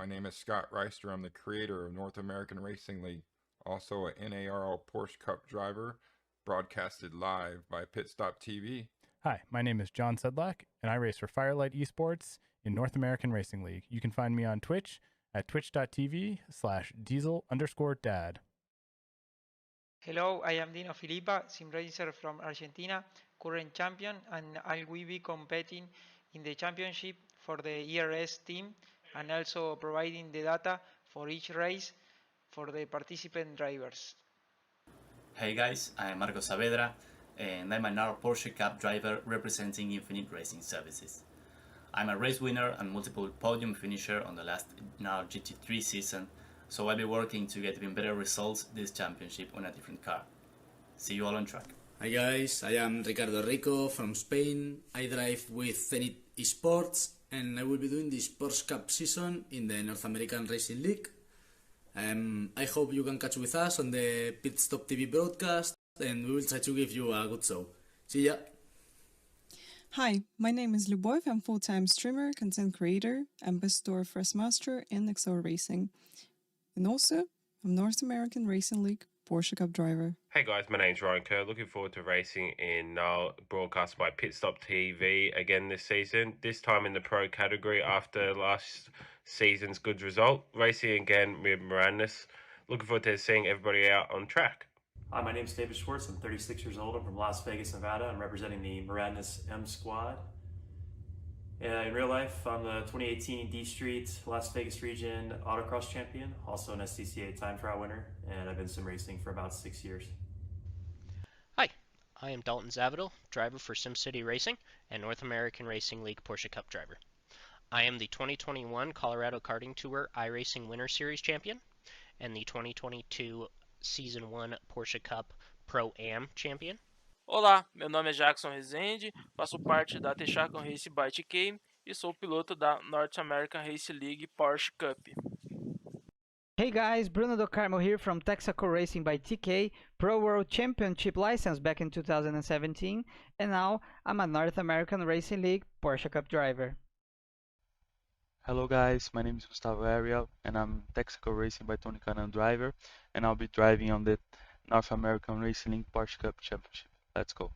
name is Scott Reister. I'm the creator of North American Racing League, also a NARL Porsche Cup driver, broadcasted live by Pit Stop TV. Hi, my name is John Sedlak, and I race for Firelight Esports in North American Racing League. You can find me on Twitch at twitch.tv/diesel_dad. Hello, I am Dino Filippa, sim racer from Argentina, current champion, and I will be competing in the championship for the ERS team and also providing the data for each race for the participant drivers. Hey guys, I'm Marco Saavedra, and I'm a NARL Porsche Cup driver representing Infinite Racing Services. I'm a race winner and multiple podium finisher on the last NARL GT3 season, so I'll be working to get even better results this championship on a different car. See you all on track. Hi guys, I am Ricardo Rico from Spain. I drive with Zenit Esports and I will be doing this Porsche Cup season in the North American Racing League. I hope you can catch with us on the Pit Stop TV broadcast and we will try to give you a good show. See ya! Hi, my name is Lubov. I'm full-time streamer, content creator, ambassador, first master, and Excel Racing. And also, I'm North American Racing League Porsche Cup driver. Hey guys, my name's Ryan Kerr. Looking forward to racing in NARL, broadcast by Pit Stop TV again this season. This time in the pro category after last season's good result. Racing again with Mirandas. Looking forward to seeing everybody out on track. Hi, my name is David Schwartz. I'm 36 years old. I'm from Las Vegas, Nevada. I'm representing the Mirandas M Squad. In real life, I'm the 2018 D Street Las Vegas region autocross champion, also an STCA time trial winner, and I've been sim racing for about 6 years. Hi, I am Dalton Zavadil, driver for SimCity Racing and North American Racing League Porsche Cup driver. I am the 2021 Colorado Karting Tour iRacing Winter Series champion and the 2022 Season 1 Porsche Cup Pro-Am champion. Olá, meu nome é Jackson Rezende, faço parte da Texaco Race by TK e sou piloto da North American Race League Porsche Cup. Hey guys, Bruno Do Carmo here from Texaco Racing by TK, Pro World Championship license back in 2017, and now I'm a North American Racing League Porsche Cup driver. Hello guys, my name is Gustavo Ariel and I'm Texaco Racing by Tony Canan driver, and I'll be driving on the North American Racing League Porsche Cup Championship. Let's go.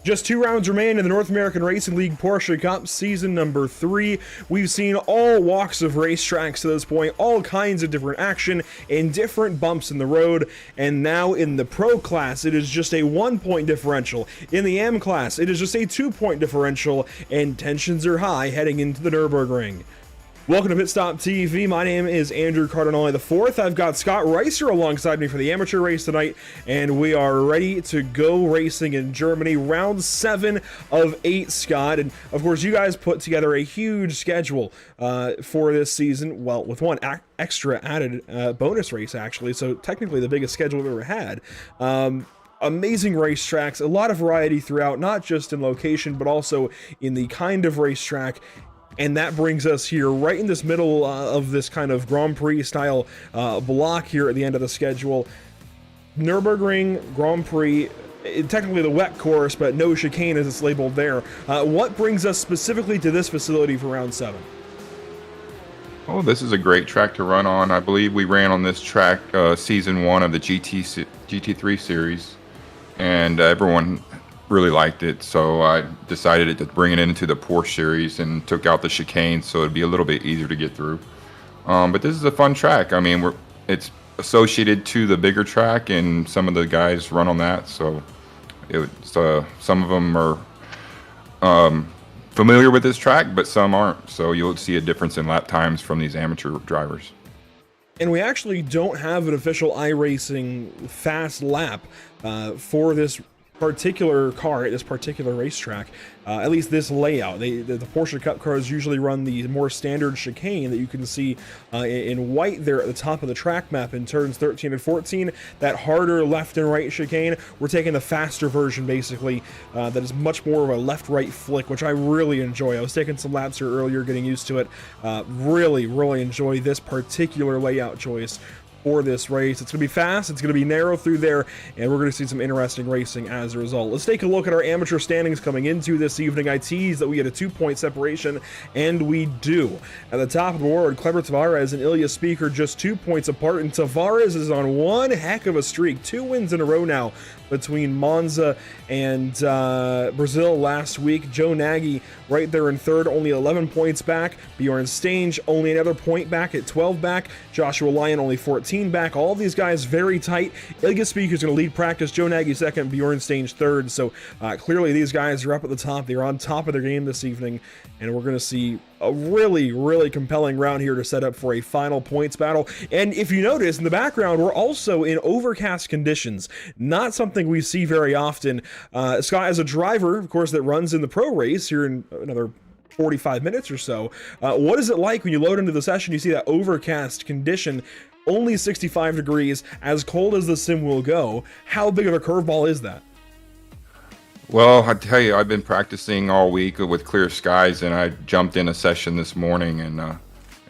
Just 2 rounds remain in the North American Racing League Porsche Cup season number 3. We've seen all walks of racetracks to this point, all kinds of different action and different bumps in the road. And now in the Pro class, it is just a 1-point differential. In the M class, it is just a 2-point differential, and tensions are high heading into the Nürburgring. Welcome to Pit Stop TV. My name is Andrew Cardinale IV. I've got Scott Reiser alongside me for the amateur race tonight, and we are ready to go racing in Germany. Round 7 of 8, Scott. And of course, you guys put together a huge schedule for this season. Well, with one extra added bonus race, actually. So technically the biggest schedule we've ever had. Amazing racetracks, a lot of variety throughout, not just in location, but also in the kind of racetrack. And that brings us here right in this middle of this kind of Grand Prix style block here at the end of the schedule. Nürburgring Grand Prix, technically the wet course, but no chicane as it's labeled there. What brings us specifically to this facility for round 7? Oh, this is a great track to run on. I believe we ran on this track season 1 of the GT3 series, and everyone really liked it, so I decided to bring it into the Porsche series and took out the chicane so it'd be a little bit easier to get through. But this is a fun track. I mean, it's associated to the bigger track, and some of the guys run on that, so some of them are familiar with this track, but some aren't, so you'll see a difference in lap times from these amateur drivers. And we actually don't have an official iRacing fast lap for this particular car at this particular racetrack, at least this layout. The Porsche Cup cars usually run the more standard chicane that you can see in white there at the top of the track map in turns 13 and 14, that harder left and right chicane. We're taking the faster version, basically, that is much more of a left-right flick, which I really enjoy. I was taking some laps here earlier, getting used to it. Really enjoy this particular layout choice for this race. It's going to be fast, it's going to be narrow through there, and we're going to see some interesting racing as a result. Let's take a look at our amateur standings coming into this evening. I teased that we had a 2-point separation, and we do. At the top of the board, Cleber Tavares and Ilya Speaker just 2 points apart, and Tavares is on one heck of a streak. 2 wins in a row now between Monza and Brazil last week. Joe Nagy right there in third, only 11 points back. Bjorn Stange only another point back at 12 back. Joshua Lyon only 14 back. All these guys very tight. Ilya Speaker's going to lead practice. Joe Nagy second, Bjorn Stange third. So clearly these guys are up at the top. They're on top of their game this evening, and we're going to see a really compelling round here to set up for a final points battle. And if you notice in the background, we're also in overcast conditions. Not something we see very often. Scott, as a driver, of course, that runs in the pro race here in another 45 minutes or so, what is it like when you load into the session, you see that overcast condition, only 65 degrees, as cold as the sim will go? How big of a curveball is that? Well, I tell you, I've been practicing all week with clear skies, and I jumped in a session this morning, and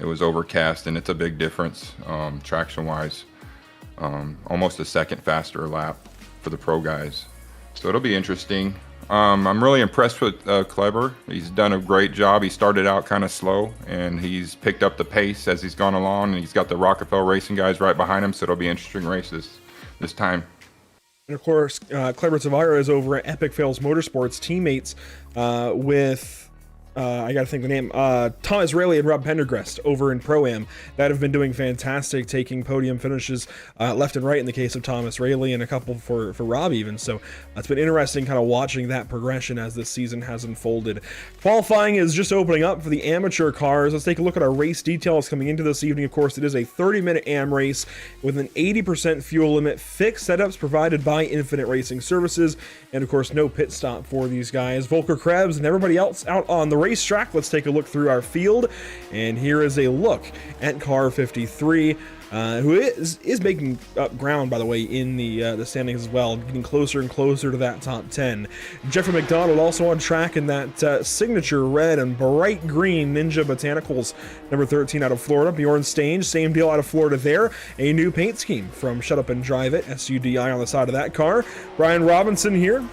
it was overcast, and it's a big difference traction-wise. Almost a second faster lap for the pro guys. So it'll be interesting. I'm really impressed with Cleber. He's done a great job. He started out kind of slow, and he's picked up the pace as he's gone along, and he's got the Rockefeller Racing guys right behind him, so it'll be interesting races this time. And of course, Cleber Tavares is over at Epic Fails Motorsports, teammates with I gotta think the name, Tom Israeli and Rob Pendergrast over in Pro-Am that have been doing fantastic, taking podium finishes left and right in the case of Tom Israeli, and a couple for Rob even. So it's been interesting kind of watching that progression as this season has unfolded. Qualifying is just opening up for the amateur cars. Let's take a look at our race details coming into this evening. Of course, it is a 30-minute AM race with an 80% fuel limit, fixed setups provided by Infinite Racing Services, and of course no pit stop for these guys. Volker Krebs and everybody else out on the racetrack. Let's take a look through our field, and here is a look at car 53, who is making up ground, by the way, in the standings as well, getting closer and closer to that top 10. Jeffrey McDonald also on track in that signature red and bright green Ninja Botanicals, number 13 out of Florida. Bjorn Stange, same deal out of Florida there. A new paint scheme from Shut Up and Drive It, SUDI on the side of that car. Brian Robinson here.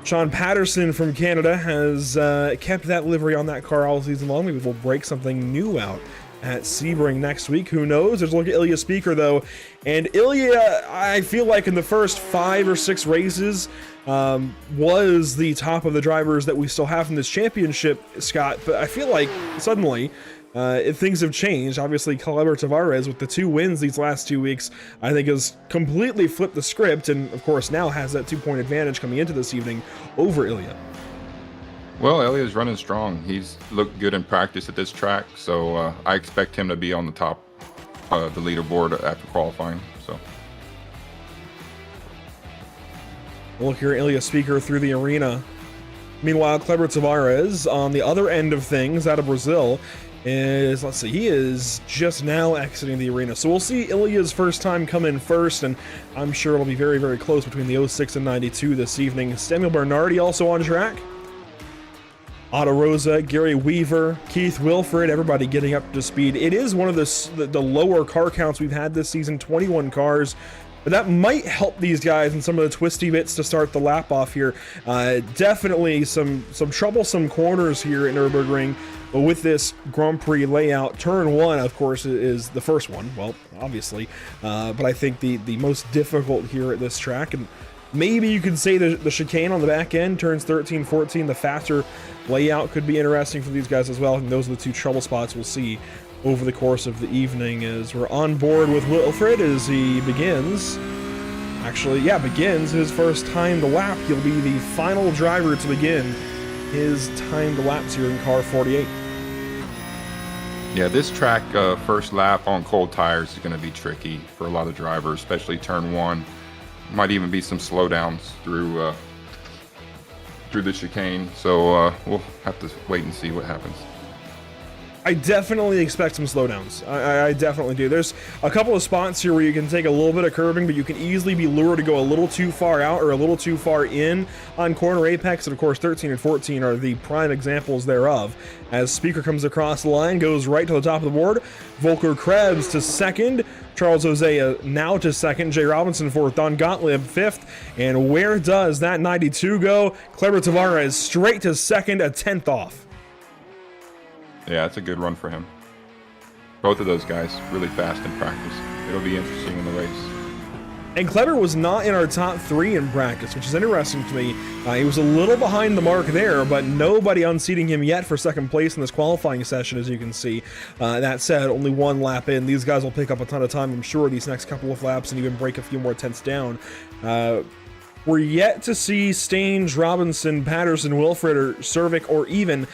Sean Patterson from Canada has kept that livery on that car all season long. Maybe we'll break something new out at Sebring next week. Who knows? There's a look at Ilya Speaker, though. And Ilya, I feel like in the first 5 or 6 races, was the top of the drivers that we still have in this championship, Scott. But I feel like suddenly things have changed. Obviously, Kleber Tavares, with the 2 wins these last 2 weeks, I think has completely flipped the script. And of course, now has that 2-point advantage coming into this evening over Ilya. Well, Ilya's running strong. He's looked good in practice at this track, so I expect him to be on the top of the leaderboard after qualifying. So, we'll look here at Ilya Speaker through the arena. Meanwhile, Kleber Tavares on the other end of things out of Brazil is, let's see, he is just now exiting the arena. So we'll see Ilya's first time come in first, and I'm sure it'll be very, very close between the 06 and 92 this evening. Samuel Bernardi also on track. Otto Rosa, Gary Weaver, Keith Wilfred, everybody getting up to speed. It is one of the lower car counts we've had this season, 21 cars. But that might help these guys in some of the twisty bits to start the lap off here. Definitely some troublesome corners here at Nürburgring. But with this Grand Prix layout, turn 1, of course, is the first one. Well, obviously. But I think the most difficult here at this track. And maybe you could say the chicane on the back end, turns 13, 14, the faster layout could be interesting for these guys as well. And those are the 2 trouble spots we'll see over the course of the evening as we're on board with Wilfred as he begins. Actually, yeah, begins his first timed lap. He'll be the final driver to begin his timed laps here in car 48. yeah, this track, first lap on cold tires is going to be tricky for a lot of drivers, especially turn 1. Might even be some slowdowns through the chicane, so we'll have to wait and see what happens. I definitely expect some slowdowns. I definitely do. There's a couple of spots here where you can take a little bit of curbing, but you can easily be lured to go a little too far out or a little too far in on corner apex. And of course, 13 and 14 are the prime examples thereof. As Speaker comes across the line, goes right to the top of the board. Volker Krebs to second. Charles Hosea now to second. Jay Robinson fourth. Don Gottlieb fifth. And where does that 92 go? Kleber Tavares straight to second, a 10th off. Yeah, it's a good run for him. Both of those guys really fast in practice. It'll be interesting in the race. And Kleber was not in our top 3 in practice, which is interesting to me. He was a little behind the mark there, but nobody unseating him yet for second place in this qualifying session, as you can see. That said, only 1 lap in. These guys will pick up a ton of time, I'm sure, these next couple of laps and even break a few more tenths down. We're yet to see Stange, Robinson, Patterson, Wilfred, or Cervic, or even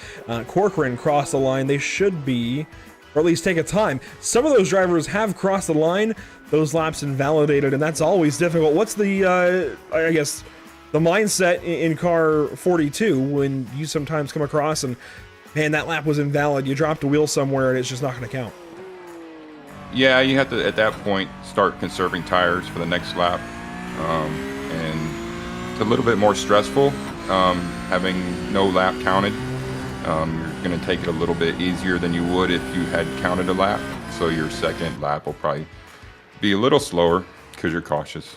Corcoran cross the line. They should be, or at least take a time. Some of those drivers have crossed the line, those laps invalidated, and that's always difficult. What's the, I guess, the mindset in car 42 when you sometimes come across and, man, that lap was invalid, you dropped a wheel somewhere and it's just not going to count? Yeah, you have to, at that point, start conserving tires for the next lap. And it's a little bit more stressful having no lap counted. You're going to take it a little bit easier than you would if you had counted a lap. So your second lap will probably be a little slower because you're cautious.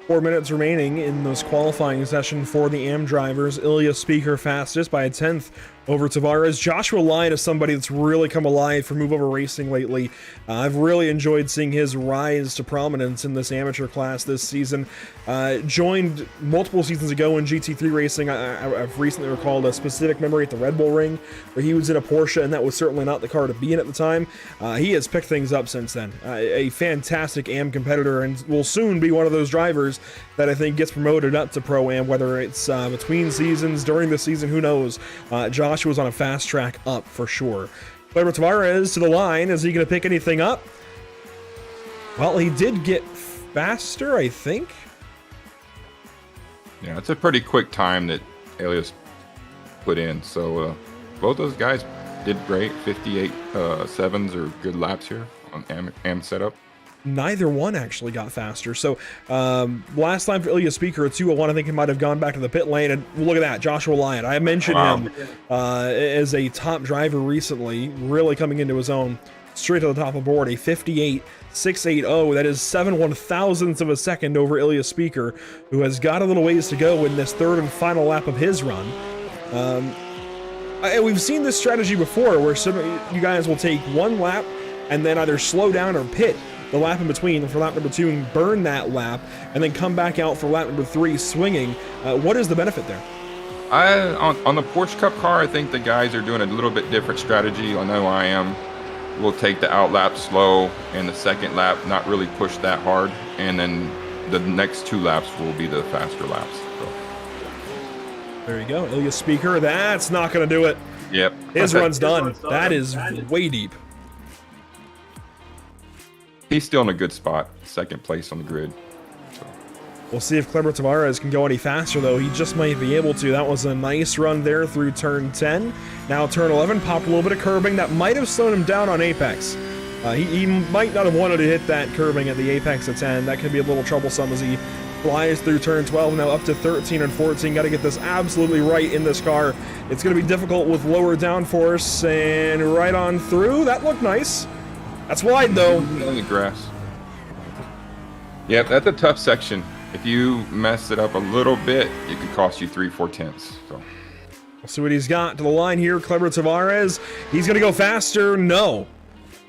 4 minutes remaining in this qualifying session for the AM drivers. Ilya Speaker fastest by a 10th over Tavares. Joshua Lyon is somebody that's really come alive for Move Over Racing lately. I've really enjoyed seeing his rise to prominence in this amateur class this season. Joined multiple seasons ago in GT3 racing. I've recently recalled a specific memory at the Red Bull Ring where he was in a Porsche, and that was certainly not the car to be in at the time. He has picked things up since then. A fantastic AM competitor, and will soon be one of those drivers that I think gets promoted up to Pro-Am, whether it's between seasons, during the season, who knows. Joshua's on a fast track up for sure. Kleber Tavares to the line. Is he going to pick anything up? Well, he did get faster, I think. Yeah, it's a pretty quick time that Elias put in. So both those guys did great. 58 sevens are good laps here on AM setup. Neither one actually got faster. So last time for Ilya Speaker, a 2:01, I think he might have gone back to the pit lane. And look at that, Joshua Lyon. I mentioned him as a top driver recently, really coming into his own. Straight to the top of the board, a 58.680. That is 7/1000ths of a second over Ilya Speaker, who has got a little ways to go in this third and final lap of his run. we've seen this strategy before where some you guys will take one lap and then either slow down or pit the lap in between for lap number 2 and burn that lap and then come back out for lap number 3 swinging. What is the benefit there? On the Porsche Cup car, I think the guys are doing a little bit different strategy. I know I am. We'll take the out lap slow and the second lap not really push that hard, and then the next 2 laps will be the faster laps. So. There you go, Ilya Speaker. That's not going to do it. Yep. His run's done. That is way deep. He's still in a good spot, second place on the grid. So. We'll see if Kleber Tavares can go any faster, though. He just might be able to. That was a nice run there through turn 10. Now turn 11, popped a little bit of curbing. That might have slowed him down on apex. He might not have wanted to hit that curbing at the apex at 10. That could be a little troublesome as he flies through turn 12, now up to 13 and 14. Got to get this absolutely right in this car. It's going to be difficult with lower downforce, and right on through. That looked nice. That's wide, though. In the grass. Yep, that's a tough section. If you mess it up a little bit, it could cost you 3-4 tenths. So. We'll see what he's got to the line here. Kleber Tavares, he's going to go faster. No,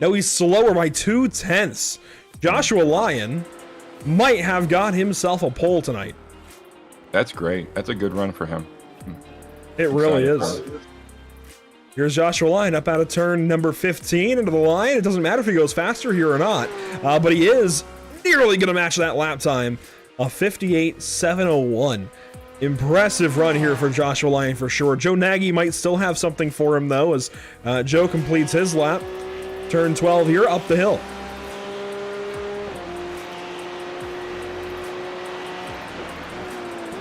he's slower by 2 tenths. Joshua Lyon might have got himself a pole tonight. That's great. That's a good run for him. It really is. Here's Joshua Lyon up out of turn number 15 into the line. It doesn't matter if he goes faster here or not, but he is nearly going to match that lap time, a 58.701. Impressive run here for Joshua Lyon for sure. Joe Nagy might still have something for him, though, as Joe completes his lap. Turn 12 here, up the hill.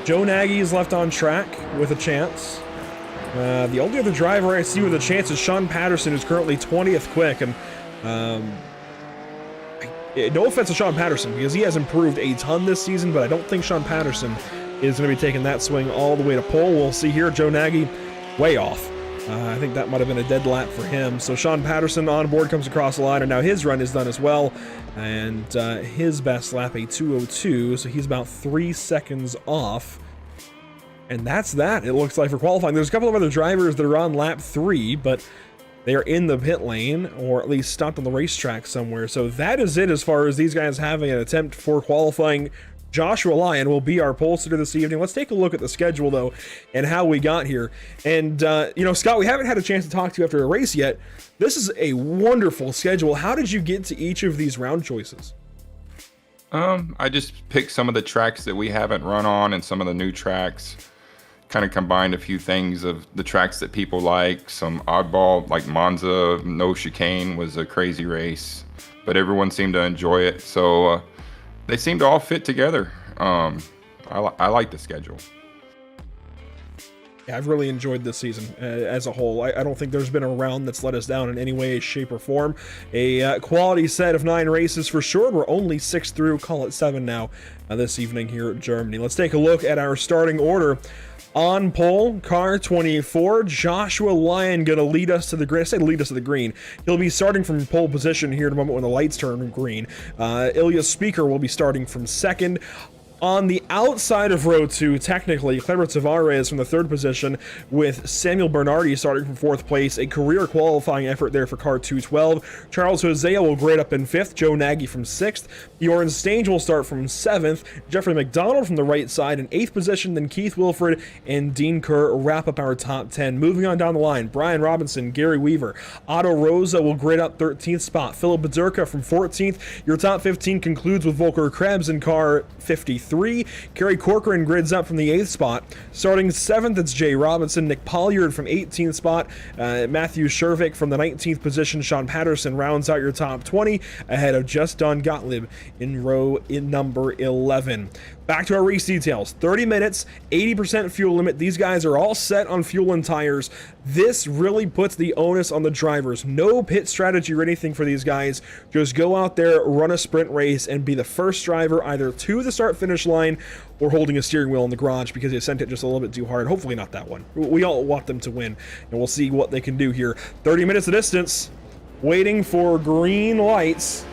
Joe Nagy is left on track with a chance. The only other driver I see with a chance is Sean Patterson, who's currently 20th quick. And no offense to Sean Patterson, because he has improved a ton this season, but I don't think Sean Patterson is going to be taking that swing all the way to pole. We'll see here. Joe Nagy way off. I think that might have been a dead lap for him. So Sean Patterson on board, comes across the line, and now his run is done as well. And his best lap, a 2:02, so he's about 3 seconds off. And that's that, it looks like, for qualifying. There's a couple of other drivers that are on lap 3, but they are in the pit lane, or at least stopped on the racetrack somewhere. So that is it as far as these guys having an attempt for qualifying. Joshua Lyon will be our pole sitter this evening. Let's take a look at the schedule, though, and how we got here. And, Scott, we haven't had a chance to talk to you after a race yet. This is a wonderful schedule. How did you get to each of these round choices? I just picked some of the tracks that we haven't run on and some of the new tracks. Kind of combined a few things of the tracks that people like. Some oddball, like Monza, no chicane was a crazy race, but everyone seemed to enjoy it. So they seem to all fit together. I like the schedule. Yeah, I've really enjoyed this season as a whole. I don't think there's been a round that's let us down in any way, shape, or form. A quality set of 9 races for sure. We're only 6 through, call it 7 now, this evening here at Germany. Let's take a look at our starting order. On pole, car 24, Joshua Lyon going to lead us to the green. I say lead us to the green. He'll be starting from pole position here in a moment when the lights turn green. Ilya Speaker will be starting from second. On the outside of row 2, technically, Kleber Tavares from the 3rd position, with Samuel Bernardi starting from 4th place. A career qualifying effort there for car 212. Charles Hosea will grade up in 5th. Joe Nagy from 6th. Bjorn Stange will start from 7th. Jeffrey McDonald from the right side in 8th position. Then Keith Wilfred and Dean Kerr wrap up our top 10. Moving on down the line, Brian Robinson, Gary Weaver. Otto Rosa will grade up 13th spot. Philip Bedurka from 14th. Your top 15 concludes with Volker Krebs in car 53. Kerry Corcoran grids up from the 8th spot. Starting 7th, it's Jay Robinson. Nick Polliard from 18th spot. Matthew Shervick from the 19th position. Sean Patterson rounds out your top 20 ahead of Just Don Gottlieb in row number 11. Back to our race details. 30 minutes, 80% fuel limit. These guys are all set on fuel and tires. This really puts the onus on the drivers. No pit strategy or anything for these guys. Just go out there, run a sprint race, and be the first driver either to the start-finish line or holding a steering wheel in the garage because they sent it just a little bit too hard. Hopefully not that one. We all want them to win, and we'll see what they can do here. 30 minutes of distance, waiting for green lights.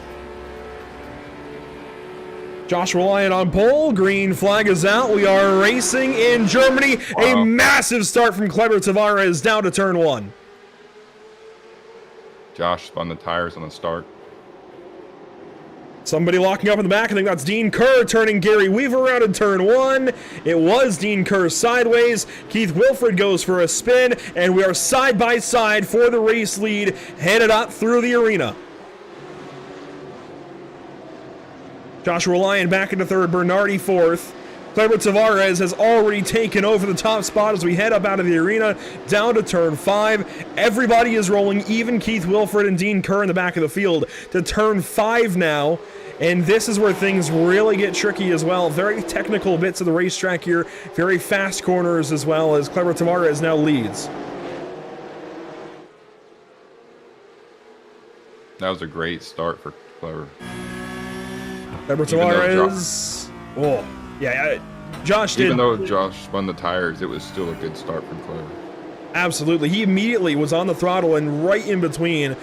Joshua Lyon on pole. Green flag is out. We are racing in Germany. Wow. A massive start from Cleber Tavares down to turn 1. Josh spun the tires on the start. Somebody locking up in the back. I think that's Dean Kerr turning Gary Weaver around in turn 1. It was Dean Kerr sideways. Keith Wilfred goes for a spin, and we are side by side for the race lead, headed up through the arena. Joshua Lyon back into third, Bernardi fourth. Cleber Tavares has already taken over the top spot as we head up out of the arena, down to turn 5. Everybody is rolling, even Keith Wilfred and Dean Kerr in the back of the field, to turn 5 now. And this is where things really get tricky as well. Very technical bits of the racetrack here. Very fast corners as well, as Cleber Tavares now leads. That was a great start for Cleber. Cleber Tavares. Oh, yeah, Josh did. Even though Josh spun the tires, it was still a good start from Cleber. Absolutely. He immediately was on the throttle and right in between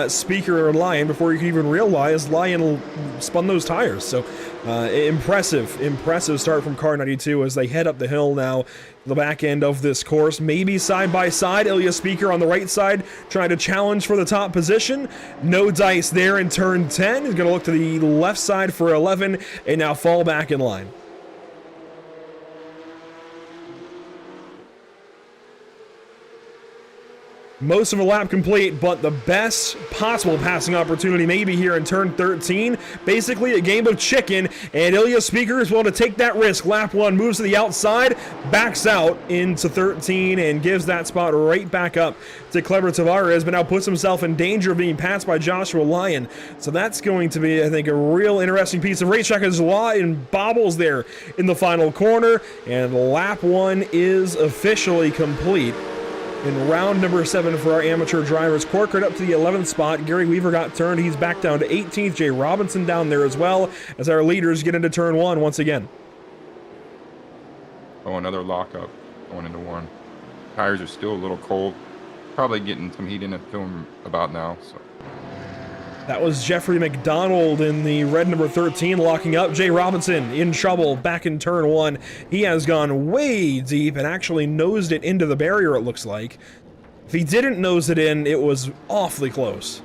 Speaker and Lyon before you could even realize Lyon spun those tires. So impressive start from car 92 as they head up the hill now, the back end of this course. Maybe side by side, Ilya Speaker on the right side trying to challenge for the top position. No dice there in turn 10. He's going to look to the left side for 11 and now fall back in line. Most of a lap complete, but the best possible passing opportunity maybe here in turn 13. Basically a game of chicken, and Ilya Speaker is willing to take that risk. Lap 1 moves to the outside, backs out into 13, and gives that spot right back up to Cleber Tavares, but now puts himself in danger of being passed by Joshua Lyon. So that's going to be, I think, a real interesting piece of racetrack as Lyon bobbles there in the final corner, and lap 1 is officially complete. In round number 7 for our amateur drivers, Corcoran up to the 11th spot. Gary Weaver got turned. He's back down to 18th. Jay Robinson down there as well as our leaders get into turn 1 once again. Oh, another lockup going into 1. Tires are still a little cold. Probably getting some heat in it, feeling about now. So. That was Jeffrey McDonald in the red number 13 locking up. Jay Robinson in trouble back in turn 1. He has gone way deep and actually nosed it into the barrier, it looks like. If he didn't nose it in, it was awfully close.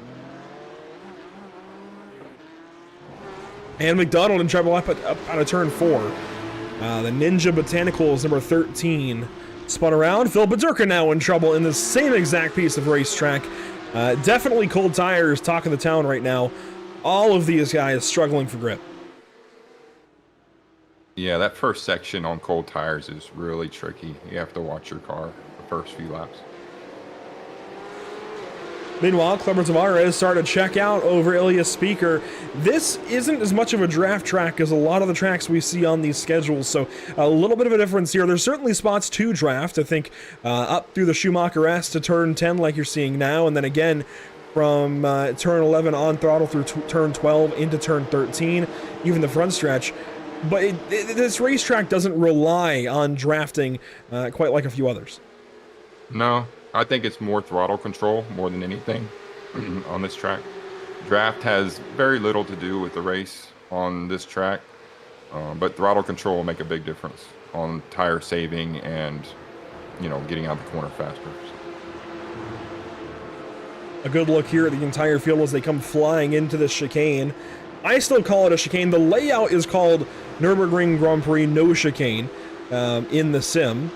And McDonald in trouble up out of turn 4. The Ninja Botanicals number 13 spun around. Phil Badurka now in trouble in the same exact piece of racetrack. Definitely cold tires talking the town right now. All of these guys struggling for grip. Yeah, that first section on cold tires is really tricky. You have to watch your car the first few laps. Meanwhile, Cleber Tavares started to check out over Ilya Speaker. This isn't as much of a draft track as a lot of the tracks we see on these schedules, so a little bit of a difference here. There's certainly spots to draft, I think, up through the Schumacher S to turn 10 like you're seeing now, and then again from turn 11 on throttle through turn 12 into turn 13, even the front stretch. But this racetrack doesn't rely on drafting quite like a few others. No. I think it's more throttle control more than anything on this track. Draft has very little to do with the race on this track, but throttle control will make a big difference on tire saving and, you know, getting out the corner faster. A good look here at the entire field as they come flying into the chicane. I still call it a chicane. The layout is called Nürburgring Grand Prix No Chicane in the sim.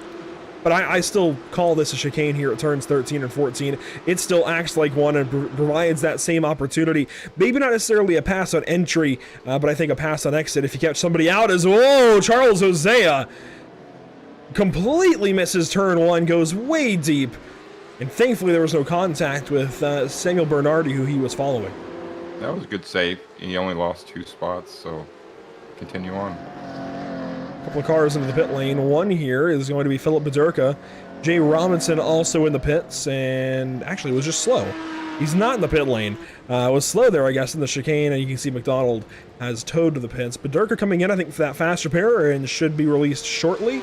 But I still call this a chicane here at turns 13 and 14. It still acts like one and provides that same opportunity. Maybe not necessarily a pass on entry, but I think a pass on exit if you catch somebody out as, whoa, Charles Hosea completely misses turn 1, goes way deep. And thankfully there was no contact with Samuel Bernardi, who he was following. That was a good save. He only lost 2 spots, so continue on. Couple of cars into the pit lane. One here is going to be Philip Badurka. Jay Robinson also in the pits, and actually was just slow. He's not in the pit lane. Was slow there, I guess, in the chicane, and you can see McDonald has towed to the pits. Badurka coming in, I think, for that fast repair, and should be released shortly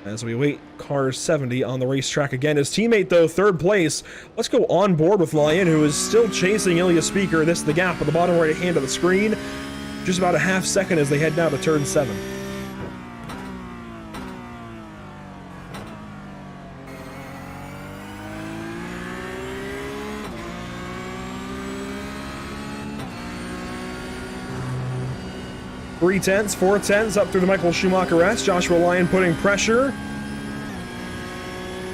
as we wait car 70 on the racetrack again. His teammate, though, third place. Let's go on board with Lyon, who is still chasing Ilya Speaker. This is the gap at the bottom right hand of the screen. just about a half second as they head down to turn 7. Three tenths, 4 tenths up through the Michael Schumacher S. Joshua Lyon putting pressure.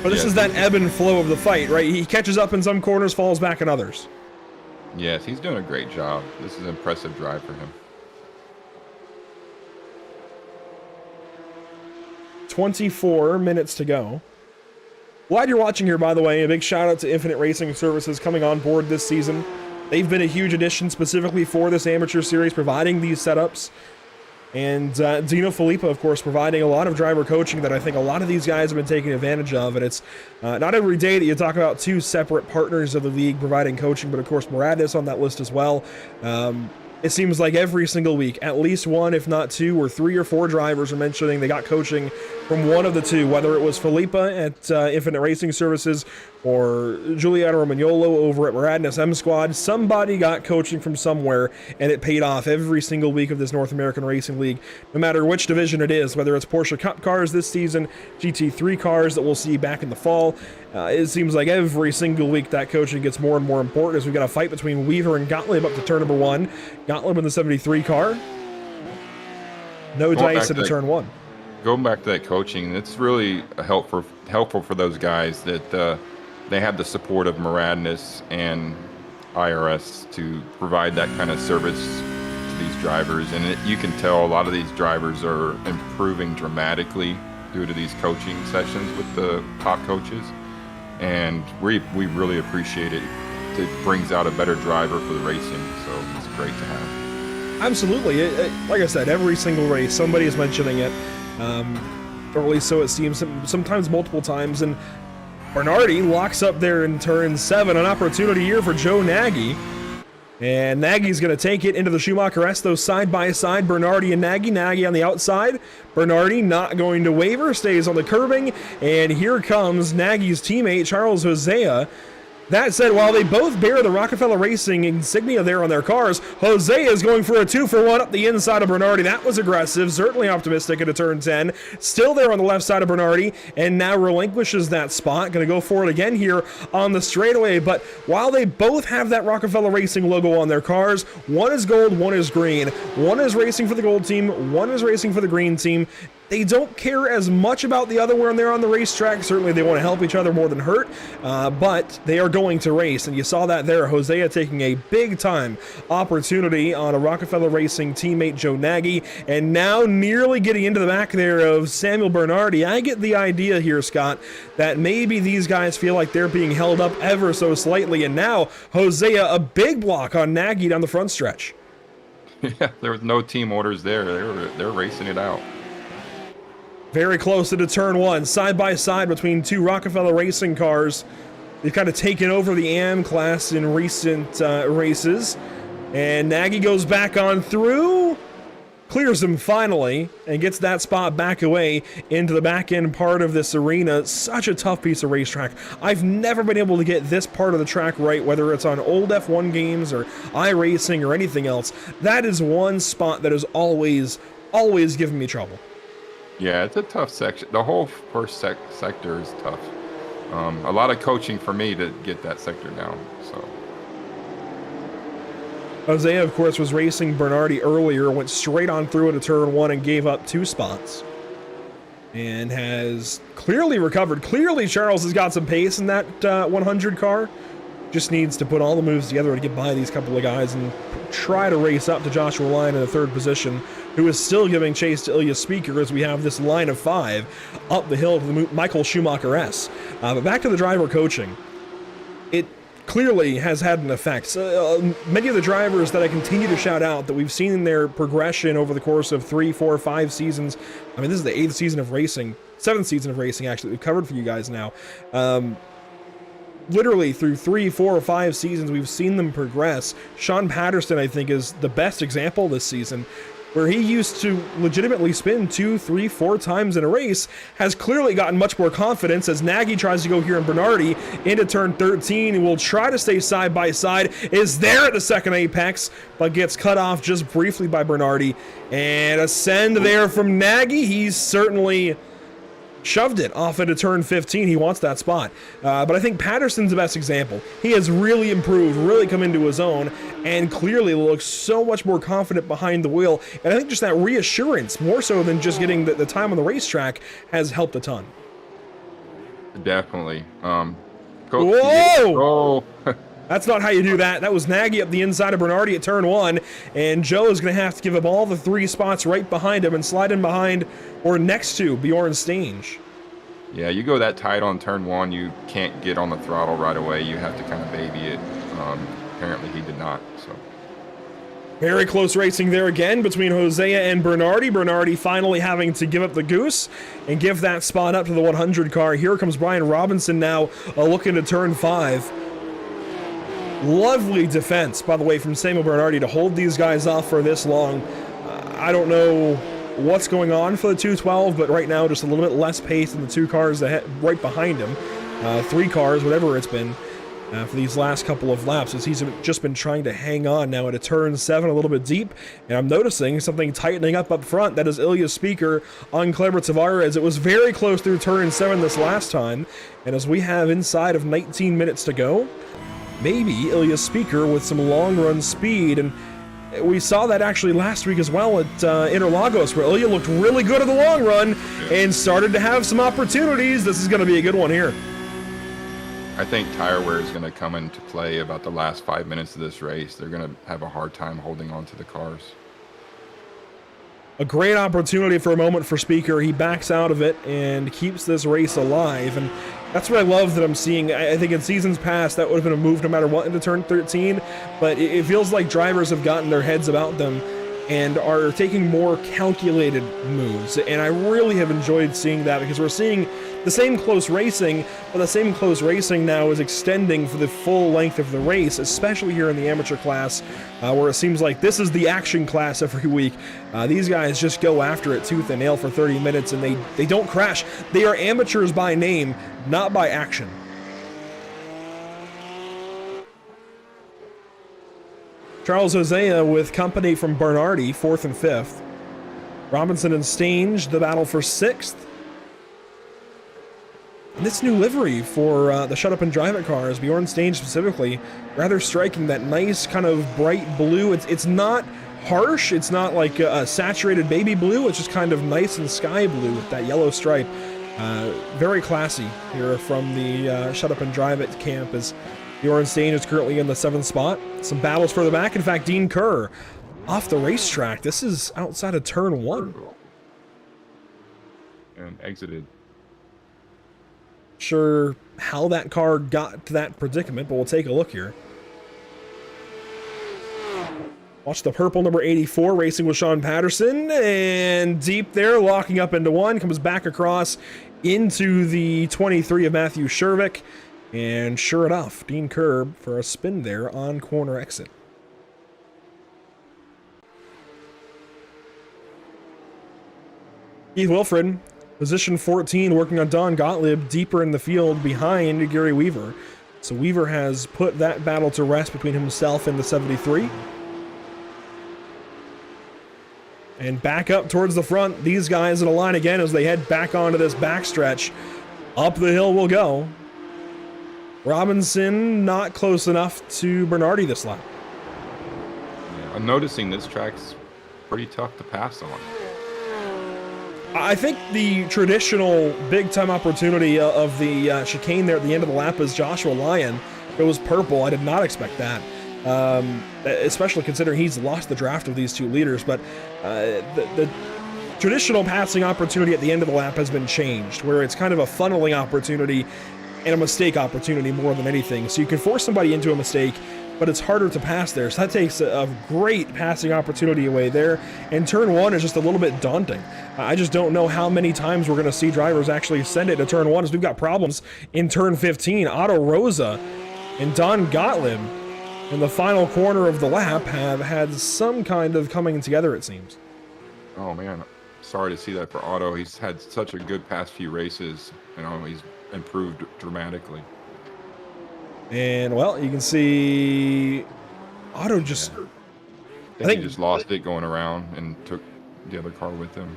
But this is that ebb and flow of the fight, right? He catches up in some corners, falls back in others. Yes, he's doing a great job. This is an impressive drive for him. 24 minutes to go. Glad you're watching here, by the way. A big shout out to Infinite Racing Services coming on board this season. They've been a huge addition specifically for this amateur series, providing these setups. And Dino Filippa, of course, providing a lot of driver coaching that I think a lot of these guys have been taking advantage of. And it's not every day that you talk about two separate partners of the league providing coaching, but of course, Moradis on that list as well. It seems like every single week, at least one, if not two or three or four drivers are mentioning they got coaching from one of the two, whether it was Filippa at Infinite Racing Services or Giuliano Romagnolo over at Moradis M Squad. Somebody got coaching from somewhere, and it paid off every single week of this North American Racing League, no matter which division it is, whether it's Porsche Cup cars this season, GT3 cars that we'll see back in the fall. It seems like every single week that coaching gets more and more important as we've got a fight between Weaver and Gottlieb up to turn number 1. Gottlieb in the 73 car. No dice into turn 1. Going back to that coaching, it's really helpful for those guys that they have the support of Moradis and IRS to provide that kind of service to these drivers. And you can tell a lot of these drivers are improving dramatically due to these coaching sessions with the top coaches. And we really appreciate it. It brings out a better driver for the racing, so it's great to have. Absolutely. Like I said, every single race, somebody is mentioning it. Or at least so it seems, sometimes multiple times. And Bernardi locks up there in turn 7, an opportunity here for Joe Nagy. And Nagy's going to take it into the Schumacher S, though, side by side, Bernardi and Nagy. Nagy on the outside. Bernardi not going to waver, stays on the curbing. And here comes Nagy's teammate, Charles Hosea. That said, while they both bear the Rockefeller Racing insignia there on their cars, Hosea is going for a 2-for-1 up the inside of Bernardi. That was aggressive, certainly optimistic into turn 10. Still there on the left side of Bernardi, and now relinquishes that spot. Going to go for it again here on the straightaway. But while they both have that Rockefeller Racing logo on their cars, one is gold, one is green. One is racing for the gold team, one is racing for the green team. They don't care as much about the other when they're on the racetrack. Certainly they want to help each other more than hurt, but they are going to race, and you saw that there. Hosea taking a big-time opportunity on a Rockefeller Racing teammate, Joe Nagy, and now nearly getting into the back there of Samuel Bernardi. I get the idea here, Scott, that maybe these guys feel like they're being held up ever so slightly, and now Hosea, a big block on Nagy down the front stretch. Yeah, there was no team orders there. They're racing it out. Very close into turn 1, side by side between two Rockefeller Racing cars. They've kind of taken over the AM class in recent races. And Nagy goes back on through, clears him finally, and gets that spot back away into the back end part of this arena. Such a tough piece of racetrack. I've never been able to get this part of the track right, whether it's on old F1 games or iRacing or anything else. That is one spot that has always given me trouble. Yeah, it's a tough section. The whole first sector is tough. A lot of coaching for me to get that sector down. So Hosea, of course, was racing Bernardi earlier, went straight on through into turn 1 and gave up 2 spots. And has clearly recovered. Clearly, Charles has got some pace in that 100 car. Just needs to put all the moves together to get by these couple of guys and try to race up to Joshua Lyon in the 3rd position, who is still giving chase to Ilya Speaker as we have this line of 5 up the hill to the Michael Schumacher S. But back to the driver coaching. It clearly has had an effect. Many of the drivers that I continue to shout out that we've seen in their progression over the course of 3, 4, 5 seasons. I mean, this is the 8th season of racing, 7th season of racing, actually, we've covered for you guys now. Literally through 3, 4, or 5 seasons, we've seen them progress. Sean Patterson, I think, is the best example this season. where he used to legitimately spin 2, 3, 4 times in a race, has clearly gotten much more confidence as Nagy tries to go here and Bernardi into turn 13 and will try to stay side by side, is there at the second apex, but gets cut off just briefly by Bernardi. And a send there from Nagy. He's certainly shoved it off into turn 15. He wants that spot. But I think Patterson's the best example. He has really improved, really come into his own, and clearly looks so much more confident behind the wheel. And I think just that reassurance, more so than just getting the time on the racetrack, has helped a ton. Definitely. Whoa! That's not how you do that. That was Nagy up the inside of Bernardi at turn 1, and Joe is going to have to give up all the 3 spots right behind him and slide in behind or next to Bjorn Stange. Yeah, you go that tight on turn 1, you can't get on the throttle right away. You have to kind of baby it. Apparently he did not. So very close racing there again between Hosea and Bernardi. Bernardi finally having to give up the goose and give that spot up to the 100 car. Here comes Brian Robinson now looking to turn 5. Lovely defense, by the way, from Samuel Bernardi to hold these guys off for this long. I don't know what's going on for the 212, but right now just a little bit less pace than the 2 cars ahead, right behind him. 3 cars, whatever it's been, for these last couple of laps, as he's just been trying to hang on now at a turn 7, a little bit deep. And I'm noticing something tightening up front. That is Ilya Speaker on Kleber Tavares. It was very close through turn 7 this last time. And as we have inside of 19 minutes to go, maybe Ilya Speaker with some long run speed. And we saw that actually last week as well at Interlagos, where Ilya looked really good in the long run and started to have some opportunities. This is going to be a good one here. I think tire wear is going to come into play about the last 5 minutes of this race. They're going to have a hard time holding on to the cars. A great opportunity for a moment for Speaker. He backs out of it and keeps this race alive. And that's what I love that I'm seeing. I think in seasons past, that would have been a move no matter what into turn 13. But it feels like drivers have gotten their heads about them and are taking more calculated moves. And I really have enjoyed seeing that, because we're seeing the same close racing, but the same close racing now is extending for the full length of the race, especially here in the amateur class, where it seems like this is the action class every week. These guys just go after it tooth and nail for 30 minutes, and they don't crash. They are amateurs by name, not by action. Charles Hosea with company from Bernardi, 4th and 5th. Robinson and Stange, the battle for 6th. And this new livery for the Shut Up and Drive It cars, Bjorn Stange specifically, rather striking. That nice kind of bright blue. It's not harsh. It's not like a saturated baby blue. It's just kind of nice and sky blue with that yellow stripe. Very classy here from the Shut Up and Drive It camp, as Bjorn Stange is currently in the 7th spot. Some battles further back. In fact, Dean Kerr off the racetrack. This is outside of turn 1. And exited. Sure how that car got to that predicament, but we'll take a look here. Watch the purple number 84 racing with Sean Patterson, and deep there, locking up into 1, comes back across into the 23 of Matthew Shervick. And sure enough, Dean Kerr for a spin there on corner exit. Keith Wilfred, position 14, working on Don Gottlieb deeper in the field behind Gary Weaver. So Weaver has put that battle to rest between himself and the 73. And back up towards the front, these guys in a line again as they head back onto this backstretch. Up the hill we'll go. Robinson not close enough to Bernardi this lap. Yeah, I'm noticing this track's pretty tough to pass on. I think the traditional big-time opportunity of the chicane there at the end of the lap is Joshua Lyon. It was purple. I did not expect that, especially considering he's lost the draft of these 2 leaders. But the traditional passing opportunity at the end of the lap has been changed, where it's kind of a funneling opportunity and a mistake opportunity more than anything. So you can force somebody into a mistake, but it's harder to pass there. So that takes a great passing opportunity away there. And turn 1 is just a little bit daunting. I just don't know how many times we're going to see drivers actually send it to turn 1, as we've got problems in turn 15. Otto Rosa and Don Gottlieb in the final corner of the lap have had some kind of coming together, it seems. Oh man, sorry to see that for Otto. He's had such a good past few races. He's improved dramatically. And well, you can see Otto just. I think he just lost it going around and took the other car with him.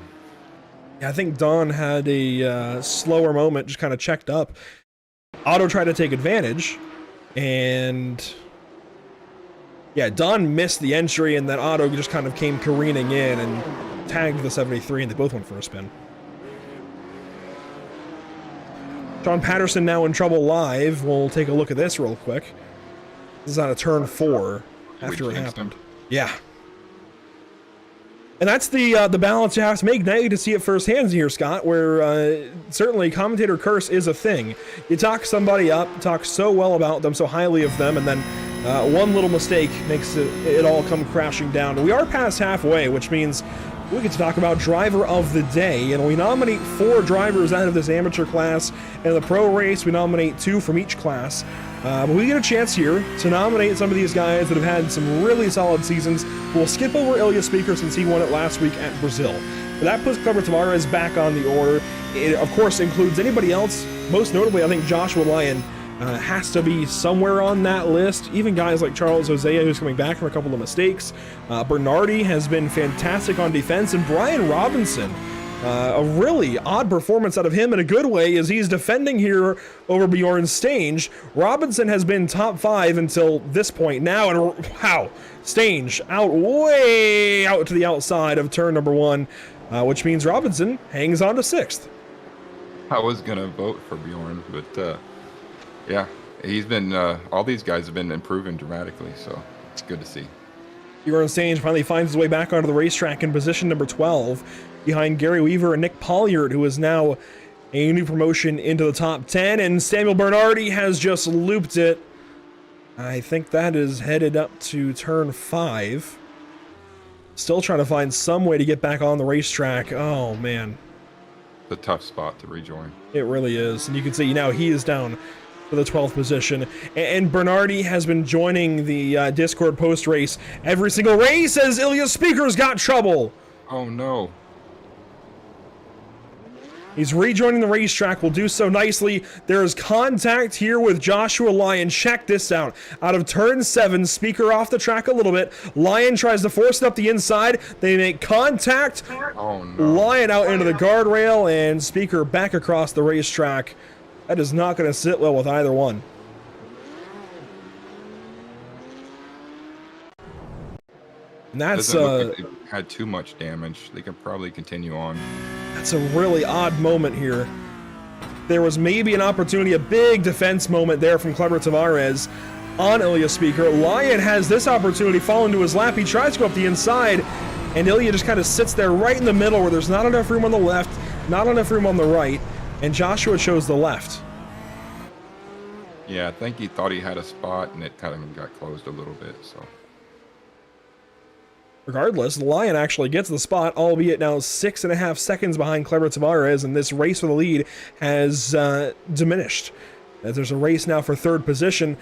Yeah, I think Don had a slower moment, just kind of checked up. Otto tried to take advantage, and yeah, Don missed the entry, and then Otto just kind of came careening in and tagged the 73, and they both went for a spin. John Patterson now in trouble live. We'll take a look at this real quick. This is on a turn 4 after it happened. Yeah. And that's the balance you have to make. Now you get to see it firsthand here, Scott, where certainly commentator curse is a thing. You talk somebody up, talk so well about them, so highly of them, and then one little mistake makes it all come crashing down. We are past halfway, which means we get to talk about driver of the day, and we nominate 4 drivers out of this amateur class. In the pro race, we nominate 2 from each class. But we get a chance here to nominate some of these guys that have had some really solid seasons. We'll skip over Ilya Speaker since he won it last week at Brazil. But that puts Cleber Tavares back on the order. It, of course, includes anybody else. Most notably, I think Joshua Lyon has to be somewhere on that list. Even guys like Charles Hosea, who's coming back from a couple of mistakes. Bernardi has been fantastic on defense. And Brian Robinson, a really odd performance out of him in a good way as he's defending here over Bjorn Stange. Robinson has been top 5 until this point now, and wow, Stange out way out to the outside of turn number 1, which means Robinson hangs on to 6th. I was gonna vote for Bjorn, but yeah, he's been all these guys have been improving dramatically, so it's good to see. Bjorn Stange finally finds his way back onto the racetrack in position number 12, behind Gary Weaver and Nick Polliard, who is now a new promotion into the top 10, and Samuel Bernardi has just looped it. I think that is headed up to turn 5. Still trying to find some way to get back on the racetrack. Oh, man. It's a tough spot to rejoin. It really is. And you can see now he is down to the 12th position. And Bernardi has been joining the Discord post-race every single race as Ilya Speaker's got trouble. Oh, no. He's rejoining the racetrack, will do so nicely. There is contact here with Joshua Lyon. Check this out. Out of turn 7, Speaker off the track a little bit. Lyon tries to force it up the inside. They make contact. Oh, no. Lyon out into the guardrail, and Speaker back across the racetrack. That is not going to sit well with either one. And that's Doesn't look like they've had too much damage. They can probably continue on. That's a really odd moment here. There was maybe an opportunity, a big defense moment there from Cleber Tavares on Ilya Speaker. Lyon has this opportunity fall into his lap. He tries to go up the inside, and Ilya just kind of sits there right in the middle where there's not enough room on the left, not enough room on the right, and Joshua chose the left. Yeah, I think he thought he had a spot, and it kind of got closed a little bit, so. Regardless, Lyon actually gets the spot, albeit now 6.5 seconds behind Cleber Tavares, and this race for the lead has diminished. As there's a race now for 3rd position,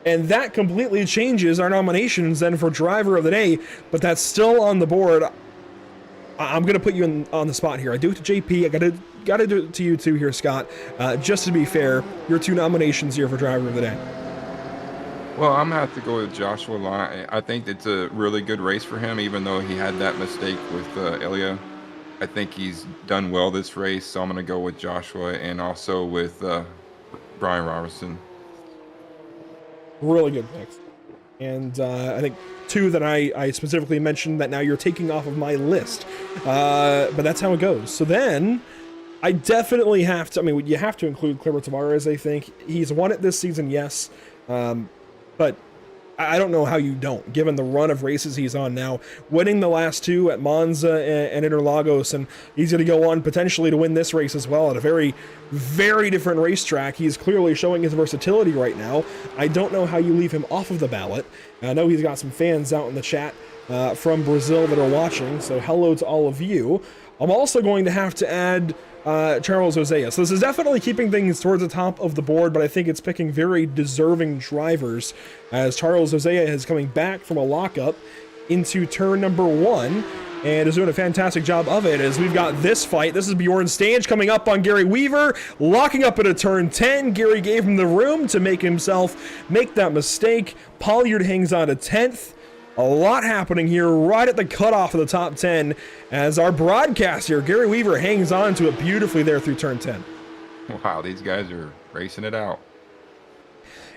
and that completely changes our nominations then for driver of the day, but that's still on the board. I'm going to put you on the spot here. I do it to JP. I got to do it to you too here, Scott. Just to be fair, your 2 nominations here for driver of the day. Well, I'm going to have to go with Joshua Lyon. I think it's a really good race for him, even though he had that mistake with Ilya. I think he's done well this race, so I'm going to go with Joshua and also with Brian Robertson. Really good picks. And I think 2 that I specifically mentioned that now you're taking off of my list. But that's how it goes. So then I definitely have to, you have to include Cleber Tavares, I think. He's won it this season, yes. But I don't know how you don't, given the run of races he's on now, winning the last 2 at Monza and Interlagos, and he's going to go on potentially to win this race as well at a very, very different racetrack. He's clearly showing his versatility right now. I don't know how you leave him off of the ballot. I know he's got some fans out in the chat from Brazil that are watching, so hello to all of you. I'm also going to have to add Charles Hosea. So this is definitely keeping things towards the top of the board, but I think it's picking very deserving drivers as Charles Hosea is coming back from a lockup into turn number 1. and is doing a fantastic job of it as we've got this fight. This is Bjorn Stange coming up on Gary Weaver, locking up at a turn 10. Gary gave him the room to make himself make that mistake. Pollard hangs on to 10th. A lot happening here right at the cutoff of the top 10 as our broadcaster, Gary Weaver, hangs on to it beautifully there through turn 10. Wow, these guys are racing it out.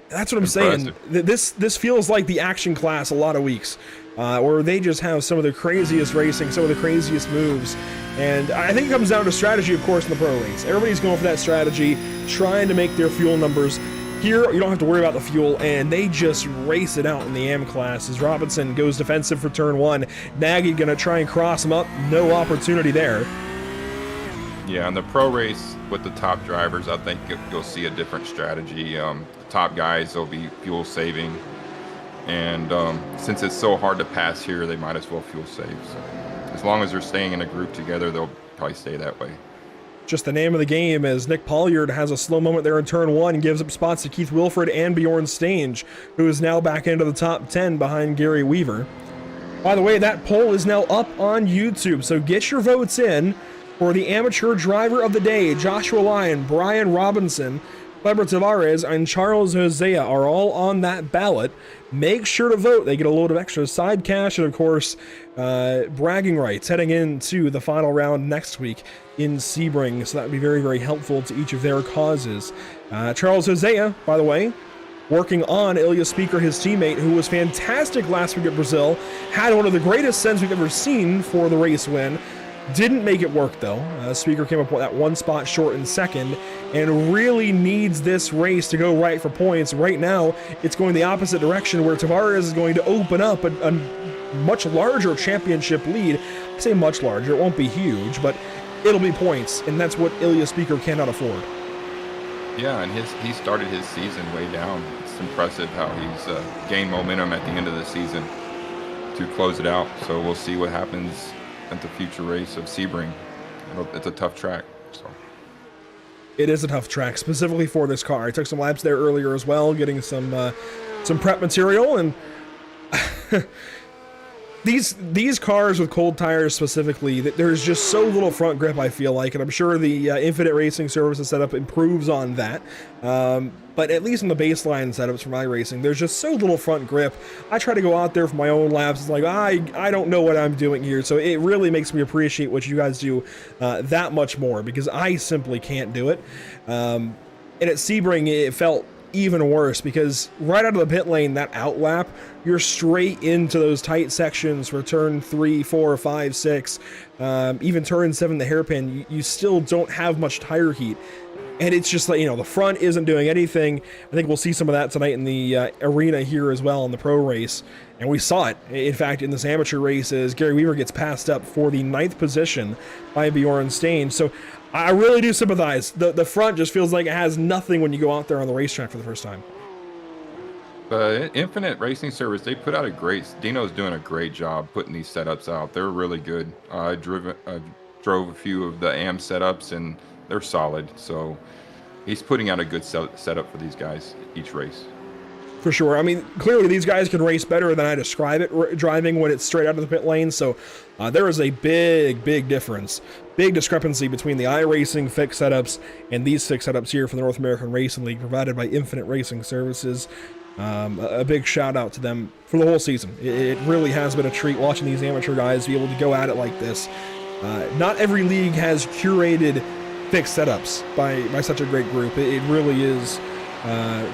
That's what I'm saying. This feels like the action class a lot of weeks, where they just have some of the craziest racing, some of the craziest moves. And I think it comes down to strategy, of course, in the pro race. Everybody's going for that strategy, trying to make their fuel numbers. Here, you don't have to worry about the fuel, and they just race it out in the AM class as Robinson goes defensive for turn 1. Nagy going to try and cross him up. No opportunity there. Yeah, in the pro race with the top drivers, I think you'll see a different strategy. The top guys will be fuel saving, and since it's so hard to pass here, they might as well fuel save. So as long as they're staying in a group together, they'll probably stay that way. Just the name of the game as Nick Pollard has a slow moment there in turn 1 and gives up spots to Keith Wilfred and Bjorn Stange, who is now back into the top 10 behind Gary Weaver. By the way, that poll is now up on YouTube, so get your votes in for the amateur driver of the day. Joshua Lyon, Brian Robinson, Kleber Tavares, and Charles Hosea are all on that ballot. Make sure to vote. They get a load of extra side cash and, of course, bragging rights heading into the final round next week in Sebring. So that would be very, very helpful to each of their causes. Charles Hosea, by the way, working on Ilya Speaker, his teammate, who was fantastic last week at Brazil, had one of the greatest sends we've ever seen for the race win. Didn't make it work, though. Speaker came up with that one spot short in second and really needs this race to go right for points. Right now, it's going the opposite direction where Tavares is going to open up a much larger championship lead. I say much larger. It won't be huge, but it'll be points, and that's what Ilya Speaker cannot afford. Yeah, and he started his season way down. It's impressive how he's gained momentum at the end of the season to close it out. So we'll see what happens at the future race of Sebring. It's a tough track. So it is a tough track, specifically for this car. I took some laps there earlier as well, getting some prep material, and these cars with cold tires specifically, there's just so little front grip, I feel like, and I'm sure the Infinite Racing Services setup improves on that. But at least in the baseline setups for my racing, there's just so little front grip. I try to go out there for my own laps. It's like, I don't know what I'm doing here. So it really makes me appreciate what you guys do that much more, because I simply can't do it. And at Sebring, it felt even worse because right out of the pit lane, that out lap, you're straight into those tight sections for turn 3, 4, 5, 6, even turn 7, the hairpin. You still don't have much tire heat. And it's just like, the front isn't doing anything. I think we'll see some of that tonight in the arena here as well in the pro race. And we saw it, in fact, in this amateur race as Gary Weaver gets passed up for the 9th position by Bjorn Stange. So I really do sympathize. The front just feels like it has nothing when you go out there on the racetrack for the first time. Infinite Racing Service, they put out Dino's doing a great job putting these setups out. They're really good. I drove a few of the AM setups, and they're solid. So he's putting out a good setup for these guys each race. For sure. I mean, clearly these guys can race better than I describe it driving when it's straight out of the pit lane. So there is a big difference, big discrepancy between the iRacing fixed setups and these fixed setups here for the North American Racing League provided by Infinite Racing Services. A big shout out to them for the whole season. It really has been a treat watching these amateur guys be able to go at it like this. Not every league has curated fixed setups by such a great group. It really is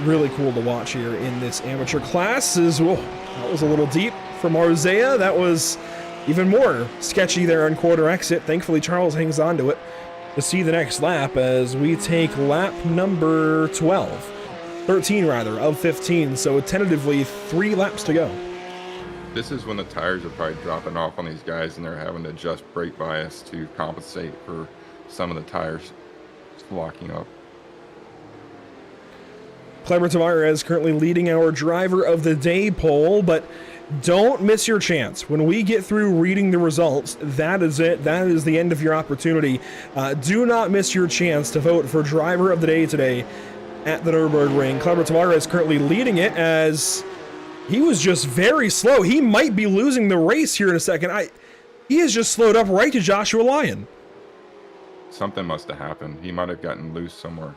really cool to watch here in this amateur class. That was a little deep from Arzea. That was even more sketchy there on quarter exit. Thankfully, Charles hangs on to it to see the next lap as we take lap number 13 of 15. So tentatively 3 laps to go. This is when the tires are probably dropping off on these guys and they're having to adjust brake bias to compensate for some of the tires locking up. Kleber Tavares currently leading our driver of the day poll, but don't miss your chance. When we get through reading the results, that is it. That is the end of your opportunity. Do not miss your chance to vote for driver of the day today at the Nürburgring. Kleber Tavares currently leading it as he was just very slow. He might be losing the race here in a second. He has just slowed up right to Joshua Lyon. Something must have happened. He might have gotten loose somewhere.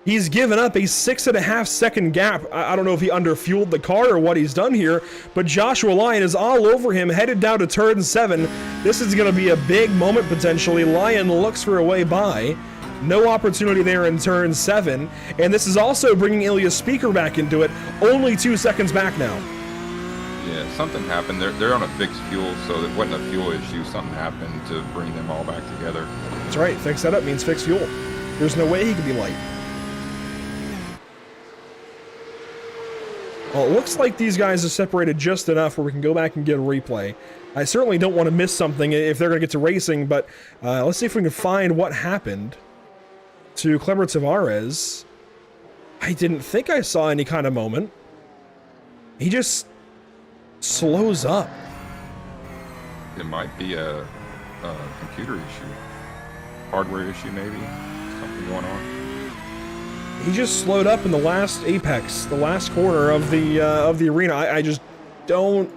He's given up a 6.5 second gap. I don't know if he underfueled the car or what he's done here, but Joshua Lyon is all over him, headed down to turn 7. This is going to be a big moment potentially. Lyon looks for a way by. No opportunity there in turn 7. And this is also bringing Ilya Speaker back into it. Only 2 seconds back now. Yeah, something happened. They're on a fixed fuel, so it wasn't a fuel issue. Something happened to bring them all back together. That's right. Fixed setup means fixed fuel. There's no way he could be light. Well, it looks like these guys are separated just enough where we can go back and get a replay. I certainly don't want to miss something if they're going to get to racing, but let's see if we can find what happened to Kleber Tavares. I didn't think I saw any kind of moment. He just slows up. It might be a computer issue. Hardware issue, maybe. Something going on. He just slowed up in the last apex, the last corner of the arena. I just don't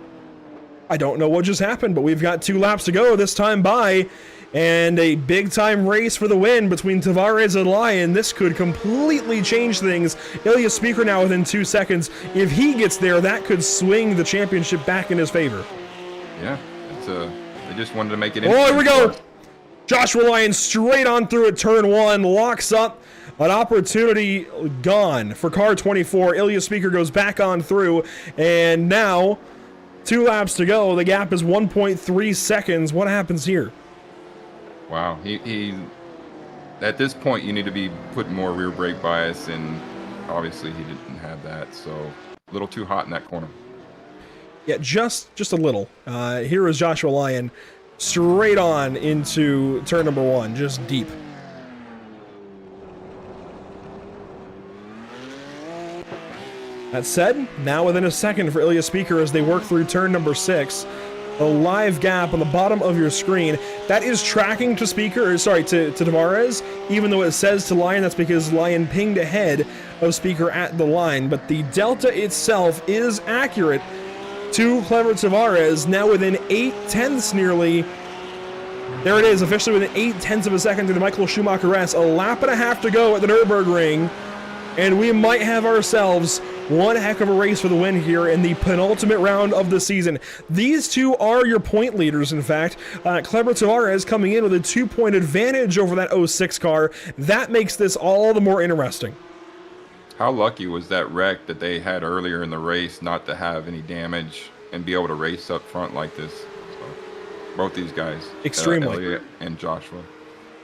know what just happened, but we've got 2 laps to go this time by, and a big time race for the win between Tavares and Lyon. This could completely change things. Ilya Speaker now within 2 seconds. If he gets there, that could swing the championship back in his favor. Yeah, they just wanted to make it. Oh, here we go. Joshua Lyon straight on through at turn 1, locks up. An opportunity gone for car 24. Ilya Speaker goes back on through, and now 2 laps to go. The gap is 1.3 seconds. What happens here? Wow, he at this point you need to be putting more rear brake bias, and obviously he didn't have that, so a little too hot in that corner. Yeah, just a little. Here is Joshua Lyon straight on into turn number 1, just deep. That said, now within a second for Ilya Speaker as they work through turn number 6. A live gap on the bottom of your screen. That is tracking to Tavares, even though it says to Lyon. That's because Lyon pinged ahead of Speaker at the line. But the delta itself is accurate to Kleber Tavares, now within 8/10 nearly. There it is, officially within 8/10 of a second to the Michael Schumacher S. A lap and a half to go at the Nürburgring. And we might have ourselves one heck of a race for the win here in the penultimate round of the season. These two are your point leaders, in fact. Kleber Tavares coming in with a 2-point advantage over that 06 car. That makes this all the more interesting. How lucky was that wreck that they had earlier in the race not to have any damage and be able to race up front like this? So, both these guys. Extremely. Elliott and Joshua.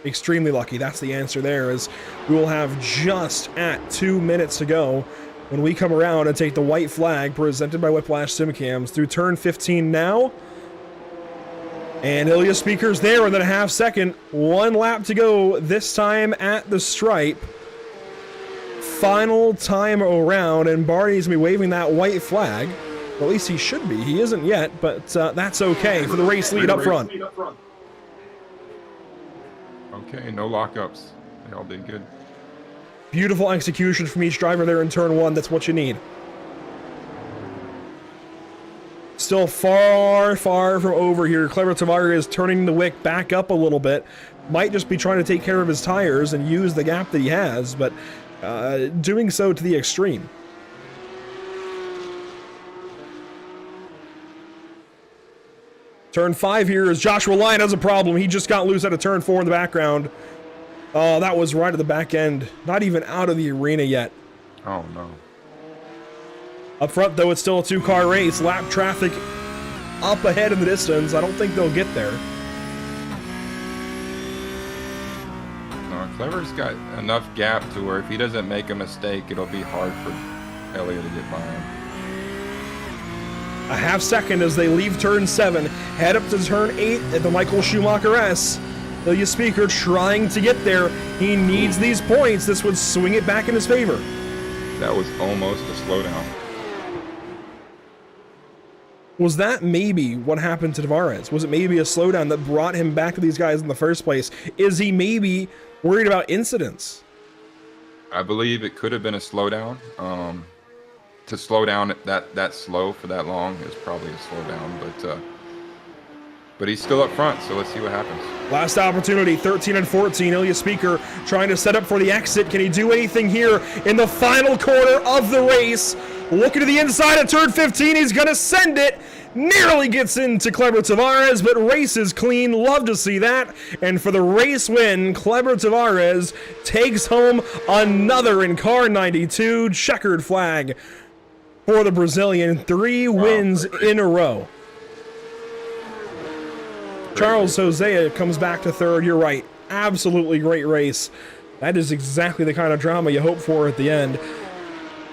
Extremely lucky. That's the answer there, as we will have just at 2 minutes to go when we come around and take the white flag presented by Whiplash Simcams through turn 15 now. And Ilya Speaker's there within a half second. 1 lap to go, this time at the stripe. Final time around, and Barney's going to be waving that white flag. Well, at least he should be. He isn't yet, but that's okay for the race lead up front. Okay, no lockups. They all did good. Beautiful execution from each driver there in turn 1. That's what you need. Still far, far from over here. Kleber Tavares is turning the wick back up a little bit. Might just be trying to take care of his tires and use the gap that he has, but doing so to the extreme. Turn 5 here is Joshua Lyon has a problem. He just got loose out of turn 4 in the background. Oh, that was right at the back end. Not even out of the arena yet. Oh, no. Up front, though, it's still a 2-car race. Lap traffic up ahead in the distance. I don't think they'll get there. Kleber's got enough gap to where if he doesn't make a mistake, it'll be hard for Elliott to get by him. A half second as they leave turn 7, head up to turn 8 at the Michael Schumacher S. Ilya Speaker trying to get there. He needs these points. This would swing it back in his favor. That was almost a slowdown. Was that maybe what happened to Tavares? Was it maybe a slowdown that brought him back to these guys in the first place? Is he maybe worried about incidents? I believe it could have been a slowdown. To slow down that slow for that long is probably a slowdown, but but he's still up front, so let's see what happens. Last opportunity, 13 and 14. Ilya Speaker trying to set up for the exit. Can he do anything here in the final quarter of the race? Looking to the inside of turn 15. He's going to send it. Nearly gets into Kleber Tavares, but races clean. Love to see that. And for the race win, Kleber Tavares takes home another in car 92 checkered flag for the Brazilian. 3 wins in a row. Charles Hosea comes back to third. You're right. Absolutely great race. That is exactly the kind of drama you hope for at the end.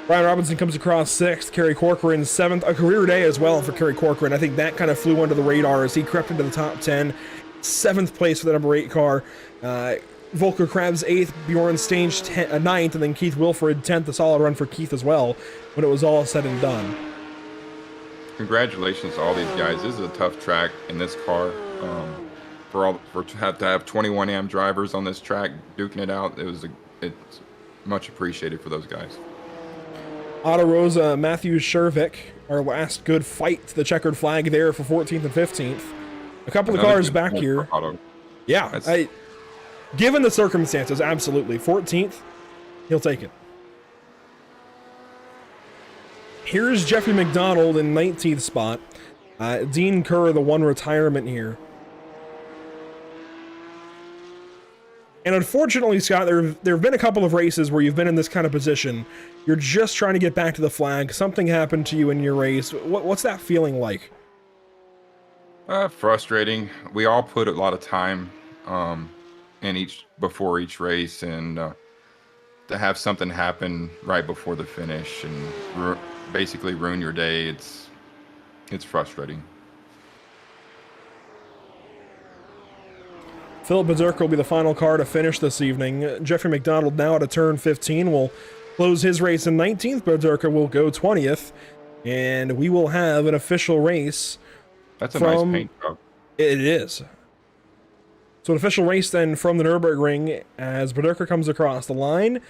Brian Robinson comes across 6th. Kerry Corcoran 7th. A career day as well for Kerry Corcoran. I think that kind of flew under the radar as he crept into the top 10. 7th place for the number 8 car. Volker Krabs 8th. Bjorn Stange 9th. And then Keith Wilfred 10th. A solid run for Keith as well when it was all said and done. Congratulations to all these guys. This is a tough track in this car. To have 21 AM drivers on this track duking it out, it's much appreciated for those guys. Otto Rosa, Matthew Shervick, our last good fight to the checkered flag there for 14th and 15th. A couple of cars back here. Yeah, given the circumstances, absolutely. 14th, he'll take it. Here's Jeffrey McDonald in 19th spot. Dean Kerr, the one retirement here. And unfortunately, Scott, there have been a couple of races where you've been in this kind of position. You're just trying to get back to the flag. Something happened to you in your race. What's that feeling like? Frustrating. We all put a lot of time before each race, and to have something happen right before the finish and basically ruin your day, it's frustrating. Philip Bazurka will be the final car to finish this evening. Jeffrey McDonald now at a turn 15 will close his race in 19th. Bazurka will go 20th, and we will have an official race. That's a nice paint job. It is. So an official race then from the Nürburgring as Bazurka comes across the line.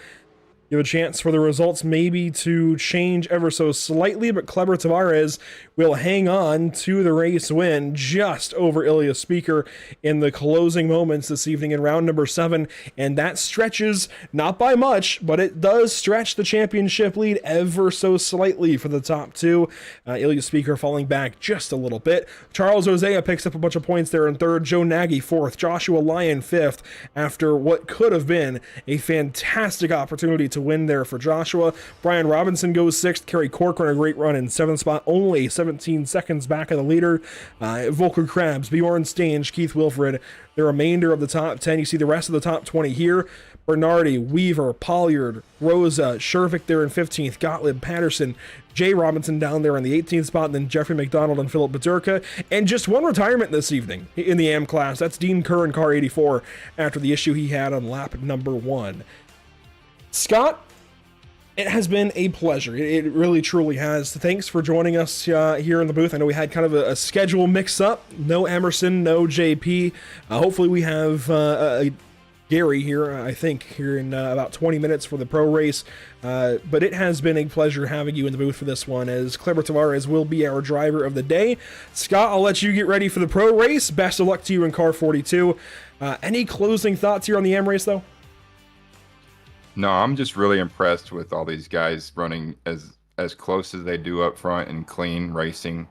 You have a chance for the results maybe to change ever so slightly, but Kleber Tavares will hang on to the race win just over Ilya Speaker in the closing moments this evening in round number 7, and that stretches, not by much, but it does stretch the championship lead ever so slightly for the top 2. Ilya Speaker falling back just a little bit. Charles Hosea picks up a bunch of points there in 3rd, Joe Nagy 4th, Joshua Lyon 5th, after what could have been a fantastic opportunity to win there for Joshua. Brian Robinson goes 6th. Kerry Corcoran a great run in 7th spot, only 17 seconds back of the leader. Volker Krabs, Bjorn Stange, Keith Wilfred, the remainder of the top 10. You see the rest of the top 20 here. Bernardi, Weaver, Pollard, Rosa, Shervick there in 15th, Gottlieb, Patterson, Jay Robinson down there in the 18th spot, and then Jeffrey McDonald and Philip Bazurka. And just one retirement this evening in the AM class. That's Dean Kerr in car 84 after the issue he had on lap number 1. Scott, it has been a pleasure. It really, truly has. Thanks for joining us here in the booth. I know we had kind of a schedule mix-up. No Emerson, no JP. Hopefully we have Gary here, I think, here in about 20 minutes for the pro race. But it has been a pleasure having you in the booth for this one, as Kleber Tavares will be our driver of the day. Scott, I'll let you get ready for the pro race. Best of luck to you in car 42. Any closing thoughts here on the M race, though? No, I'm just really impressed with all these guys running as close as they do up front and clean racing.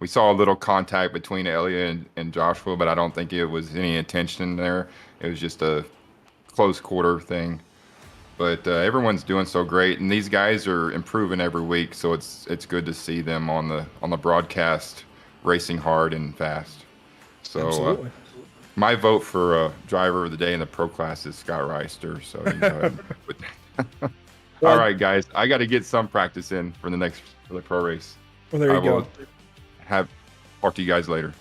We saw a little contact between Elia and Joshua, but I don't think it was any intention there. It was just a close quarter thing. But everyone's doing so great, and these guys are improving every week, so it's good to see them on the broadcast racing hard and fast. So my vote for driver of the day in the pro class is Scott Reister. So you go ahead and put that. All right, guys, I got to get some practice in for the pro race. Well, there you go. Talk to you guys later.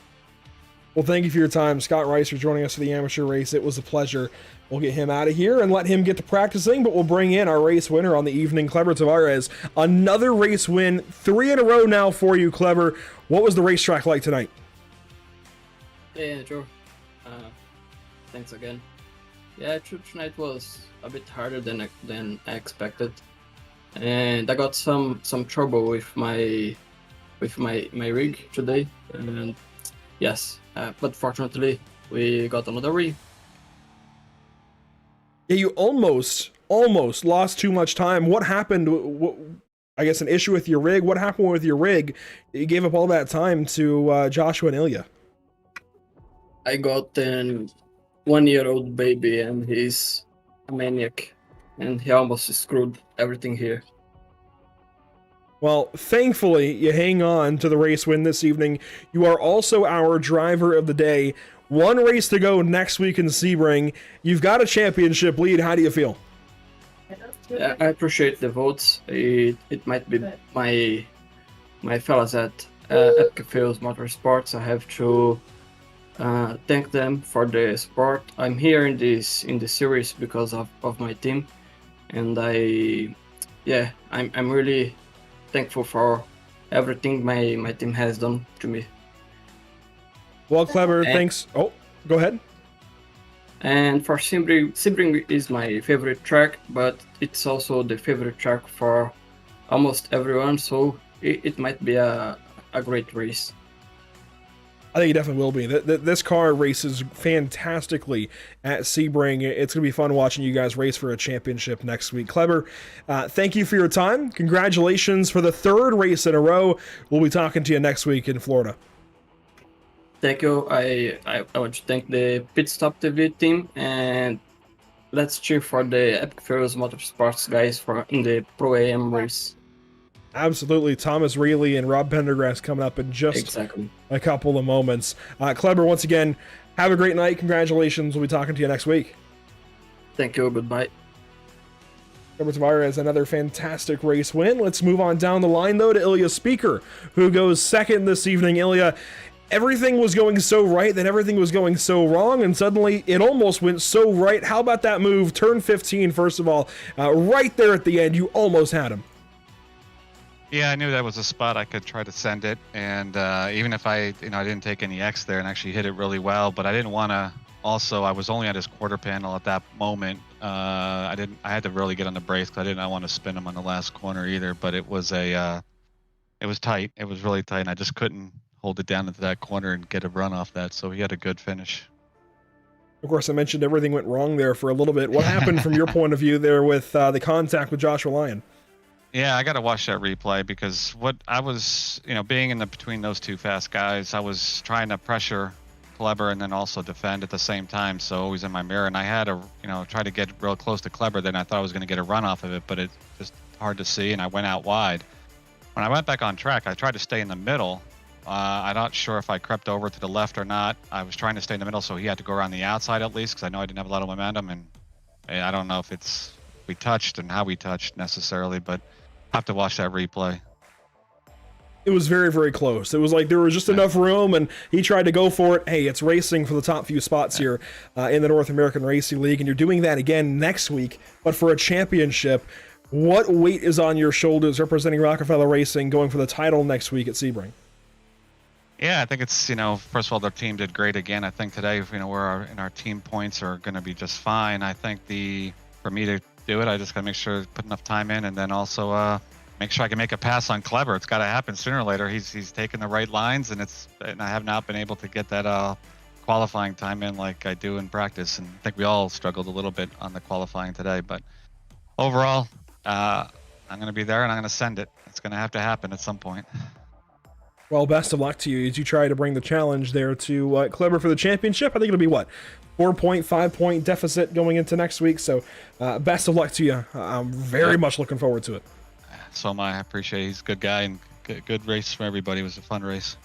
Well, thank you for your time, Scott Reister, joining us for the amateur race. It was a pleasure. We'll get him out of here and let him get to practicing, but we'll bring in our race winner on the evening, Kleber Tavares. Another race win, 3 in a row now for you, Kleber. What was the racetrack like tonight? Yeah, sure. Thanks again. Yeah, tonight was a bit harder than I expected, and I got some trouble with my rig today, and yes, but fortunately we got another win. Yeah, you almost lost too much time. What happened? I guess an issue with your rig. What happened with your rig? You gave up all that time to Joshua and Ilya. I got an 1-year-old baby and he's a maniac, and he almost screwed everything here. Well, thankfully, you hang on to the race win this evening. You are also our driver of the day. One race to go next week in Sebring. You've got a championship lead. How do you feel? I appreciate the votes. It might be my fellas at Epic Fails Motorsports. I have to thank them for the support. I'm here in the series because of my team, and I'm really thankful for everything my team has done to me. Well, Clever, thanks. Oh, go ahead. And for Sebring is my favorite track, but it's also the favorite track for almost everyone, so it might be a great race. I think it definitely will be. This car races fantastically at Sebring. It's going to be fun watching you guys race for a championship next week. Clever, thank you for your time. Congratulations for the 3rd race in a row. We'll be talking to you next week in Florida. Thank you. I want to thank the Pit Stop TV team, and let's cheer for the Epic Fails Motorsports guys in the Pro AM race. Absolutely. Thomas Reilly and Rob Pendergrass coming up in just a couple of moments. Kleber, once again, have a great night. Congratulations. We'll be talking to you next week. Thank you. Goodbye. Kleber Tavares, another fantastic race win. Let's move on down the line, though, to Ilya Speaker, who goes second this evening. Ilya, everything was going so right, then everything was going so wrong, and suddenly it almost went so right. How about that move? Turn 15, first of all. Right there at the end, you almost had him. Yeah, I knew that was a spot I could try to send it, and even if I didn't take any X there and actually hit it really well, but I didn't want to. Also, I was only at his quarter panel at that moment. I had to really get on the brakes because I did not want to spin him on the last corner either. But it was it was tight. It was really tight, and I just couldn't hold it down into that corner and get a run off that. So he had a good finish. Of course, I mentioned everything went wrong there for a little bit. What happened from your point of view there with the contact with Joshua Lyon? Yeah, I got to watch that replay because what I was, being in between those two fast guys, I was trying to pressure Kleber and then also defend at the same time. So always in my mirror, and I had to, try to get real close to Kleber. Then I thought I was going to get a run off of it, but it's just hard to see, and I went out wide. When I went back on track, I tried to stay in the middle. I'm not sure if I crept over to the left or not. I was trying to stay in the middle, so he had to go around the outside at least because I know I didn't have a lot of momentum, and I don't know if we touched and how we touched necessarily, but I have to watch that replay. It was very, very close. It was like there was just enough room, and he tried to go for it. Hey, it's racing for the top few spots here in the North American Racing League, and you're doing that again next week, but for a championship. What weight is on your shoulders representing Rockefeller Racing going for the title next week at Sebring? Yeah, I think it's, first of all, their team did great again. I think today, our team points are going to be just fine. I think for me to do it, I just got to make sure to put enough time in, and then also make sure I can make a pass on Kleber. It's got to happen sooner or later. He's taken the right lines, and I have not been able to get that qualifying time in like I do in practice. And I think we all struggled a little bit on the qualifying today, but overall, I'm going to be there and I'm going to send it. It's going to have to happen at some point. Well, best of luck to you as you try to bring the challenge there to Kleber for the championship. I think it'll be 4.5 point deficit going into next week. So best of luck to you. I'm very much looking forward to it. So am I. I appreciate it. He's a good guy and good race for everybody. It was a fun race.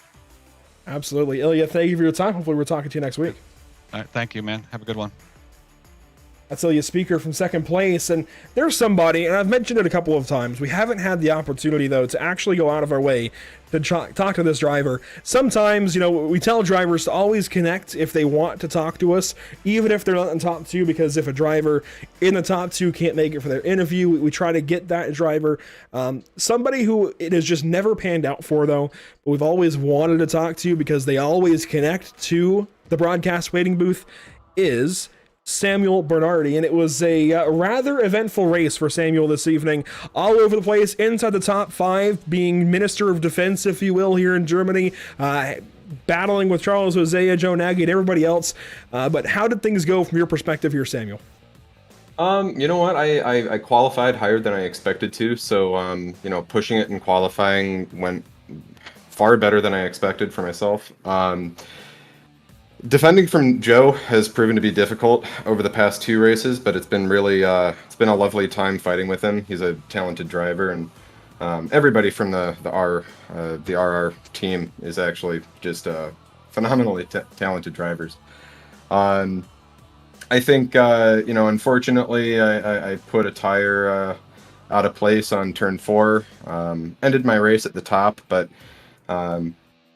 Absolutely. Ilya, thank you for your time. Hopefully we're talking to you next week. All right. Thank you, man. Have a good one. That's Ilya Speaker from second place, and there's somebody, and I've mentioned it a couple of times, we haven't had the opportunity, though, to actually go out of our way to talk to this driver. Sometimes, we tell drivers to always connect if they want to talk to us, even if they're not in the top two, because if a driver in the top two can't make it for their interview, we try to get that driver. Somebody who it has just never panned out for, though, but we've always wanted to talk to because they always connect to the broadcast waiting booth is Samuel Bernardi, and it was a rather eventful race for Samuel this evening, all over the place, inside the top five, being Minister of Defense, if you will, here in Germany. battling with Charles Hosea, Joe Nagy, and everybody else. But how did things go from your perspective here, Samuel? You know what? I qualified higher than I expected to. So, pushing it in qualifying went far better than I expected for myself. Defending from Joe has proven to be difficult over the past 2 races, but it's been really it's been a lovely time fighting with him. He's a talented driver, and everybody from the RR team is actually just phenomenally talented drivers. I think unfortunately I put a tire out of place on turn 4. Ended my race at the top, but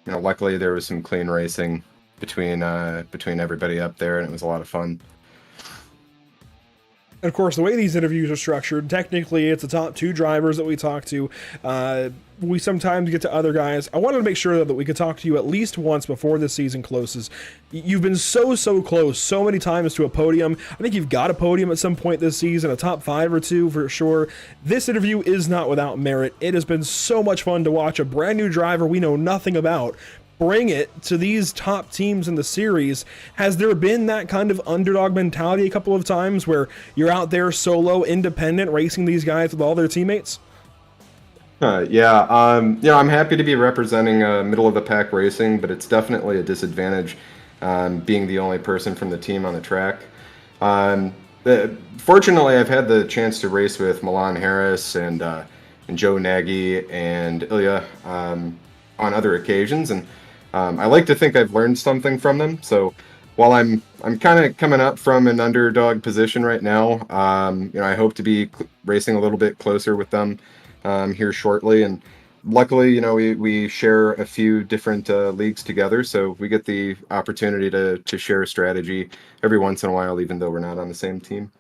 luckily there was some clean racing between everybody up there, and it was a lot of fun. And of course, the way these interviews are structured, technically it's the top 2 drivers that we talk to. We sometimes get to other guys. I wanted to make sure that we could talk to you at least once before this season closes. You've been so close so many times to a podium. I think you've got a podium at some point this season, a top 5 or 2 for sure. This interview is not without merit. It has been so much fun to watch a brand new driver we know nothing about bring it to these top teams in the series. Has there been that kind of underdog mentality a couple of times where you're out there solo, independent, racing these guys with all their teammates? Yeah, I'm happy to be representing middle of the pack racing, but it's definitely a disadvantage being the only person from the team on the track. Fortunately, I've had the chance to race with Milan Harris and Joe Nagy and Ilya on other occasions, and I like to think I've learned something from them. So while I'm kind of coming up from an underdog position right now, I hope to be racing a little bit closer with them here shortly. And luckily, we share a few different leagues together, so we get the opportunity to share a strategy every once in a while, even though we're not on the same team.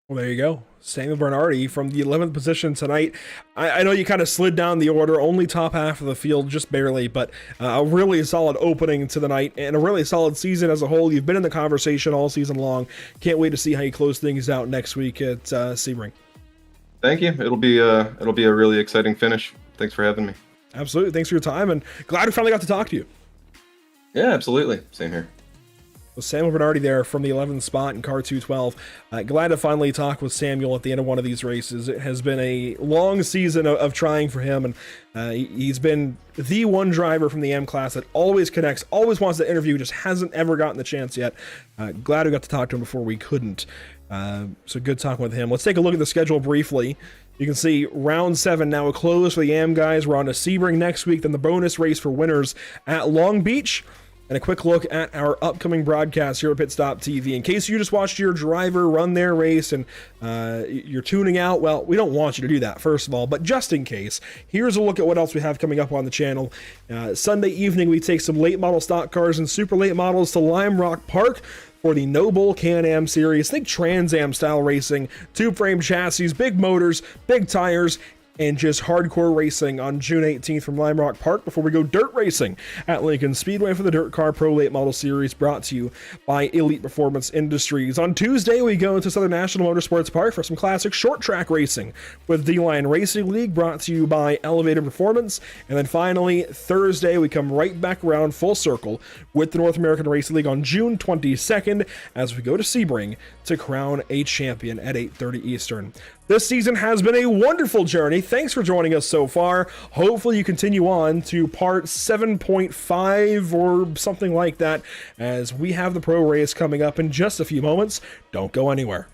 Well, there you go. Samuel Bernardi from the 11th position tonight. I know you kind of slid down the order, only top half of the field, just barely, but a really solid opening to the night and a really solid season as a whole. You've been in the conversation all season long. Can't wait to see how you close things out next week at Sebring. Thank you. It'll be a really exciting finish. Thanks for having me. Absolutely. Thanks for your time, and glad we finally got to talk to you. Yeah, absolutely. Same here. Well, Samuel Bernardi there from the 11th spot in car 212. Glad to finally talk with Samuel at the end of one of these races. It has been a long season of trying for him, and he's been the one driver from the M class that always connects, always wants to interview, just hasn't ever gotten the chance yet. Glad we got to talk to him before we couldn't. So good talking with him. Let's take a look at the schedule briefly. You can see round 7 now closed for the AM guys. We're on to Sebring next week, then the bonus race for winners at Long Beach. And a quick look at our upcoming broadcast here at Pit Stop TV. In case you just watched your driver run their race and you're tuning out, well, we don't want you to do that, first of all. But just in case, here's a look at what else we have coming up on the channel. Sunday evening, we take some late model stock cars and super late models to Lime Rock Park for the Noble Can-Am Series. Think Trans Am style racing, tube-frame chassis, big motors, big tires, and just hardcore racing on June 18th from Lime Rock Park before we go dirt racing at Lincoln Speedway for the Dirt Car Pro Late Model Series, brought to you by Elite Performance Industries. On Tuesday, we go into Southern National Motorsports Park for some classic short track racing with D-Line Racing League, brought to you by Elevated Performance. And then finally, Thursday, we come right back around full circle with the North American Racing League on June 22nd as we go to Sebring to crown a champion at 8:30 Eastern. This season has been a wonderful journey. Thanks for joining us so far. Hopefully you continue on to part 7.5 or something like that as we have the pro race coming up in just a few moments. Don't go anywhere.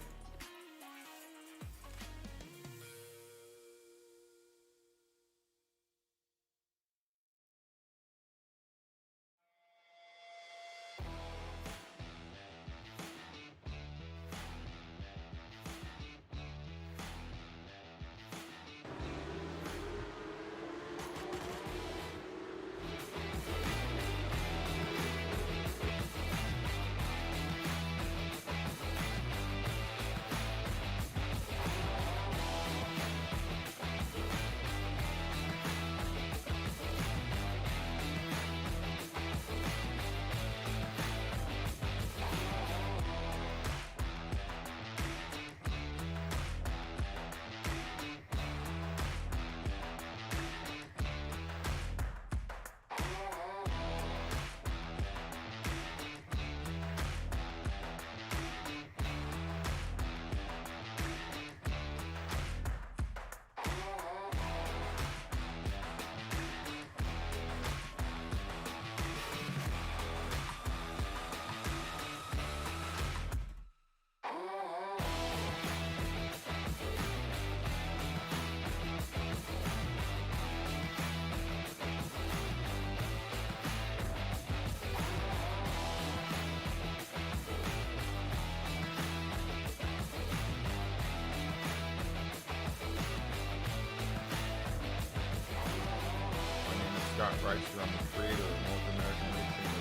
Bryce here. I'm the creator of North American Racing,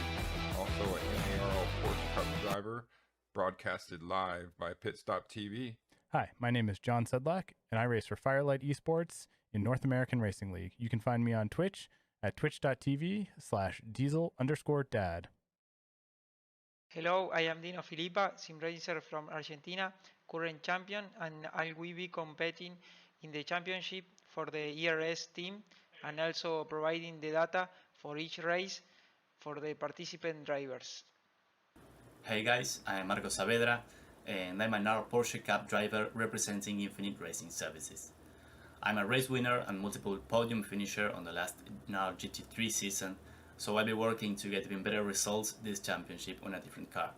also an NARL Porsche Cup driver, broadcasted live by Pit Stop TV. Hi, my name is John Sedlak, and I race for Firelight Esports in North American Racing League. You can find me on Twitch at twitch.tv/diesel_dad. Hello, I am Dino Filippa, sim racer from Argentina, current champion, and I will be competing in the championship for the ERS team and also providing the data for each race for the participant drivers. Hey guys, I am Marco Saavedra, and I'm a NARL Porsche Cup driver representing Infinite Racing Services. I'm a race winner and multiple podium finisher on the last NARL GT3 season, so I'll be working to get even better results this championship on a different car.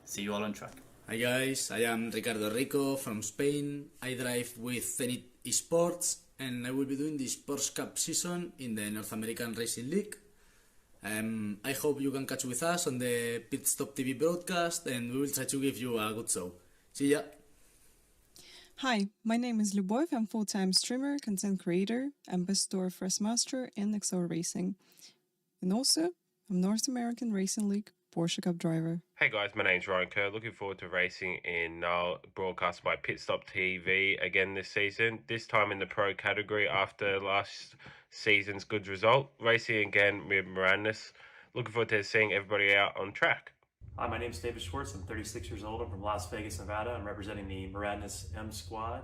See you all on track. Hi guys, I am Ricardo Rico from Spain. I drive with Zenit Esports and I will be doing this Porsche Cup season in the North American Racing League. I hope you can catch with us on the Pit Stop TV broadcast and we will try to give you a good show. See ya! Hi, my name is Lubov. I'm full-time streamer, content creator, ambassador for Master and Excel Racing. And also, I'm North American Racing League Porsche Cup driver. Hey guys, my name's Ryan Kerr. Looking forward to racing in NARL, broadcast by Pit Stop TV again this season. This time in the pro category after last season's good result. Racing again with Miranda's. Looking forward to seeing everybody out on track. Hi, my name is David Schwartz. I'm 36 years old. I'm from Las Vegas, Nevada. I'm representing the Miranda's M squad.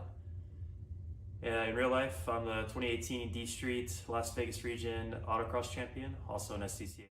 In real life, I'm the 2018 D Street Las Vegas region autocross champion, also an STCA.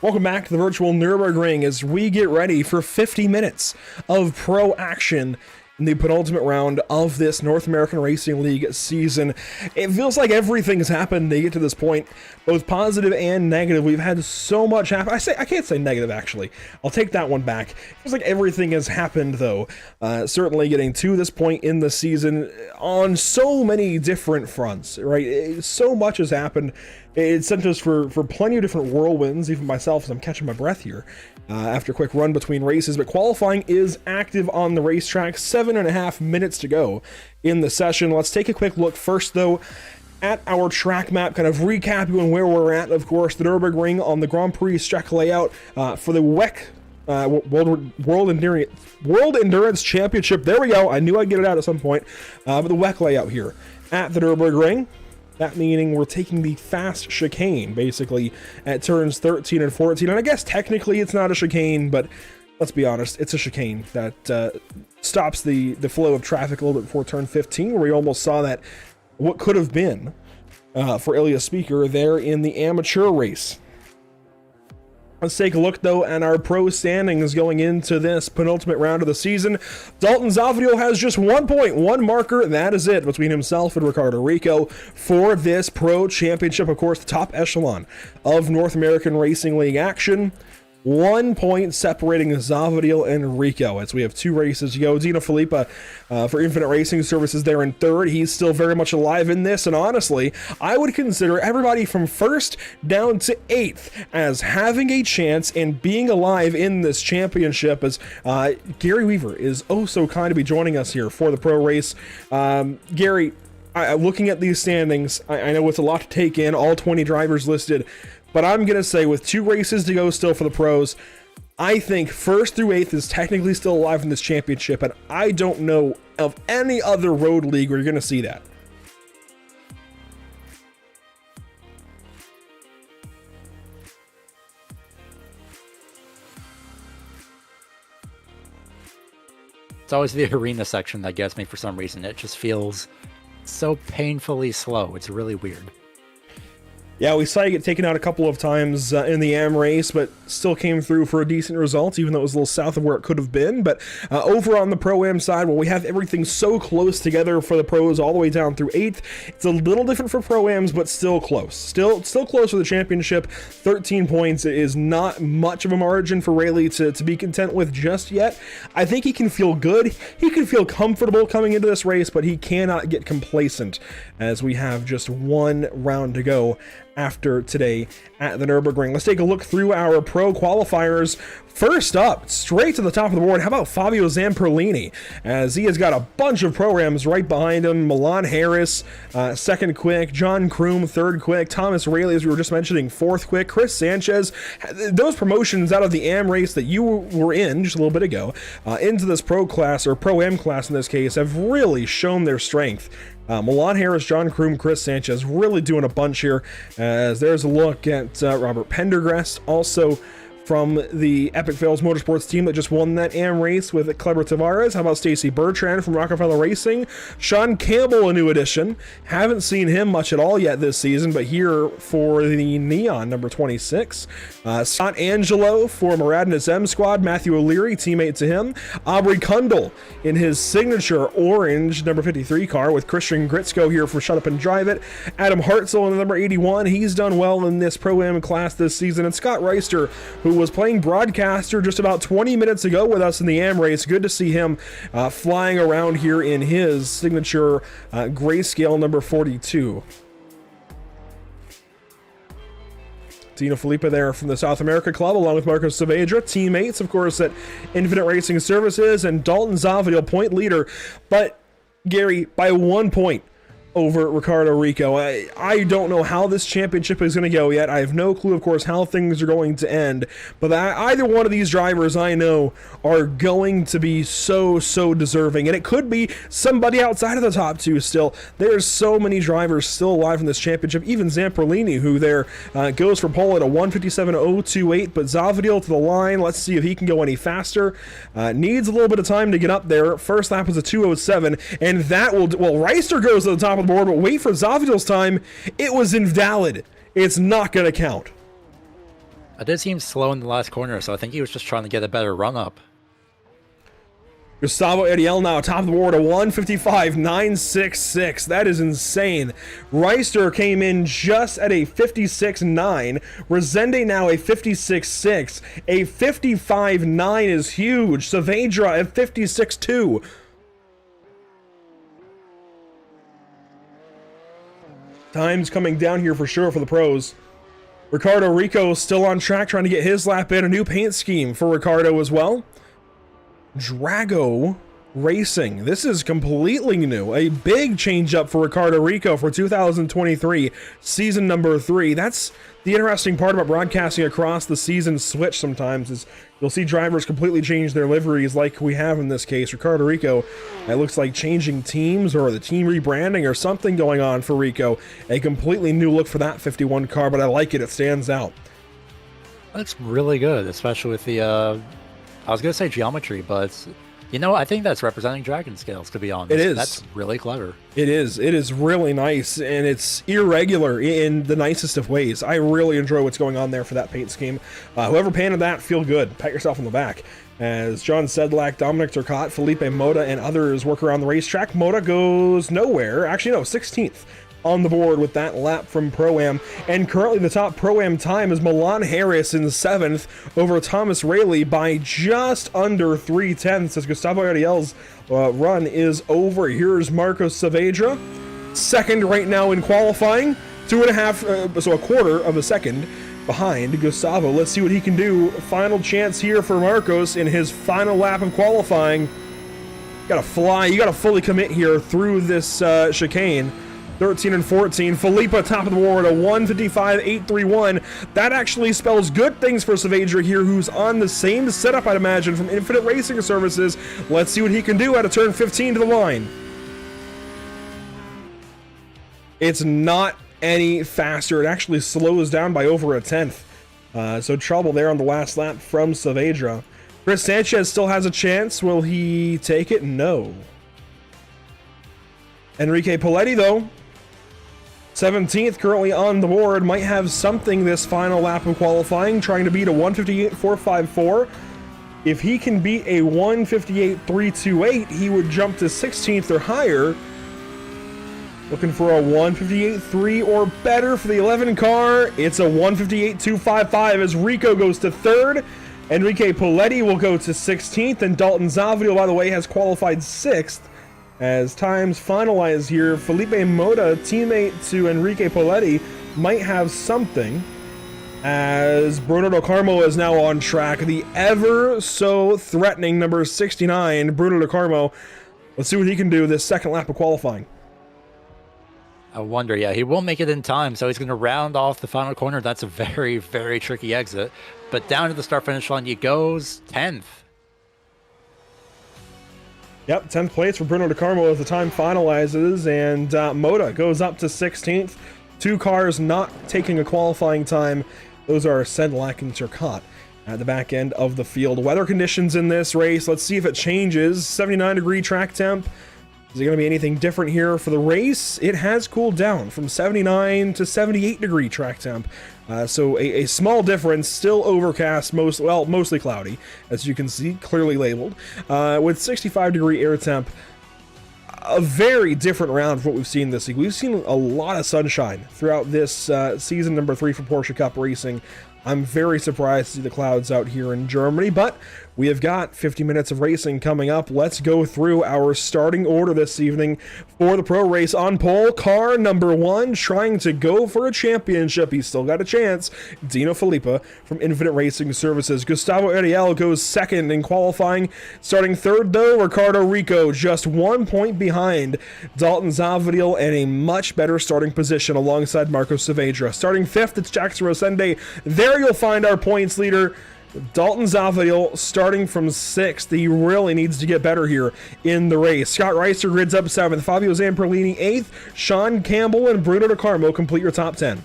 Welcome back to the virtual Nürburgring as we get ready for 50 minutes of pro action in the penultimate round of this North American Racing League season. It feels like everything has happened to get to this point, both positive and negative. We've had so much happen. I can't say negative, actually. I'll take that one back. It feels like everything has happened, though. Certainly getting to this point in the season on so many different fronts, right? So much has happened. It sent us for plenty of different whirlwinds, even myself as I'm catching my breath here after a quick run between races. But qualifying is active on the racetrack. 7.5 minutes to go in the session. Let's take a quick look first, though, at our track map, kind of recapping where we're at. Of course, the Nürburgring on the Grand Prix track layout for the WEC World Endurance Championship. There we go. I knew I'd get it out at some point. But the WEC layout here at the Nürburgring. That meaning we're taking the fast chicane, basically, at turns 13 and 14. And I guess technically it's not a chicane, but let's be honest, it's a chicane that stops the flow of traffic a little bit before turn 15, where we almost saw that what could have been for Ilya Speaker there in the amateur race. Let's take a look, though, at our pro standings going into this penultimate round of the season. Dalton Zavidio has just 1 point, 1 marker. That is it between himself and Ricardo Rico for this pro championship. Of course, the top echelon of North American Racing League action. 1 point separating Zavidio and Rico as we have 2 races to go. Dino Filippa for Infinite Racing Services there in third. He's still very much alive in this, and honestly, I would consider everybody from first down to 8th as having a chance and being alive in this championship, as Gary Weaver is oh so kind to be joining us here for the pro race. Gary, looking at these standings, I know it's a lot to take in, all 20 drivers listed, but I'm going to say with 2 races to go still for the pros, I think 1st through 8th is technically still alive in this championship, and I don't know of any other road league where you're going to see that. It's always the arena section that gets me for some reason. It just feels so painfully slow. It's really weird. Yeah, we saw you get taken out a couple of times in the AM race, but still came through for a decent result, even though it was a little south of where it could have been. But over on the Pro-Am side, well, we have everything so close together for the pros all the way down through 8th. It's a little different for Pro-Ams, but still close. Still close for the championship. 13 points is not much of a margin for Rayleigh to be content with just yet. I think he can feel good. He can feel comfortable coming into this race, but he cannot get complacent as we have just 1 round to go after today at the Nürburgring. Let's take a look through our pro qualifiers. First up, straight to the top of the board, how about Fabio Zamperlini, as he has got a bunch of programs right behind him. Milan Harris, 2nd quick, John Kroom, 3rd quick, Thomas Rayleigh, as we were just mentioning, 4th quick, Chris Sanchez. Those promotions out of the AM race that you were in just a little bit ago into this pro class, or Pro-Am class in this case, have really shown their strength. Milan Harris, John Kroom, Chris Sanchez really doing a bunch here, as there's a look at Robert Pendergrast, also from the Epic Fails Motorsports team that just won that AM race with Kleber Tavares. How about Stacy Bertrand from Rockefeller Racing? Sean Campbell, a new addition. Haven't seen him much at all yet this season, but here for the Neon, number 26. Scott Angelo for Moradness M Squad. Matthew O'Leary, teammate to him. Aubrey Kundle in his signature orange number 53 car with Christian Gritzko here for Shut Up and Drive It. Adam Hartzell in the number 81. He's done well in this Pro-Am class this season. And Scott Reister, who was playing broadcaster just about 20 minutes ago with us in the AM race. Good to see him flying around here in his signature grayscale number 42. Dino Filippa there from the South America Club, along with Marcos Saavedra, teammates, of course, at Infinite Racing Services, and Dalton Zavidio, point leader. But, Gary, by 1 point over Ricardo Rico. I don't know how this championship is going to go yet. I have no clue, of course, how things are going to end. But either one of these drivers, I know, are going to be so deserving. And it could be somebody outside of the top 2 still. There's so many drivers still alive in this championship. Even Zamperlini, who there goes for pole at a 1:57.028. But Zavidio to the line. Let's see if he can go any faster. Needs a little bit of time to get up there. First lap was a 2:07. And that will... Well, Reister goes to the top of the board, but wait for Zavidio's time. It was invalid. It's not going to count. I did seem slow in the last corner, so I think he was just trying to get a better run up. Gustavo Ariel now top of the board, a 1:55.966. That is insane. Reister came in just at a 56.9. Resende now a 56.6. A 55.9 is huge. Saavedra at 56.2. Time's coming down here for sure for the pros. Ricardo Rico still on track, trying to get his lap in. A new paint scheme for Ricardo as well. Drago Racing. This is completely new. A big change up for Ricardo Rico for 2023, season number 3. That's the interesting part about broadcasting across the season switch sometimes, is you'll see drivers completely change their liveries like we have in this case. Ricardo Rico, it looks like changing teams or the team rebranding or something going on for Rico. A completely new look for that 51 car, but I like it. It stands out. That's really good, especially with the I was going to say geometry, but you know, I think that's representing dragon scales, to be honest. It is. That's really clever. It is. It is really nice, and it's irregular in the nicest of ways. I really enjoy what's going on there for that paint scheme. Whoever painted that, feel good. Pat yourself on the back. As John Sedlak, Dominic Turcotte, Felipe Mota, and others work around the racetrack, Mota goes nowhere. Actually, no, 16th on the board with that lap from Pro-Am. And currently the top Pro-Am time is Milan Harris in 7th over Thomas Rayleigh by just under 3/10 as Gustavo Ariel's run is over. Here's Marcos Saavedra, second right now in qualifying, 2.5, so a quarter of a second behind Gustavo. Let's see what he can do. Final chance here for Marcos in his final lap of qualifying. Gotta fly, you gotta fully commit here through this chicane. 13 and 14. Felipe top of the board, a 1:55.831. That actually spells good things for Saavedra here, who's on the same setup, I'd imagine, from Infinite Racing Services. Let's see what he can do out of turn 15 to the line. It's not any faster. It actually slows down by over 1/10. So trouble there on the last lap from Saavedra. Chris Sanchez still has a chance. Will he take it? No. Enrique Poletti, though, 17th, currently on the board, might have something this final lap of qualifying, trying to beat a 1:58.454. If he can beat a 1:58.328, he would jump to 16th or higher. Looking for a 1:58.3 or better for the 11 car. It's a 1:58.255 as Rico goes to 3rd. Enrique Poletti will go to 16th, and Dalton Zaviel, by the way, has qualified 6th. As times finalize here, Felipe Mota, teammate to Enrique Poletti, might have something, as Bruno Del Carmo is now on track. The ever so threatening number 69, Bruno Del Carmo. Let's see what he can do this second lap of qualifying. I wonder, yeah, he won't make it in time, so he's going to round off the final corner. That's a very, very tricky exit. But down to the start-finish line he goes, 10th. Yep, 10th place for Bruno Del Carmo as the time finalizes, and Mota goes up to 16th. Two cars not taking a qualifying time. Those are Sedlak and Turcotte at the back end of the field. Weather conditions in this race, let's see if it changes. 79-degree track temp. Is it going to be anything different here for the race? It has cooled down from 79 to 78-degree track temp. So a small difference, still overcast, mostly cloudy, as you can see, clearly labeled. With 65-degree air temp, a very different round from what we've seen this week. We've seen a lot of sunshine throughout this season number 3 for Porsche Cup Racing. I'm very surprised to see the clouds out here in Germany, but we have got 50 minutes of racing coming up. Let's go through our starting order this evening for the pro race. On pole, car number 1, trying to go for a championship. He's still got a chance. Dino Filippa from Infinite Racing Services. Gustavo Ariel goes second in qualifying. Starting third, though, Ricardo Rico, just 1 point behind Dalton Zaviel, and a much better starting position alongside Marco Saavedra. Starting fifth, it's Jackson Rosende. There you'll find our points leader, Dalton Zaviel, starting from 6th. He really needs to get better here in the race. Scott Reister grids up 7th. Fabio Zamperlini 8th. Sean Campbell and Bruno Del Carmo complete your top 10.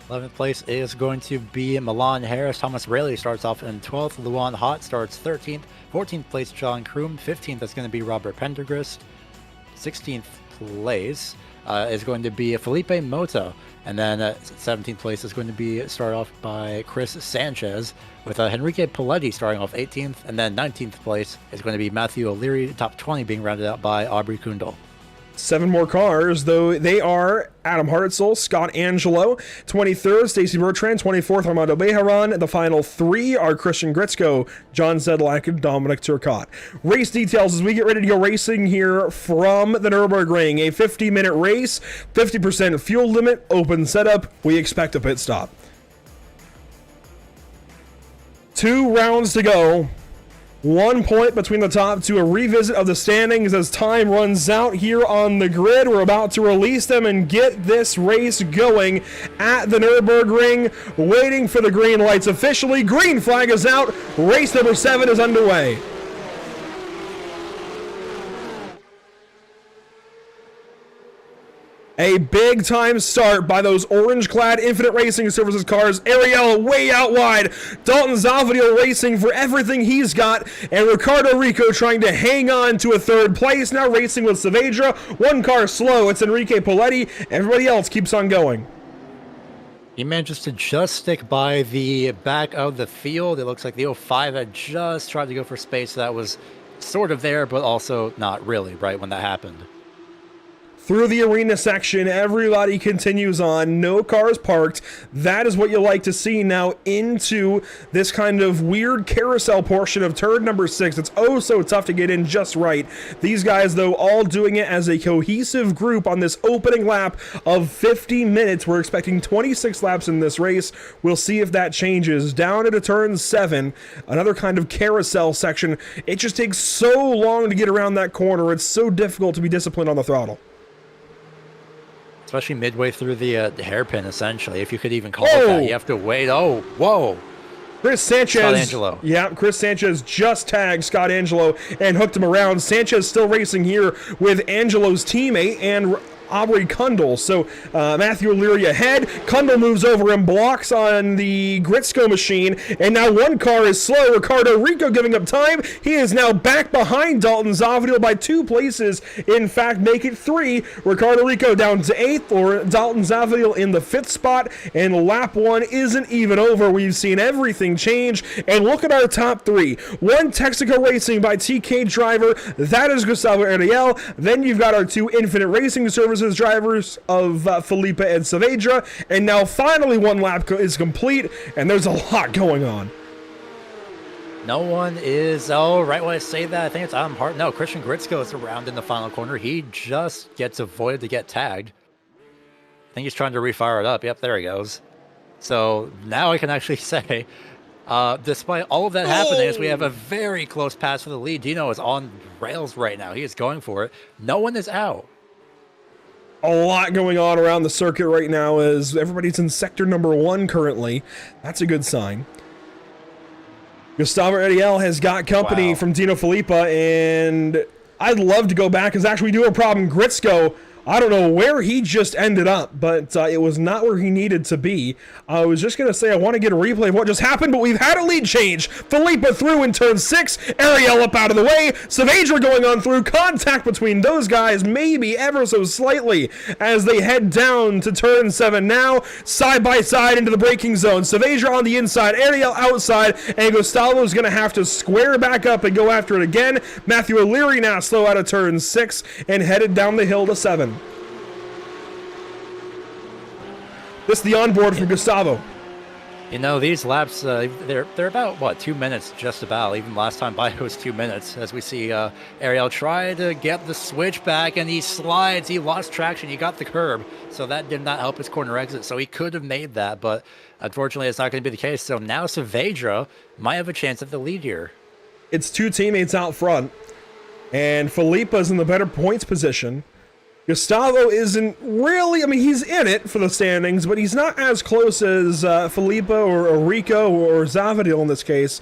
11th place is going to be Milan Harris. Thomas Rayleigh starts off in 12th. Luan Hott starts 13th. 14th place, John Kroom. 15th is going to be Robert Pendergrast. 16th place is going to be Felipe Mota. And then 17th place is going to be started off by Chris Sanchez, with Enrique Poletti starting off 18th. And then 19th place is going to be Matthew O'Leary, top 20 being rounded out by Aubrey Kundal. 7 more cars, though they are Adam Hartzell, Scott Angelo, 23rd, Stacy Bertrand, 24th, Armando Bejaran. The final 3 are Christian Gritzko, John Sedlak, and Dominic Turcotte. Race details as we get ready to go racing here from the Nürburgring. A 50-minute race, 50% fuel limit, open setup. We expect a pit stop. 2 rounds to go. 1 point between the top 2. A revisit of the standings as time runs out here on the grid. We're about to release them and get this race going at the Nürburgring. Waiting for the green lights officially. Green flag is out. Race number 7 is underway. A big time start by those orange-clad Infinite Racing Services cars. Ariel way out wide. Dalton Zavadil racing for everything he's got. And Ricardo Rico trying to hang on to a third place. Now racing with Saavedra. One car slow. It's Enrique Poletti. Everybody else keeps on going. He manages to just stick by the back of the field. It looks like the 05 had just tried to go for space that was sort of there, but also not really right when that happened. Through the arena section, everybody continues on. No cars parked. That is what you like to see now into this kind of weird carousel portion of turn number 6. It's oh so tough to get in just right. These guys, though, all doing it as a cohesive group on this opening lap of 50 minutes. We're expecting 26 laps in this race. We'll see if that changes. Down into turn 7, another kind of carousel section. It just takes so long to get around that corner. It's so difficult to be disciplined on the throttle. Especially midway through the hairpin, essentially. If you could even call it that, you have to wait. Oh, whoa. Chris Sanchez. Scott Angelo. Yeah, Chris Sanchez just tagged Scott Angelo and hooked him around. Sanchez still racing here with Angelo's teammate and Aubrey Kundle. So Matthew O'Leary ahead. Kundle moves over and blocks on the Gritsko machine. And now one car is slow. Ricardo Rico giving up time. He is now back behind Dalton Zavadil by 2 places. In fact, make it 3. Ricardo Rico down to 8th, or Dalton Zavadil in the 5th spot. And lap 1 isn't even over. We've seen everything change. And look at our top 3. 1 Texaco Racing by TK driver. That is Gustavo Ariel. Then you've got our 2 Infinite Racing Services drivers of Felipe and Saavedra, and now finally 1 lap is complete, and there's a lot going on. No one is, right when I say that, I think it's Adam Hart. No, Christian Gritsko is around in the final corner. He just gets avoided to get tagged. I think he's trying to refire it up. Yep, there he goes. So now I can actually say, despite all of that happening, as we have a very close pass for the lead, Dino is on rails right now. He is going for it. No one is out. A lot going on around the circuit right now as everybody's in sector number 1 currently. That's a good sign. Gustavo Ariel has got company from Dino Filippa, and I'd love to go back because actually we do have a problem. Gritsko, I don't know where he just ended up, but it was not where he needed to be. I was just going to say I want to get a replay of what just happened, but we've had a lead change. Filippa through in turn 6, Ariel up out of the way, Saavedra going on through, contact between those guys, maybe ever so slightly, as they head down to turn 7 now, side by side into the braking zone. Saavedra on the inside, Ariel outside, and Gustavo's going to have to square back up and go after it again. Matthew O'Leary now slow out of turn 6 and headed down the hill to 7. This is the onboard from Gustavo. You know, these laps, they're about, what, 2 minutes just about. Even last time by it was 2 minutes, as we see Ariel try to get the switch back, and he slides. He lost traction. He got the curb, so that did not help his corner exit. So he could have made that, but unfortunately it's not going to be the case. So now Saavedra might have a chance at the lead here. It's 2 teammates out front, and Filippa's in the better points position. Gustavo isn't really, I mean, he's in it for the standings, but he's not as close as Filippa or Rico or Zavadil in this case.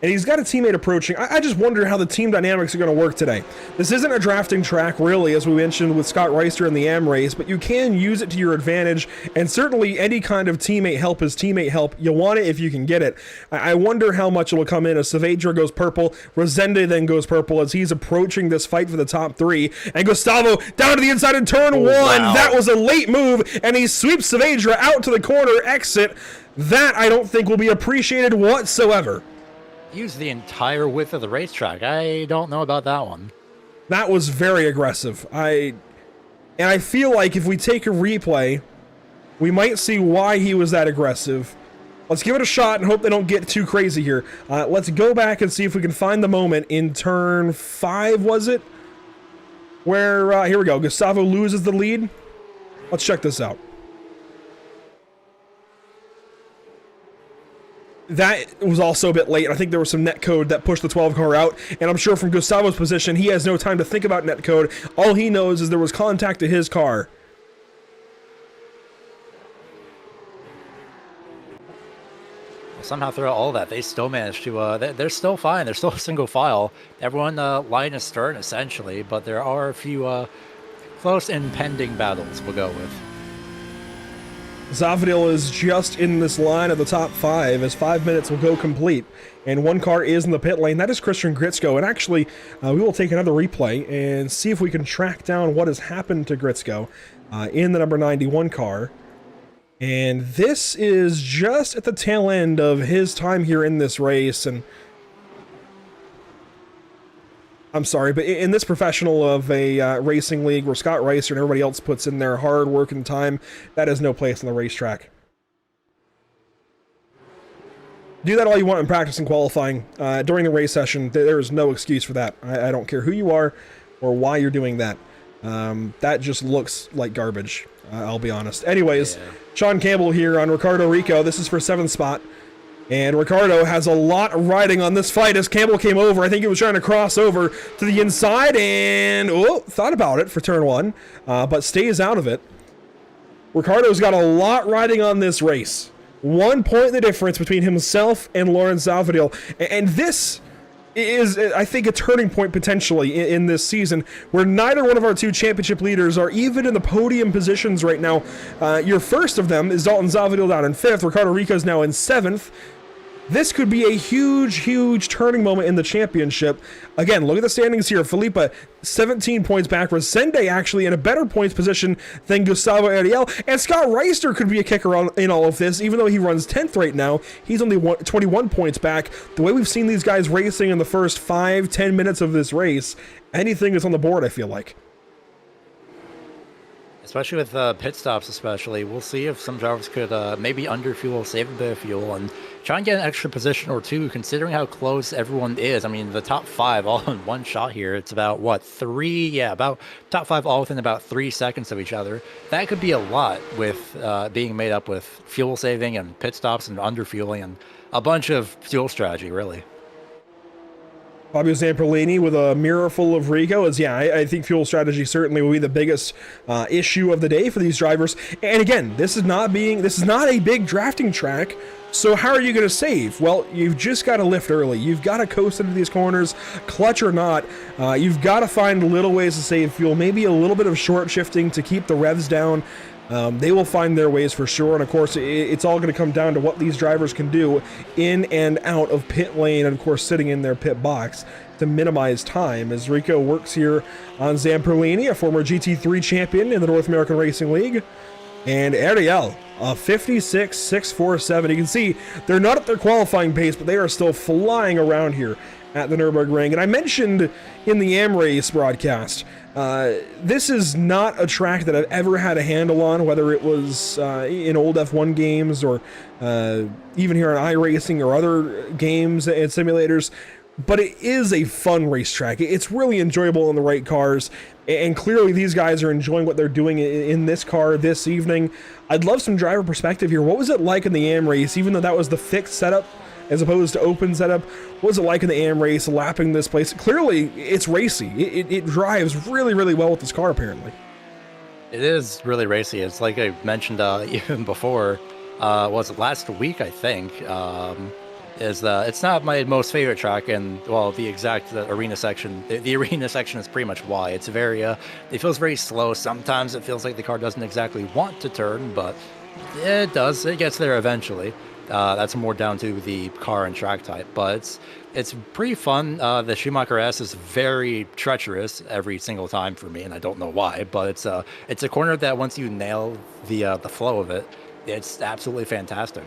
And he's got a teammate approaching. I just wonder how the team dynamics are going to work today. This isn't a drafting track, really, as we mentioned with Scott Reister in the AM race, but you can use it to your advantage, and certainly any kind of teammate help is teammate help. You want it if you can get it. I wonder how much it will come in as Saavedra goes purple, Rosende then goes purple as he's approaching this fight for the top 3, and Gustavo down to the inside in turn 1. Wow. That was a late move, and he sweeps Saavedra out to the corner exit. That I don't think will be appreciated whatsoever. Use the entire width of the racetrack. I don't know about that one. That was very aggressive. I feel like if we take a replay, we might see why he was that aggressive. Let's give it a shot and hope they don't get too crazy here. Let's go back and see if we can find the moment in turn 5, was it? Where, here we go, Gustavo loses the lead. Let's check this out. That was also a bit late. I think there was some netcode that pushed the 12 car out, and I'm sure from Gustavo's position, he has no time to think about netcode. All he knows is there was contact to his car. Somehow throughout all that, they still managed to, they're still fine. They're still single file. Everyone line astern, essentially, but there are a few close impending battles, we'll go with. Zavadil is just in this line of the top 5 as 5 minutes will go complete. And one car is in the pit lane. That is Christian Gritzko. And actually, we will take another replay and see if we can track down what has happened to Gritzko in the number 91 car. And this is just at the tail end of his time here in this race. And I'm sorry, but in this professional of a racing league where Scott Reister and everybody else puts in their hard work and time, that has no place on the racetrack. Do that all you want in practice and qualifying. During the race session, there is no excuse for that. I don't care who you are or why you're doing that. That just looks like garbage, I'll be honest. Anyways, yeah. Sean Campbell here on Ricardo Rico. This is for 7th spot. And Ricardo has a lot riding on this fight as Campbell came over. I think he was trying to cross over to the inside and thought about it for turn 1, but stays out of it. Ricardo's got a lot riding on this race. 1 point the difference between himself and Lawrence Zavadil. And this is, I think, a turning point potentially in this season where neither one of our 2 championship leaders are even in the podium positions right now. Your first of them is Dalton Zavadil down in 5th. Ricardo Rico's now in 7th. This could be a huge, huge turning moment in the championship. Again, look at the standings here. Felipe, 17 points back. Resende actually in a better points position than Gustavo Ariel. And Scott Reister could be a kicker in all of this, even though he runs 10th right now. He's only 21 points back. The way we've seen these guys racing in the first 5-10 minutes of this race, anything is on the board, I feel like. Especially with pit stops, especially. We'll see if some drivers could maybe underfuel, save a bit of fuel, and try and get an extra position or 2, considering how close everyone is. I mean, the top 5 all in one shot here. It's about, what, 3? Yeah, about top 5 all within about 3 seconds of each other. That could be a lot with being made up with fuel saving and pit stops and underfueling and a bunch of fuel strategy, really. Fabio Zamperlini with a mirror full of Rico is, I think fuel strategy certainly will be the biggest issue of the day for these drivers. And again, this is not a big drafting track, so how are you going to save? Well, you've just got to lift early. You've got to coast into these corners, clutch or not. You've got to find little ways to save fuel, maybe a little bit of short shifting to keep the revs down. They will find their ways for sure, and of course it's all going to come down to what these drivers can do in and out of pit lane, and of course sitting in their pit box to minimize time as Rico works here on Zamperlini, a former GT3 champion in the North American Racing League, and Ariel, a 56.647. You can see they're not at their qualifying pace, but they are still flying around here at the Nürburgring. And I mentioned in the AmRace broadcast, this is not a track that I've ever had a handle on, whether it was in old F1 games or even here on iRacing or other games and simulators, but it is a fun racetrack. It's really enjoyable in the right cars, and clearly these guys are enjoying what they're doing in this car this evening. I'd love some driver perspective here. What was it like in the AmRace, even though that was the fixed setup as opposed to open setup? What was it like in the AmRace lapping this place? Clearly, it's racy. It drives really, really well with this car, apparently. It is really racy. It's like I mentioned even before, was it last week, I think, it's not my most favorite track, and, well, the exact arena section, the arena section is pretty much why. It's very, it feels very slow. Sometimes it feels like the car doesn't exactly want to turn, but it does. It gets there eventually. That's more down to the car and track type, but it's pretty fun. The Schumacher S is very treacherous every single time for me, and I don't know why, but it's a corner that once you nail the flow of it, it's absolutely fantastic.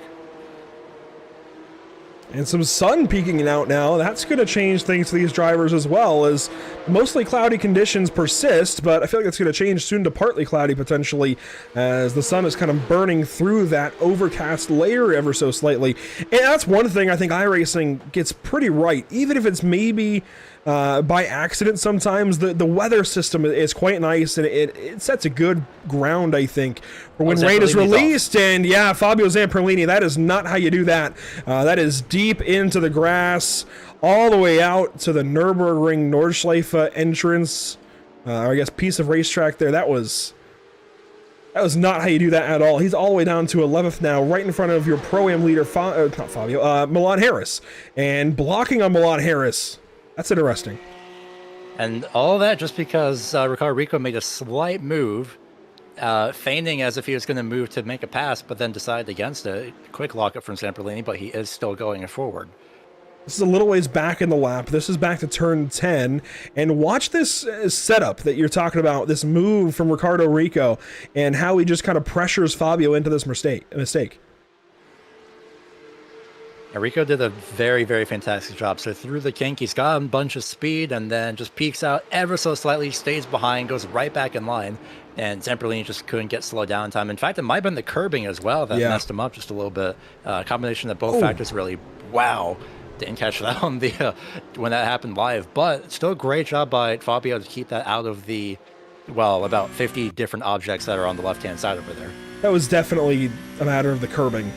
And some sun peeking out now. That's going to change things for these drivers as well, as mostly cloudy conditions persist, but I feel like it's going to change soon to partly cloudy potentially, as the sun is kind of burning through that overcast layer ever so slightly. And that's one thing I think iRacing gets pretty right, even if it's maybe by accident sometimes. The weather system is quite nice, and it sets a good ground, I think, for when rain is released. And yeah, Fabio Zamperlini, that is not how you do that. That is deep into the grass, all the way out to the Nürburgring Nordschleife entrance, or I guess piece of racetrack there. That was not how you do that at all. He's all the way down to 11th now, right in front of your Pro-Am leader, not Fabio, Milan Harris. And blocking on Milan Harris, that's interesting. And all that just because Ricardo Rico made a slight move, feigning as if he was going to move to make a pass, but then decided against it. Quick lockup from Zamperlini, but he is still going forward. This is a little ways back in the lap. This is back to turn 10. And watch this setup that you're talking about, this move from Ricardo Rico, and how he just kind of pressures Fabio into this mistake. Rico did a very, very fantastic job. So through the kink, he's got a bunch of speed and then just peeks out ever so slightly, stays behind, goes right back in line. And Zamperlini just couldn't get slowed down in time. In fact, it might have been the curbing as well that messed him up just a little bit. Combination of both factors really, wow. Didn't catch that on the when that happened live. But still a great job by Fabio to keep that out of the, well, about 50 different objects that are on the left-hand side over there. That was definitely a matter of the curbing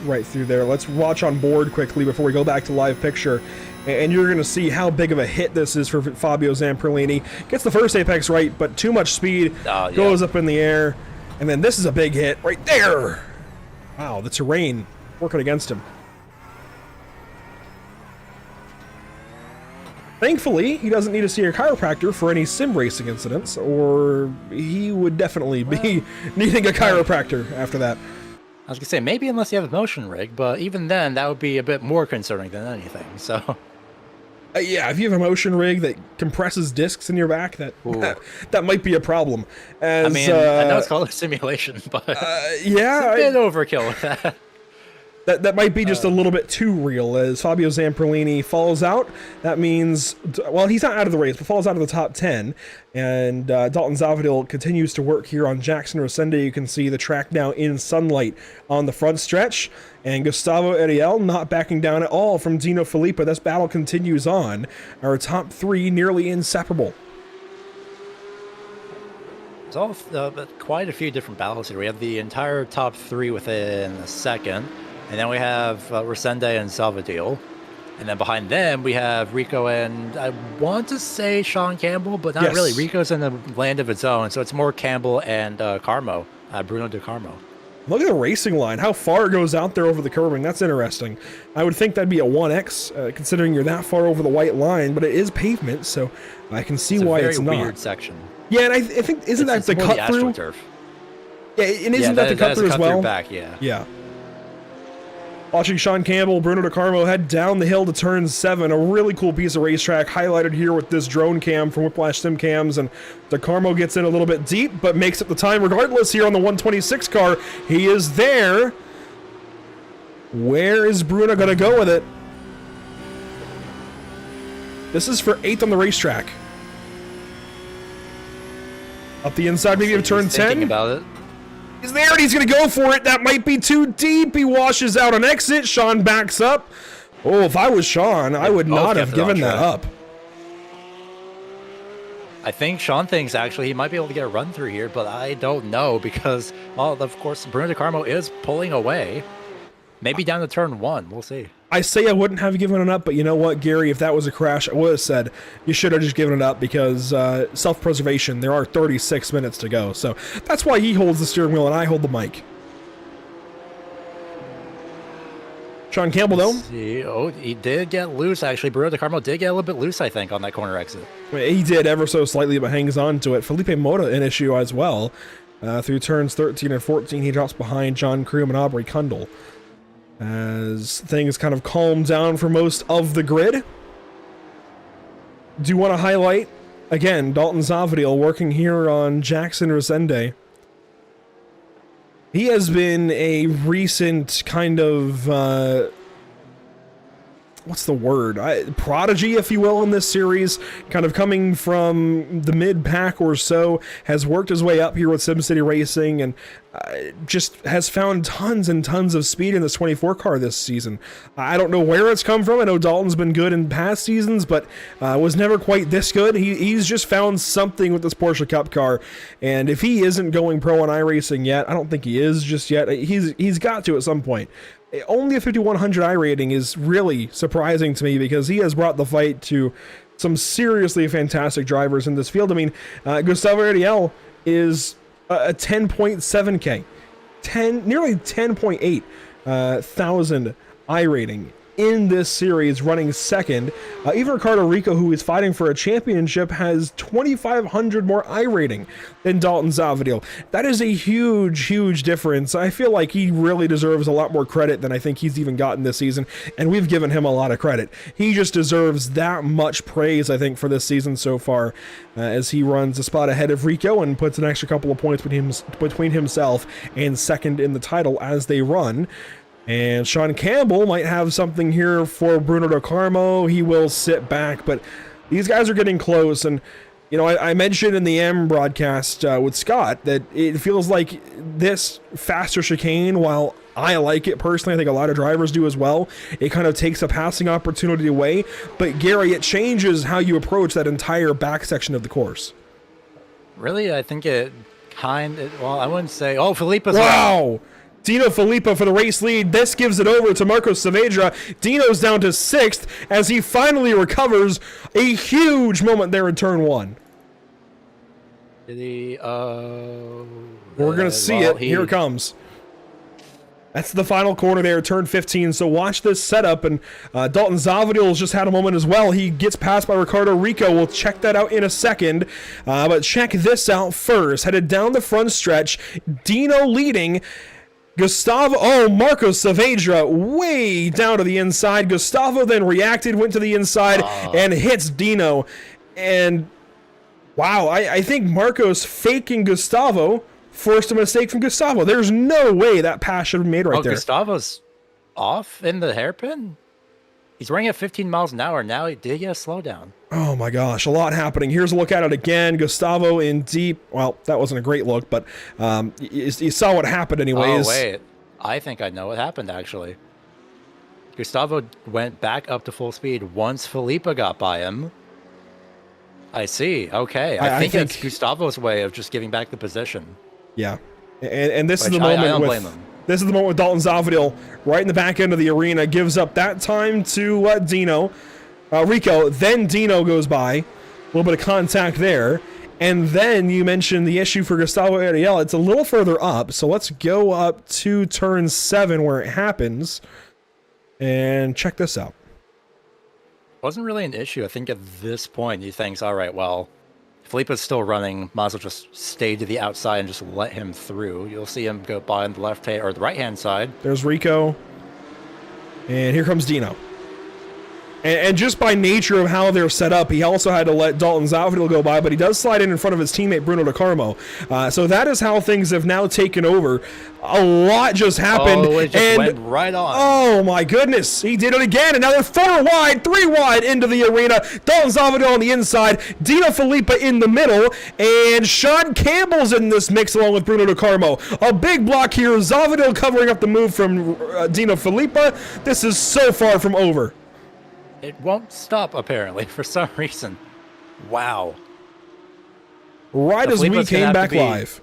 right through there. Let's watch on board quickly before we go back to live picture. And you're going to see how big of a hit this is for Fabio Zamperlini. Gets the first apex right, but too much speed, goes up in the air. And then this is a big hit right there. Wow, the terrain working against him. Thankfully, he doesn't need to see a chiropractor for any sim racing incidents, or he would definitely be needing a chiropractor after that. I was going to say, maybe unless you have a motion rig, but even then, that would be a bit more concerning than anything, so... yeah, if you have a motion rig that compresses discs in your back, that might be a problem. As, I mean, I know it's called a simulation, but yeah, it's a bit overkill with that. That might be just a little bit too real. As Fabio Zamperlini falls out, that means, well, he's not out of the race, but falls out of the top 10. And Dalton Zavadil continues to work here on Jackson Rosende. You can see the track now in sunlight on the front stretch. And Gustavo Ariel not backing down at all from Dino Filippa. This battle continues on. Our top 3 nearly inseparable. It's all quite a few different battles here. We have the entire top 3 within a second. And then we have Rosende and Zavadil. And then behind them, we have Rico and I want to say Sean Campbell, but not really. Rico's in a land of its own, so it's more Campbell and Carmo, Bruno de Carmo. Look at the racing line, how far it goes out there over the curbing. That's interesting. I would think that'd be a 1X, considering you're that far over the white line, but it is pavement, so I can see why it's not. It's a very weird section. Yeah, and I think, isn't that the cut through? Yeah, and isn't that the cut through as well? Back, yeah. Yeah. Watching Sean Campbell, Bruno de Carmo head down the hill to turn 7. A really cool piece of racetrack highlighted here with this drone cam from Whiplash Sim Cams. And de Carmo gets in a little bit deep, but makes up the time regardless here on the 126 car. He is there. Where is Bruno going to go with it? This is for 8th on the racetrack. Up the inside, maybe of turn 10. Thinking about it. He's there and he's going to go for it. That might be too deep. He washes out on exit. Sean backs up. Oh, if I was Sean, I would not have given that up. I think Sean thinks actually he might be able to get a run through here, but I don't know because, well, of course, Bruno de Carmo is pulling away. Maybe down to turn 1. We'll see. I say I wouldn't have given it up, but you know what, Gary? If that was a crash, I would have said you should have just given it up because self-preservation, there are 36 minutes to go. So that's why he holds the steering wheel and I hold the mic. Sean Campbell, though. Oh, he did get loose, actually. Bruno de Carmo did get a little bit loose, I think, on that corner exit. He did ever so slightly, but hangs on to it. Felipe Mota, an issue as well. Through turns 13 and 14, he drops behind John Kroom and Aubrey Kundle. As things kind of calm down for most of the grid. Do you want to highlight, again, Dalton Zavadil working here on Jackson Rosende. He has been a recent kind of, what's the word? Prodigy, if you will, in this series. Kind of coming from the mid-pack or so, has worked his way up here with SimCity Racing, and just has found tons and tons of speed in this 24 car this season. I don't know where it's come from. I know Dalton's been good in past seasons, but was never quite this good. He's just found something with this Porsche Cup car, and if he isn't going pro on iRacing yet, I don't think he is just yet. He's got to at some point. Only a 5100 I rating is really surprising to me because he has brought the fight to some seriously fantastic drivers in this field. I mean, Gustavo Ariel is a 10.7K, nearly 10.8 thousand I rating in this series, running second. Even Ricardo Rico, who is fighting for a championship, has 2,500 more I rating than Dalton Zavadil. That is a huge, huge difference. I feel like he really deserves a lot more credit than I think he's even gotten this season, and we've given him a lot of credit. He just deserves that much praise, I think, for this season so far, as he runs a spot ahead of Rico and puts an extra couple of points between himself and second in the title as they run. And Sean Campbell might have something here for Bruno Di Carmo. He will sit back, but these guys are getting close. And, you know, I mentioned in the M broadcast with Scott that it feels like this faster chicane, while I like it personally, I think a lot of drivers do as well, it kind of takes a passing opportunity away. But, Gary, it changes how you approach that entire back section of the course. Really? I think it well, I wouldn't say... Oh, Felipe's... Wow! Dino Filippa for the race lead. This gives it over to Marco Saavedra. Dino's down to 6th as he finally recovers. A huge moment there in turn 1. We're going to see it. Here it comes. That's the final corner there, turn 15. So watch this setup. And Dalton Zavadil just had a moment as well. He gets passed by Ricardo Rico. We'll check that out in a second. But check this out first. Headed down the front stretch. Dino leading. Marco Saavedra way down to the inside. Gustavo then reacted, went to the inside, and hits Dino. And, wow, I think Marco's faking Gustavo forced a mistake from Gustavo. There's no way that pass should have been made right there. Gustavo's off in the hairpin? He's running at 15 miles an hour. Now he did get a slowdown. Oh my gosh, a lot happening. Here's a look at it again. Gustavo in deep. Well, that wasn't a great look, but you saw what happened anyways. Oh, wait. I think I know what happened, actually. Gustavo went back up to full speed once Filippa got by him. I see. Okay. I think it's Gustavo's way of just giving back the position. Yeah. And this is the moment I don't blame him. This is the moment with Dalton Zavadil right in the back end of the arena, gives up that time to Rico. Then Dino goes by. A little bit of contact there. And then you mentioned the issue for Gustavo Ariel. It's a little further up. So let's go up to turn 7 where it happens. And check this out. Wasn't really an issue. I think at this point he thinks, all right, well, Filippa's still running. Might as well just stay to the outside and just let him through. You'll see him go by on the left hand or the right hand side. There's Rico. And here comes Dino. And just by nature of how they're set up, he also had to let Dalton Zavadil go by, but he does slide in front of his teammate Bruno Di Carmo. So that is how things have now taken over. A lot just happened. Oh, it just went right on. Oh my goodness, he did it again. And now they're 4 wide, 3 wide into the arena. Dalton Zavadil on the inside, Dino Filippa in the middle, and Sean Campbell's in this mix along with Bruno Di Carmo. A big block here. Zavadil covering up the move from Dino Filippa. This is so far from over. It won't stop, apparently, for some reason. Wow. Right as we came back live.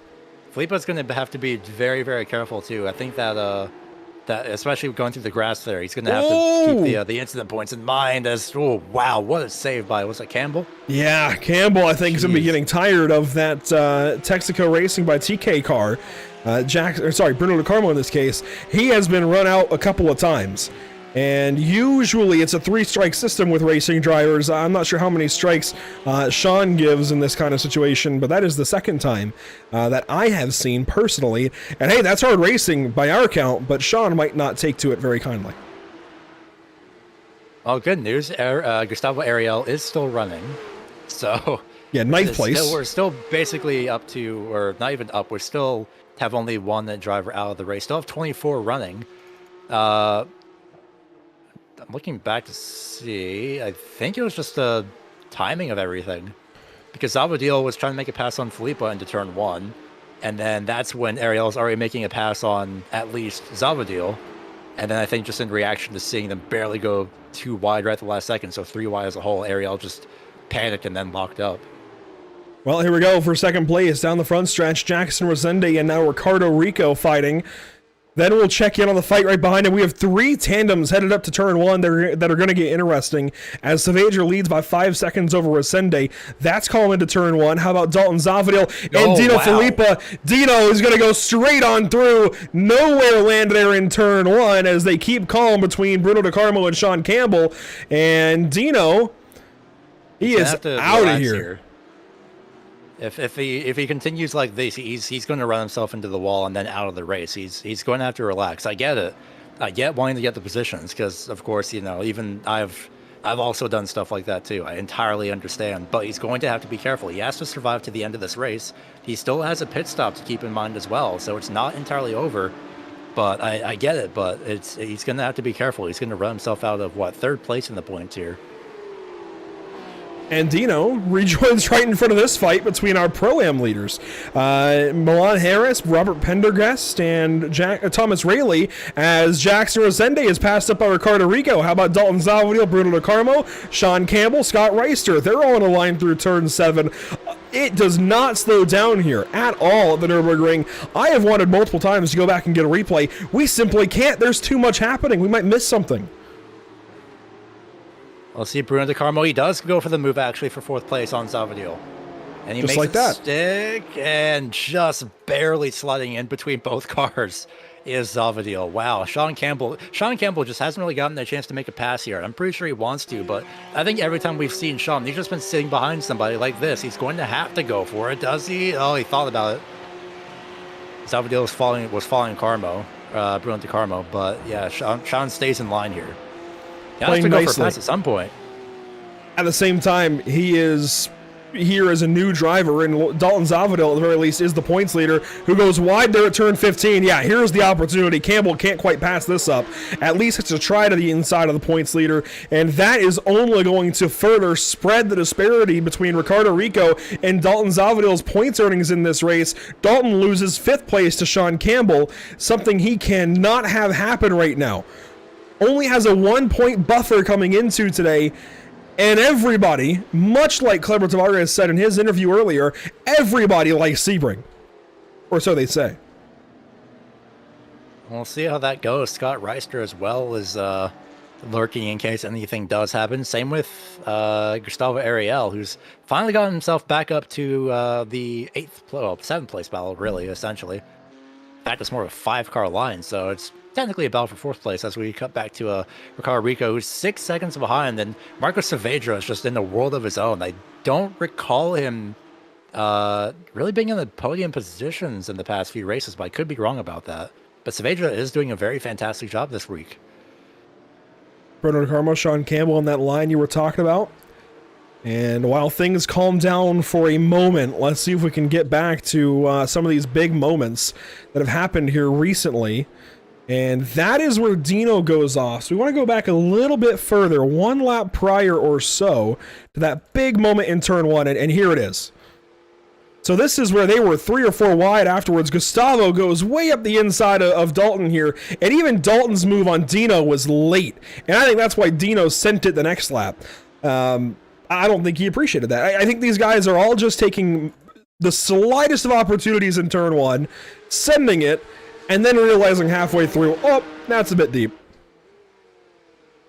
Filippa's going to have to be very, very careful, too. I think that especially going through the grass there, he's going to have to keep the incident points in mind as, oh, wow, what a save by, was it Campbell? Yeah, Campbell, I think, is going to be getting tired of that Texaco Racing by TK car. Bruno Di Carmo in this case. He has been run out a couple of times. And usually it's a 3-strike system with racing drivers. I'm not sure how many strikes Sean gives in this kind of situation, but that is the second time that I have seen personally. And hey, that's hard racing by our count, but Sean might not take to it very kindly. Well, good news. Gustavo Ariel is still running. So yeah, 9th place. We're still basically up to, or not even up, we still have only one driver out of the race. Still have 24 running. I'm looking back to see. I think it was just the timing of everything, because Zavadil was trying to make a pass on Filippa into turn 1, and then that's when Ariel is already making a pass on at least Zavadil, and then I think just in reaction to seeing them barely go 2 wide right at the last second, so 3 wide as a whole, Ariel just panicked and then locked up. Well, here we go for second place down the front stretch. Jackson Rosende and now Ricardo Rico fighting. Then we'll check in on the fight right behind him. We have 3 tandems headed up to turn 1 that are going to get interesting as Saavedra leads by 5 seconds over Resende. That's calling into turn 1. How about Dalton Zavadil and Dino Filippa? Dino is going to go straight on through. Nowhere land there in turn 1 as they keep calm between Bruno De Carmo and Sean Campbell. And Dino, he is out of here. If he continues like this, he's going to run himself into the wall and then out of the race. He's going to have to relax. I get it. I get wanting to get the positions because, of course, even I've also done stuff like that too. I entirely understand. But he's going to have to be careful. He has to survive to the end of this race. He still has a pit stop to keep in mind as well, so it's not entirely over. But I get it. But he's going to have to be careful. He's going to run himself out of 3rd place in the points here. And Dino rejoins right in front of this fight between our Pro-Am leaders. Milan Harris, Robert Pendergast, and Thomas Rayleigh, as Jackson Resende is passed up by Ricardo Rico. How about Dalton Zavadil, Bruno De Carmo, Sean Campbell, Scott Reister? They're all on a line through turn 7. It does not slow down here at all at the Nürburgring. I have wanted multiple times to go back and get a replay. We simply can't. There's too much happening. We might miss something. I'll see Bruno De Carmo. He does go for the move actually for 4th place on Zavadil. And he just makes like it that. Stick and just barely sliding in between both cars is Zavadil. Wow, Sean Campbell just hasn't really gotten a chance to make a pass here. I'm pretty sure he wants to, but I think every time we've seen Sean, he's just been sitting behind somebody like this. He's going to have to go for it, does he? Oh, he thought about it. Zavadil was following Carmo, Bruno De Carmo, but yeah, Sean stays in line here. He has to go for a pass at some point. At the same time, he is here as a new driver, and Dalton Zavadil, at the very least, is the points leader, who goes wide there at turn 15. Yeah, here's the opportunity. Campbell can't quite pass this up. At least it's a try to the inside of the points leader, and that is only going to further spread the disparity between Ricardo Rico and Dalton Zavadil's points earnings in this race. Dalton loses 5th place to Sean Campbell, something he cannot have happen right now. Only has a 1-point buffer coming into today, and everybody, much like Kleber Tavares said in his interview earlier, everybody likes Sebring. Or so they say. We'll see how that goes. Scott Reister as well is lurking in case anything does happen. Same with Gustavo Ariel, who's finally gotten himself back up to the 7th place battle, really, essentially. In fact, it's more of a 5-car line, so it's technically a battle for 4th place as we cut back to Ricardo Rico, who's 6 seconds behind, and Marco Saavedra is just in a world of his own. I don't recall him really being in the podium positions in the past few races, but I could be wrong about that. But Saavedra is doing a very fantastic job this week. Bruno De Carmo, Sean Campbell on that line you were talking about. And while things calm down for a moment, let's see if we can get back to some of these big moments that have happened here recently. And that is where Dino goes off. So we want to go back a little bit further, 1 lap prior or so, to that big moment in turn 1, and here it is. So this is where they were 3 or 4 wide afterwards. Gustavo goes way up the inside of Dalton here, and even Dalton's move on Dino was late. And I think that's why Dino sent it the next lap. I don't think he appreciated that. I think these guys are all just taking the slightest of opportunities in turn 1, sending it, and then realizing halfway through, oh, that's a bit deep.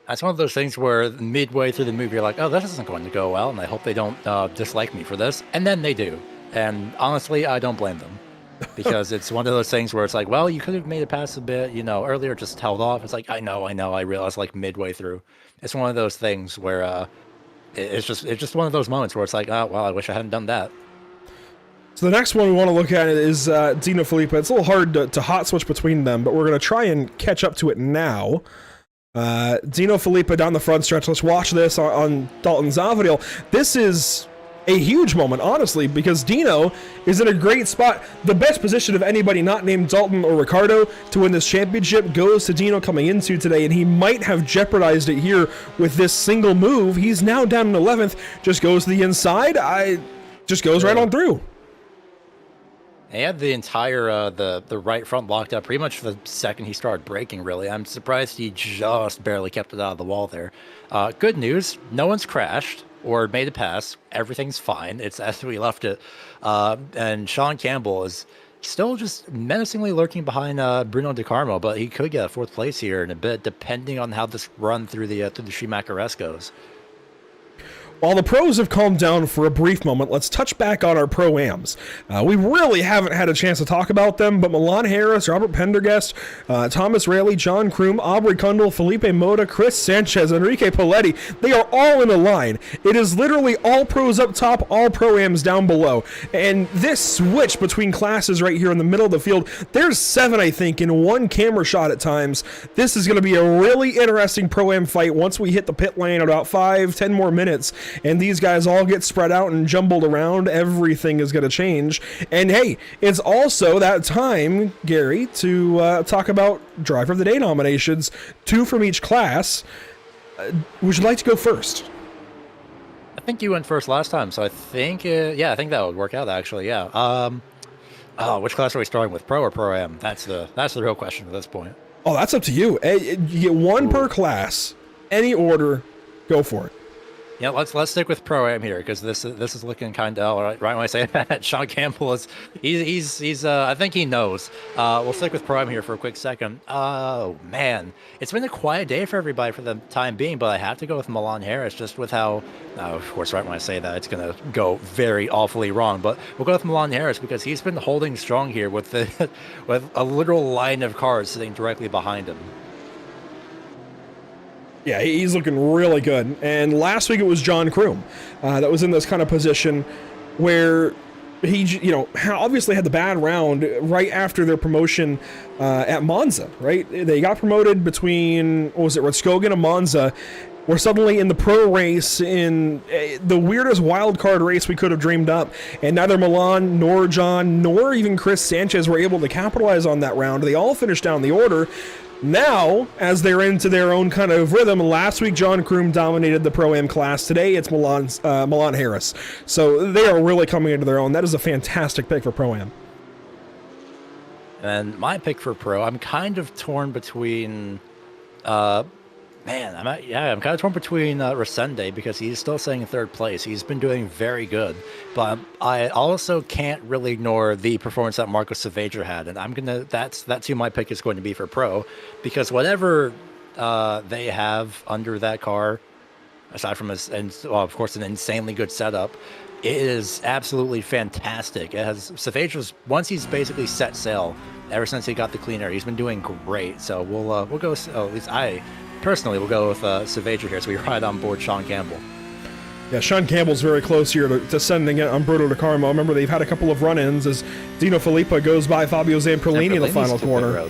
That's one of those things where midway through the movie, you're like, oh, this isn't going to go well, and I hope they don't dislike me for this. And then they do. And honestly, I don't blame them. Because it's one of those things where it's like, well, you could have made it past a bit, earlier, just held off. It's like, I know, I realized like midway through. It's one of those things where it's just one of those moments where it's like, oh, well, I wish I hadn't done that. So the next one we want to look at is Dino Filippa. It's a little hard to hot switch between them, but we're going to try and catch up to it now. Dino Filippa down the front stretch. Let's watch this on Dalton Zavadil. This is a huge moment, honestly, because Dino is in a great spot. The best position of anybody not named Dalton or Ricardo to win this championship goes to Dino coming into today, and he might have jeopardized it here with this single move. He's now down in 11th, just goes to the inside. Just goes right on through. He had the entire the right front locked up pretty much the second he started braking, really. I'm surprised he just barely kept it out of the wall there. Good news, no one's crashed or made a pass. Everything's fine. It's as we left it. And Sean Campbell is still just menacingly lurking behind Bruno Di Carmo, but he could get a 4th place here in a bit, depending on how this run through the Schumacher S goes. While the pros have calmed down for a brief moment, let's touch back on our pro-ams. We really haven't had a chance to talk about them, but Milan Harris, Robert Pendergast, Thomas Raley, John Kroom, Aubrey Kundle, Felipe Mota, Chris Sanchez, Enrique Paletti, they are all in a line. It is literally all pros up top, all pro-ams down below. And this switch between classes right here in the middle of the field, there's 7, I think, in one camera shot at times. This is going to be a really interesting pro-am fight once we hit the pit lane in about 5-10 more minutes. And these guys all get spread out and jumbled around. Everything is going to change. And hey, it's also that time, Gary, to talk about Driver of the Day nominations, 2 from each class. Would you like to go first? I think you went first last time, so I think, I think that would work out, actually, yeah. Which class are we starting with, Pro or Pro-Am? That's the real question at this point. Oh, that's up to you. You get 1 per class. Any order, go for it. Yeah, let's stick with Pro-Am here, because this is looking kind of right when I say that. Sean Campbell is he's I think he knows. We'll stick with Pro-Am here for a quick second. Oh man, it's been a quiet day for everybody for the time being, but I have to go with Milan Harris just with how. Of course, right when I say that, it's gonna go very awfully wrong. But we'll go with Milan Harris because he's been holding strong here with with a literal line of cars sitting directly behind him. Yeah, he's looking really good. And last week it was John Kroom that was in this kind of position where he, obviously had the bad round right after their promotion at Monza, right? They got promoted between, Roscogan and Monza. We're suddenly in the pro race in the weirdest wild card race we could have dreamed up. And neither Milan, nor John, nor even Chris Sanchez were able to capitalize on that round. They all finished down the order. Now, as they're into their own kind of rhythm, last week John Kroom dominated the Pro-Am class. Today it's Milan Harris. So they are really coming into their own. That is a fantastic pick for Pro-Am. And my pick for Pro, I'm kind of torn between I'm kind of torn between Resende because he's still sitting in 3rd place. He's been doing very good, but I also can't really ignore the performance that Marco Saavedra had, and that's who my pick is going to be for Pro, because whatever they have under that car, aside from of course an insanely good setup, it is absolutely fantastic. It has Saavedra's, once he's basically set sail, ever since he got the clean air, he's been doing great. So we'll go. At least I personally will go with Saavedra here, so we ride on board Sean Campbell. Yeah, Sean Campbell's very close here to sending it on Bruno Di Carmo. Remember, they've had a couple of run-ins as Dino Filippa goes by Fabio Zamperlini in the final corner.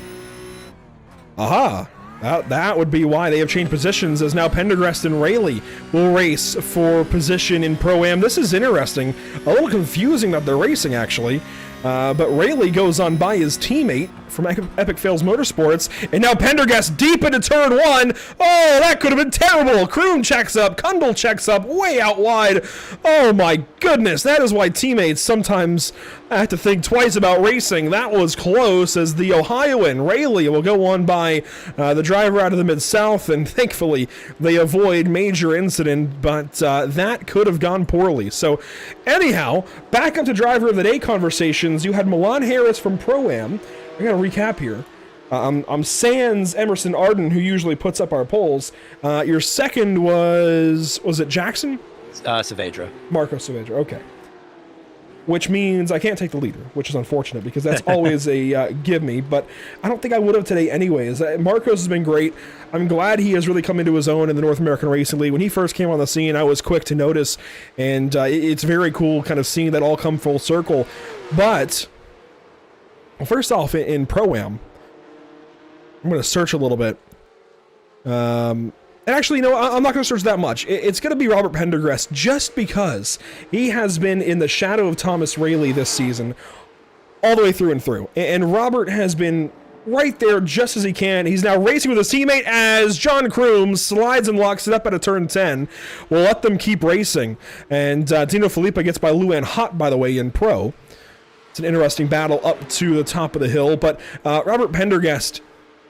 Aha! That would be why they have changed positions, as now Pendergast and Raley will race for position in Pro-Am. This is interesting. A little confusing that they're racing, actually. But Raley goes on by his teammate from Epic Fails Motorsports, and now Pendergast deep into turn 1. Oh, that could have been terrible. Kroom checks up, Kundle checks up, way out wide. Oh my goodness, that is why teammates sometimes have to think twice about racing. That was close, as the Ohioan Raley will go on by the driver out of the Mid-South, and thankfully they avoid major incident, but that could have gone poorly. So anyhow, back up to driver of the day conversations. You had Milan Harris from Pro-Am. I gotta recap here. I'm sans Emerson Arden, who usually puts up our polls. Your second was it Jackson? Saavedra. Marco Saavedra, okay. Which means I can't take the leader, which is unfortunate because that's always a give me, but I don't think I would have today anyways. Marcos has been great. I'm glad he has really come into his own in the North American Racing League. When he first came on the scene, I was quick to notice, and it's very cool kind of seeing that all come full circle. But first off, in Pro-Am, I'm going to search a little bit. And actually, no, I'm not going to search that much. It's going to be Robert Pendergast, just because he has been in the shadow of Thomas Raley this season all the way through and through. And Robert has been right there just as he can. He's now racing with his teammate as John Kroom slides and locks it up at a turn 10. We'll let them keep racing. And Dino Filippa gets by Luan Hot, by the way, in Pro. It's an interesting battle up to the top of the hill. But Robert Pendergast,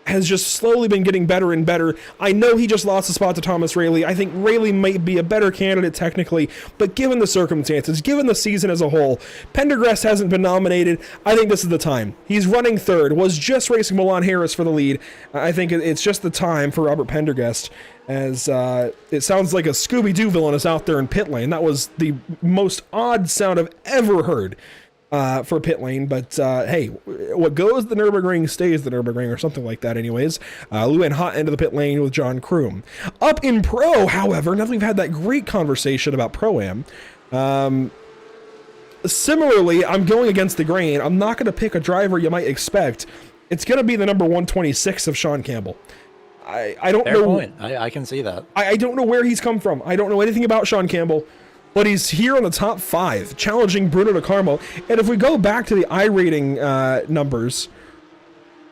has just slowly been getting better and better. I know he just lost a spot to Thomas Rayleigh. I think Rayleigh might be a better candidate technically, but given the circumstances, given the season as a whole, Pendergrast hasn't been nominated. I think this is the time. He's running third, was just racing Milan Harris for the lead. I think it's just the time for Robert Pendergast, as it sounds like a Scooby-Doo villain is out there in pit lane. That was the most odd sound I've ever heard for pit lane, but hey, what goes the Nürburgring stays the Nürburgring, or something like that anyways. Luan Hot into the pit lane with John Kroom. Up in Pro, however, now that we've had that great conversation about Pro-Am, similarly, I'm going against the grain. I'm not going to pick a driver you might expect. It's going to be the number 126 of Sean Campbell. I don't Fair know. point. I can see that. I don't know where he's come from. I don't know anything about Sean Campbell, but he's here on the top 5, challenging Bruno De Carmo. And if we go back to the iRating numbers,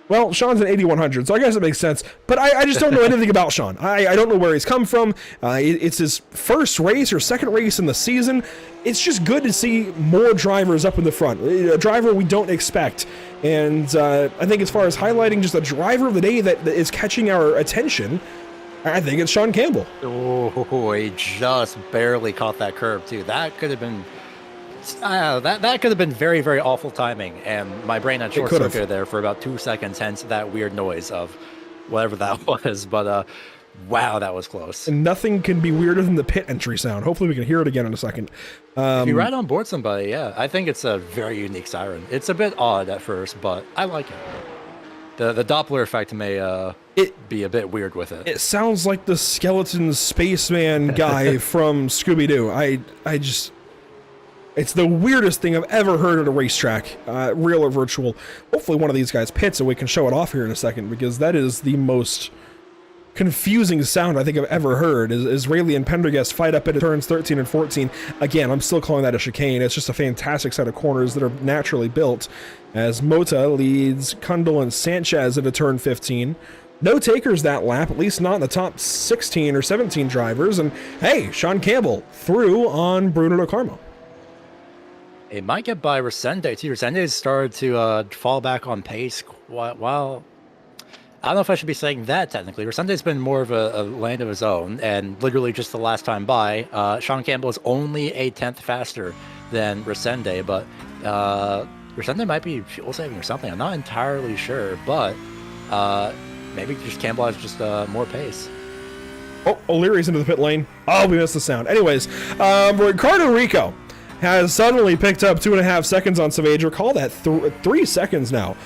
well, Sean's an 8100, so I guess it makes sense. But I just don't know anything about Sean. I don't know where he's come from. It's his first race or second race in the season. It's just good to see more drivers up in the front, a driver we don't expect. And I think as far as highlighting just a driver of the day that is catching our attention, I think it's Sean Campbell. Oh, he just barely caught that curve too. That could have been, that could have been very, very awful timing. And my brain had short circuited there for about 2 seconds. Hence that weird noise of whatever that was. But wow, that was close. And nothing can be weirder than the pit entry sound. Hopefully we can hear it again in a second. If you ride on board somebody, yeah, I think it's a very unique siren. It's a bit odd at first, but I like it. The Doppler effect may be a bit weird with it. It sounds like the skeleton spaceman guy from Scooby-Doo. I just... It's the weirdest thing I've ever heard at a racetrack, real or virtual. Hopefully one of these guys pits and we can show it off here in a second, because that is the most confusing sound I think I've ever heard, is Rayleigh and Pendergast fight up into turns 13 and 14. Again, I'm still calling that a chicane. It's just a fantastic set of corners that are naturally built, as Mota leads Kundal and Sanchez into turn 15. No takers that lap, at least not in the top 16 or 17 drivers. And hey, Sean Campbell through on Bruno De Carmo. It might get by Resende too. Resende's started to fall back on pace while I don't know if I should be saying that technically. Resende's been more of a lane of his own, and literally just the last time by, Sean Campbell is only a 10th faster than Resende, but Resende might be fuel saving or something. I'm not entirely sure, but maybe just Campbell has just more pace. Oh, O'Leary's into the pit lane. Oh, we missed the sound. Anyways, Ricardo Rico has suddenly picked up 2.5 seconds on Saavedra. Call that 3 seconds now,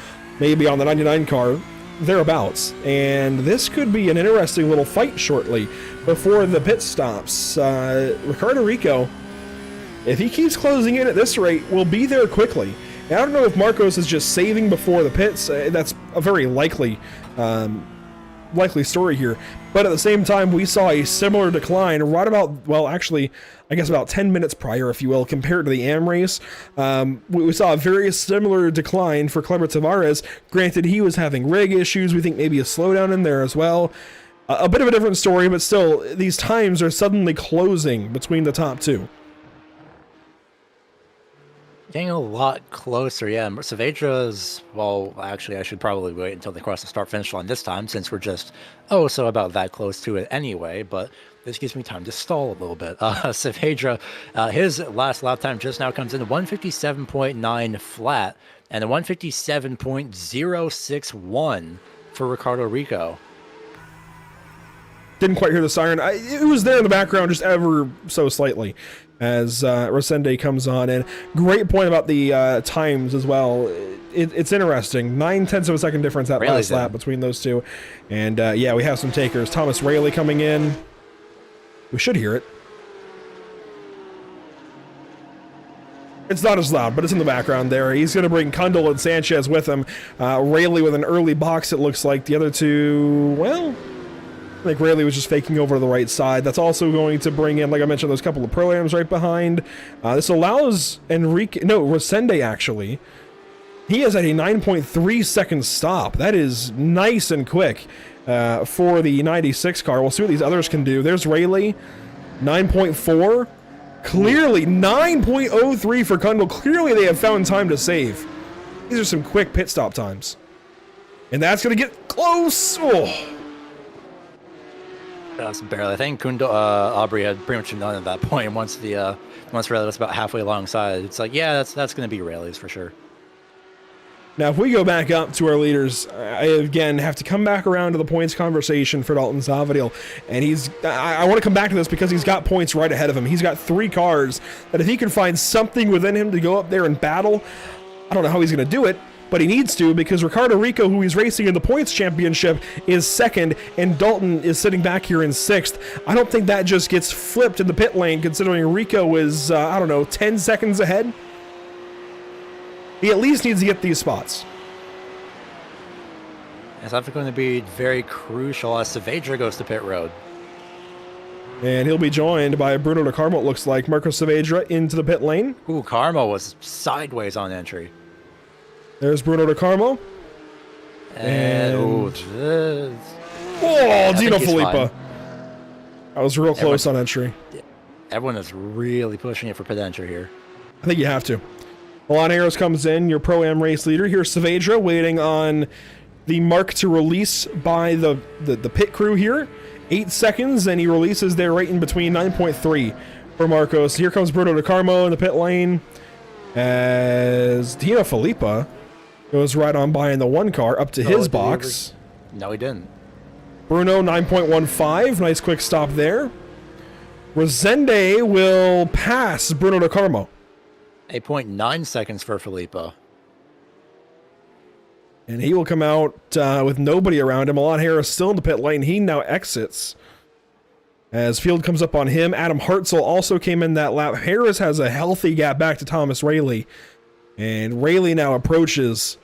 maybe on the 99 car, thereabouts. And this could be an interesting little fight shortly before the pit stops. Ricardo Rico, if he keeps closing in at this rate, will be there quickly. And I don't know if Marcos is just saving before the pits. That's a very likely story here. But at the same time, we saw a similar decline right about, well, actually, I guess about 10 minutes prior, if you will, compared to the AM race. We saw a very similar decline for Cleber Tavares. Granted, he was having rig issues. We think maybe a slowdown in there as well. A bit of a different story, but still, these times are suddenly closing between the top two. Getting a lot closer, yeah. Saavedra's, well, actually, I should probably wait until they cross the start-finish line this time, since we're just, so about that close to it anyway, but this gives me time to stall a little bit. Saavedra, his last lap time just now comes in at 157.9 flat, and a 157.061 for Ricardo Rico. Didn't quite hear the siren. It was there in the background, just ever so slightly, as Resende comes on. And great point about the times as well. It's interesting. 0.9 of a second difference that last lap between those two. And yeah, we have some takers. Thomas Rayleigh coming in. We should hear it. It's not as loud, but it's in the background there. He's going to bring Kundal and Sanchez with him. Rayleigh with an early box, it looks like. The other two, well, I think Rayleigh was just faking over to the right side. That's also going to bring in, like I mentioned, those couple of Pro-Ams right behind. This allows Resende actually. He is at a 9.3 second stop. That is nice and quick for the 96 car. We'll see what these others can do. There's Rayleigh, 9.4. Clearly, 9.03 for Kundal. Clearly, they have found time to save. These are some quick pit stop times. And that's going to get close. Oh. That's barely. I think Aubrey had pretty much done at that point. Once Rayleigh was about halfway alongside, it's like, yeah, that's going to be Rayleigh's for sure. Now, if we go back up to our leaders, I again have to come back around to the points conversation for Dalton Zavadil. And I want to come back to this because he's got points right ahead of him. He's got 3 cars that if he can find something within him to go up there and battle, I don't know how he's going to do it, but he needs to, because Ricardo Rico, who he's racing in the points championship, is 2nd, and Dalton is sitting back here in 6th. I don't think that just gets flipped in the pit lane, considering Rico is, 10 seconds ahead. He at least needs to get these spots. It's definitely going to be very crucial as Saavedra goes to pit road. And he'll be joined by Bruno De Carmo, it looks like. Marco Saavedra into the pit lane. Ooh, Carmo was sideways on entry. There's Bruno De Carmo. And Dino Filippa. I was real close on entry. Everyone is really pushing it for pit entry here. I think you have to. Milan Harris comes in, your Pro-Am race leader. Here's Saavedra waiting on the mark to release by the pit crew here. 8 seconds, and he releases there right in between 9.3 for Marcos. Here comes Bruno De Carmo in the pit lane as Dino Filippa goes right on by in the 1 car up to his box. No, he didn't. Bruno 9.15, nice quick stop there. Resende will pass Bruno De Carmo. 8.9 seconds for Filippa. And he will come out with nobody around him. Milan Harris still in the pit lane. He now exits as field comes up on him. Adam Hartzell also came in that lap. Harris has a healthy gap back to Thomas Rayleigh. And Rayleigh now approaches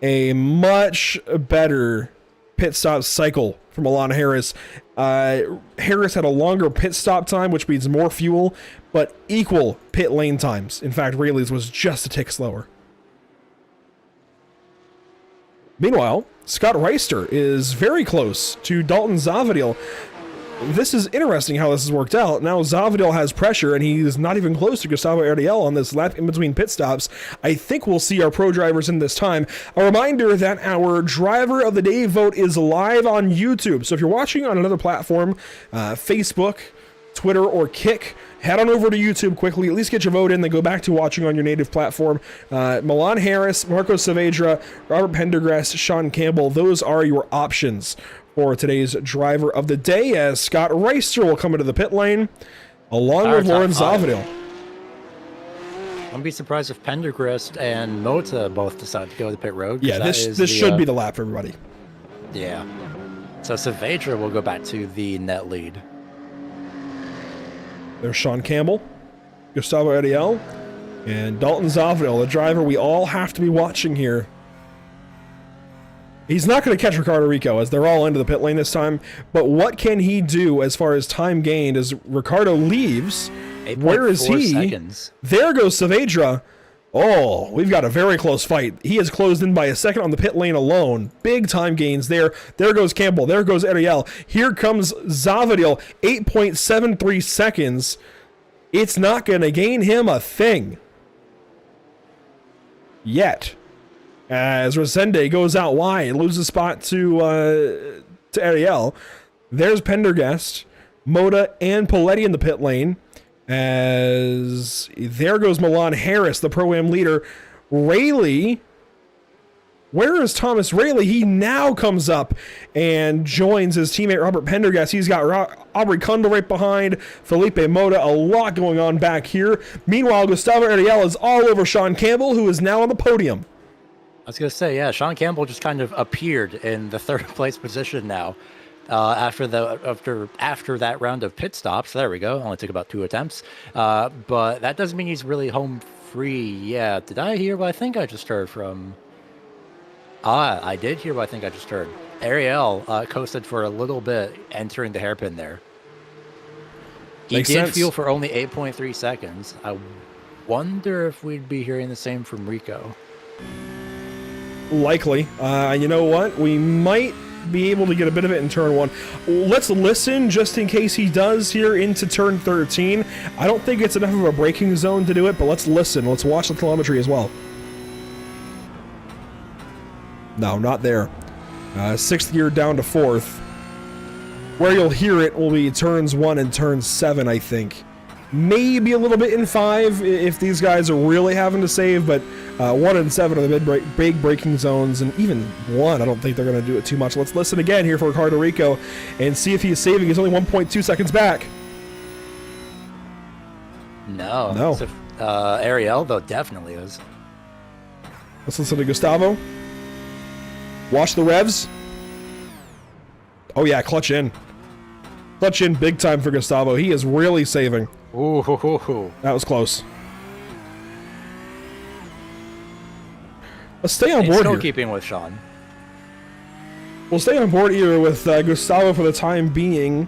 a much better pit stop cycle for Milan Harris. Harris had a longer pit stop time, which means more fuel, but equal pit lane times. In fact, Rayleigh's was just a tick slower. Meanwhile, Scott Reister is very close to Dalton Zavadil. This is interesting how this has worked out. Now Zavadil has pressure, and he's not even close to Gustavo Ariel on this lap in between pit stops. I think we'll see our pro drivers in this time. A reminder that our Driver of the Day vote is live on YouTube. So if you're watching on another platform, Facebook, Twitter, or Kick, head on over to YouTube quickly, at least get your vote in, then go back to watching on your native platform. Milan Harris, Marco Saavedra, Robert Pendergrass, Sean Campbell, those are your options for today's Driver of the Day, as Scott Reister will come into the pit lane, along with Lauren Zavadil. I wouldn't be surprised if Pendergrast and Mota both decide to go to pit road. Yeah, this should be the lap for everybody. Yeah. So Saavedra will go back to the net lead. There's Sean Campbell, Gustavo Ariel, and Dalton Zavadil, the driver we all have to be watching here. He's not going to catch Ricardo Rico, as they're all into the pit lane this time, but what can he do as far as time gained as Ricardo leaves? Where is he? Seconds. There goes Saavedra. Oh, we've got a very close fight. He is closed in by a second on the pit lane alone. Big time gains there. There goes Campbell. There goes Ariel. Here comes Zavadil. 8.73 seconds. It's not going to gain him a thing. Yet. As Resende goes out wide, loses spot to Ariel. There's Pendergast, Mota, and Paletti in the pit lane. As there goes Milan Harris, the Pro-Am leader. Rayleigh, where is Thomas Rayleigh? He now comes up and joins his teammate Robert Pendergast. He's got Aubrey Kundle right behind, Felipe Mota, a lot going on back here. Meanwhile, Gustavo Ariel is all over Sean Campbell, who is now on the podium. I was going to say, yeah, Sean Campbell just kind of appeared in the 3rd place position now. After that round of pit stops. There we go. Only took about 2 attempts. But that doesn't mean he's really home free. Yeah, did I hear what I think I just heard from... I did hear what I think I just heard. Ariel coasted for a little bit entering the hairpin there. He Makes did sense. fuel for only 8.3 seconds. I wonder if we'd be hearing the same from Rico. Likely. You know what? We might be able to get a bit of it in turn 1. Let's listen just in case he does here into turn 13. I don't think it's enough of a braking zone to do it, but let's listen. Let's watch the telemetry as well. No, not there. 6th gear down to 4th. Where you'll hear it will be turns 1 and turn 7, I think. Maybe a little bit in 5 if these guys are really having to save, but 1 and 7 are the big braking zones, and even 1, I don't think they're going to do it too much. Let's listen again here for Ricardo Rico and see if he's saving. He's only 1.2 seconds back. No. So, Ariel, though, definitely is. Let's listen to Gustavo. Watch the revs. Oh, yeah, clutch in. Clutch in big time for Gustavo. He is really saving. Ooh. That was close. Let's stay on board still here. keeping with Sean. We'll stay on board here with Gustavo for the time being.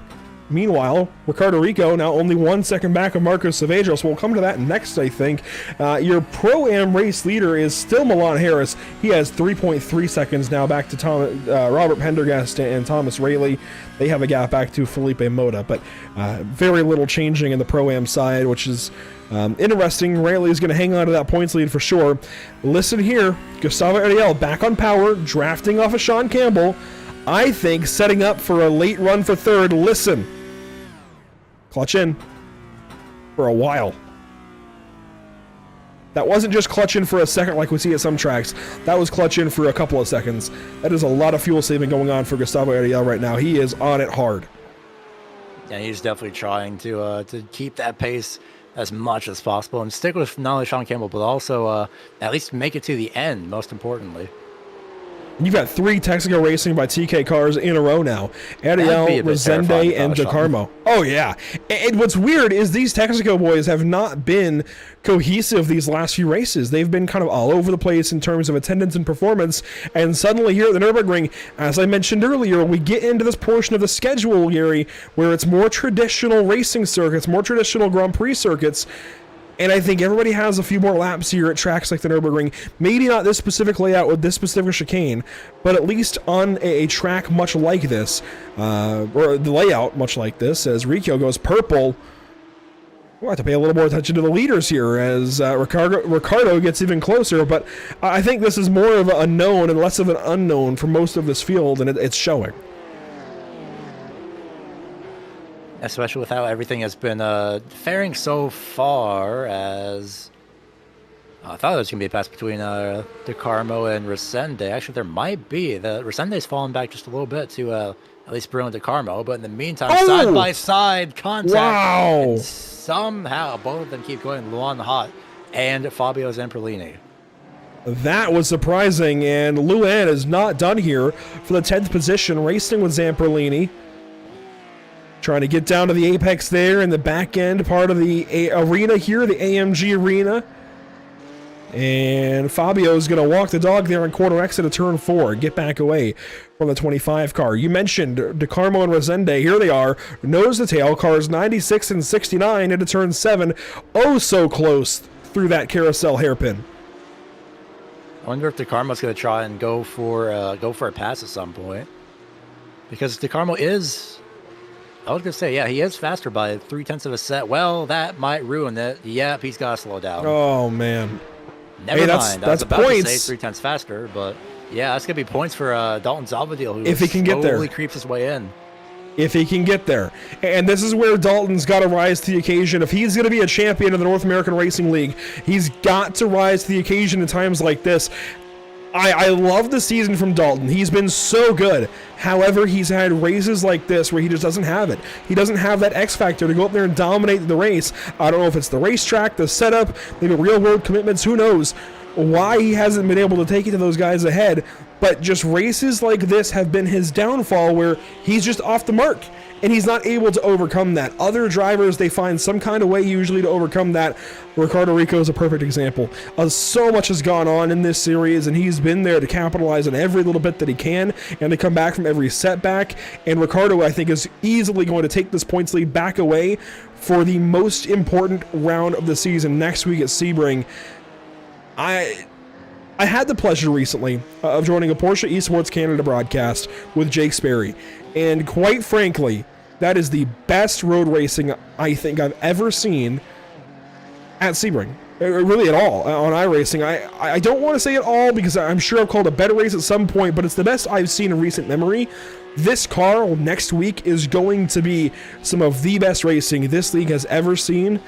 Meanwhile, Ricardo Rico now only 1 second back of Marco Savedro, so we'll come to that next, I think. Your Pro-Am race leader is still Milan Harris. He has 3.3 seconds now back to Robert Pendergast and Thomas Rayleigh. They have a gap back to Felipe Mota, but very little changing in the Pro-Am side, which is interesting. Rayleigh is going to hang on to that points lead for sure. Listen here, Gustavo Ariel back on power, drafting off of Sean Campbell. I think setting up for a late run for 3rd. Listen. Clutch in for a while. That wasn't just clutch in for a second like we see at some tracks. That was clutch in for a couple of seconds. That is a lot of fuel saving going on for Gustavo Ariel right now. He is on it hard. Yeah, he's definitely trying to keep that pace as much as possible and stick with not only Sean Campbell, but also at least make it to the end, most importantly. You've got 3 Texaco Racing by TK cars in a row now. Ariel, Resende, and DeCarmo. Oh, yeah. And what's weird is these Texaco boys have not been cohesive these last few races. They've been kind of all over the place in terms of attendance and performance. And suddenly here at the Nürburgring, as I mentioned earlier, we get into this portion of the schedule, Gary, where it's more traditional racing circuits, more traditional Grand Prix circuits. And I think everybody has a few more laps here at tracks like the Nürburgring. Maybe not this specific layout with this specific chicane, but at least on a track much like this, or the layout much like this, as Rico goes purple. We'll have to pay a little more attention to the leaders here as Ricardo gets even closer, but I think this is more of a known and less of an unknown for most of this field, and it's showing. Especially with how everything has been faring so far, as I thought there was going to be a pass between DeCarmo and Resende. Actually, there might be. Resende's fallen back just a little bit to at least Bruno DeCarmo, but in the meantime, side-by-side contact. Wow! And somehow, both of them keep going. Luan Hot and Fabio Zamperlini. That was surprising, and Luan is not done here for the 10th position, racing with Zamperlini. Trying to get down to the apex there in the back end part of the arena here, the AMG arena. And Fabio's going to walk the dog there in corner exit of turn 4. Get back away from the 25 car. You mentioned DeCarmo and Resende. Here they are. Nose to tail. Cars 96 and 69 into turn 7. Oh, so close through that carousel hairpin. I wonder if DeCarmo's going to try and go for a pass at some point. Because DeCarmo is... I was going to say, yeah, he is faster by 0.3 of a set. Well, that might ruin it. Yep, he's got to slow down. Oh, man. Never mind. I was about points. to say 0.3 faster, but yeah, that's going to be points for Dalton Zavadil, who if he can get there, slowly creeps his way in. If he can get there. And this is where Dalton's got to rise to the occasion. If he's going to be a champion of the North American Racing League, he's got to rise to the occasion in times like this. I love the season from Dalton. He's been so good. However, he's had races like this where he just doesn't have it. He doesn't have that X factor to go up there and dominate the race. I don't know if it's the racetrack, the setup, maybe real-world commitments, who knows why he hasn't been able to take it to those guys ahead. But just races like this have been his downfall, where he's just off the mark and he's not able to overcome that. Other drivers, they find some kind of way usually to overcome that. Ricardo Rico is a perfect example. So much has gone on in this series, and he's been there to capitalize on every little bit that he can and to come back from every setback. And Ricardo, I think, is easily going to take this points lead back away for the most important round of the season next week at Sebring. I had the pleasure recently of joining a Porsche Esports Canada broadcast with Jake Sperry. And quite frankly, that is the best road racing I think I've ever seen at Sebring. really at all on iRacing. I don't want to say at all because I'm sure I've called a better race at some point, but it's the best I've seen in recent memory. This car next week is going to be some of the best racing this league has ever seen.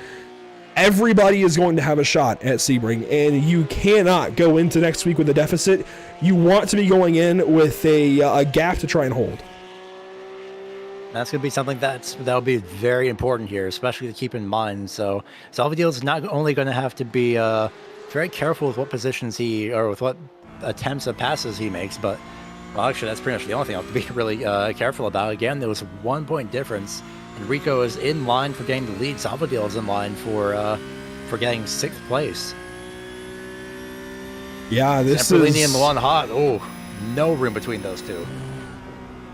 Everybody is going to have a shot at Sebring, and you cannot go into next week with a deficit. You want to be going in with a gap to try and hold. That's going to be something that'll be very important here, especially to keep in mind. So Salvador is not only going to have to be very careful with what positions or with what attempts of passes he makes, but well, actually, that's pretty much the only thing I'll have to be really careful about. Again, there was a 1 point difference, and Rico is in line for getting the lead. Salvador is in line for getting 6th place. Yeah, this Semperlini is... and Milan Hot. Oh, no room between those two.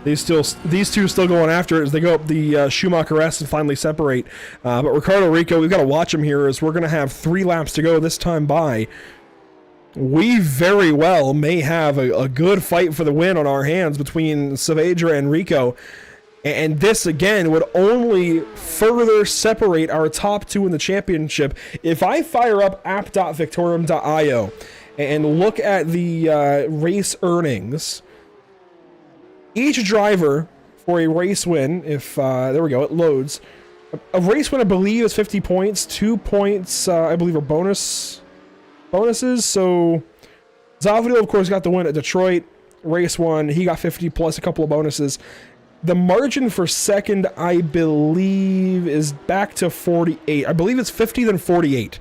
These two still going after it as they go up the Schumacher S and finally separate. But Ricardo Rico, we've got to watch him here as we're going to have 3 laps to go this time by. We very well may have a good fight for the win on our hands between Saavedra and Rico. And this, again, would only further separate our top 2 in the championship. If I fire up app.victorium.io and look at the race earnings... Each driver for a race win, if, there we go, it loads. A race win, I believe, is 50 points. 2 points, I believe, are bonuses. So, Zavadil, of course, got the win at Detroit. Race 1, he got 50 plus a couple of bonuses. The margin for second, I believe, is back to 48. I believe it's 50, then 48.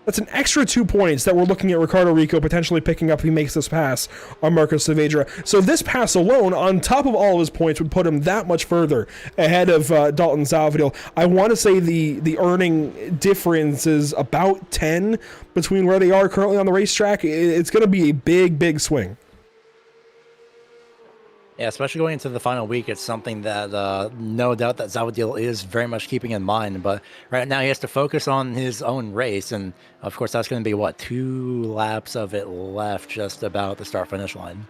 That's an extra 2 points that we're looking at Ricardo Rico potentially picking up if he makes this pass on Marcos Saavedra. So this pass alone, on top of all of his points, would put him that much further ahead of Dalton Zavadil. I want to say the earning difference is about 10 between where they are currently on the racetrack. It's going to be a big, big swing. Yeah, especially going into the final week, it's something that no doubt that Zavadil is very much keeping in mind. But right now he has to focus on his own race, and of course that's going to be, 2 laps of it left just about the start-finish line.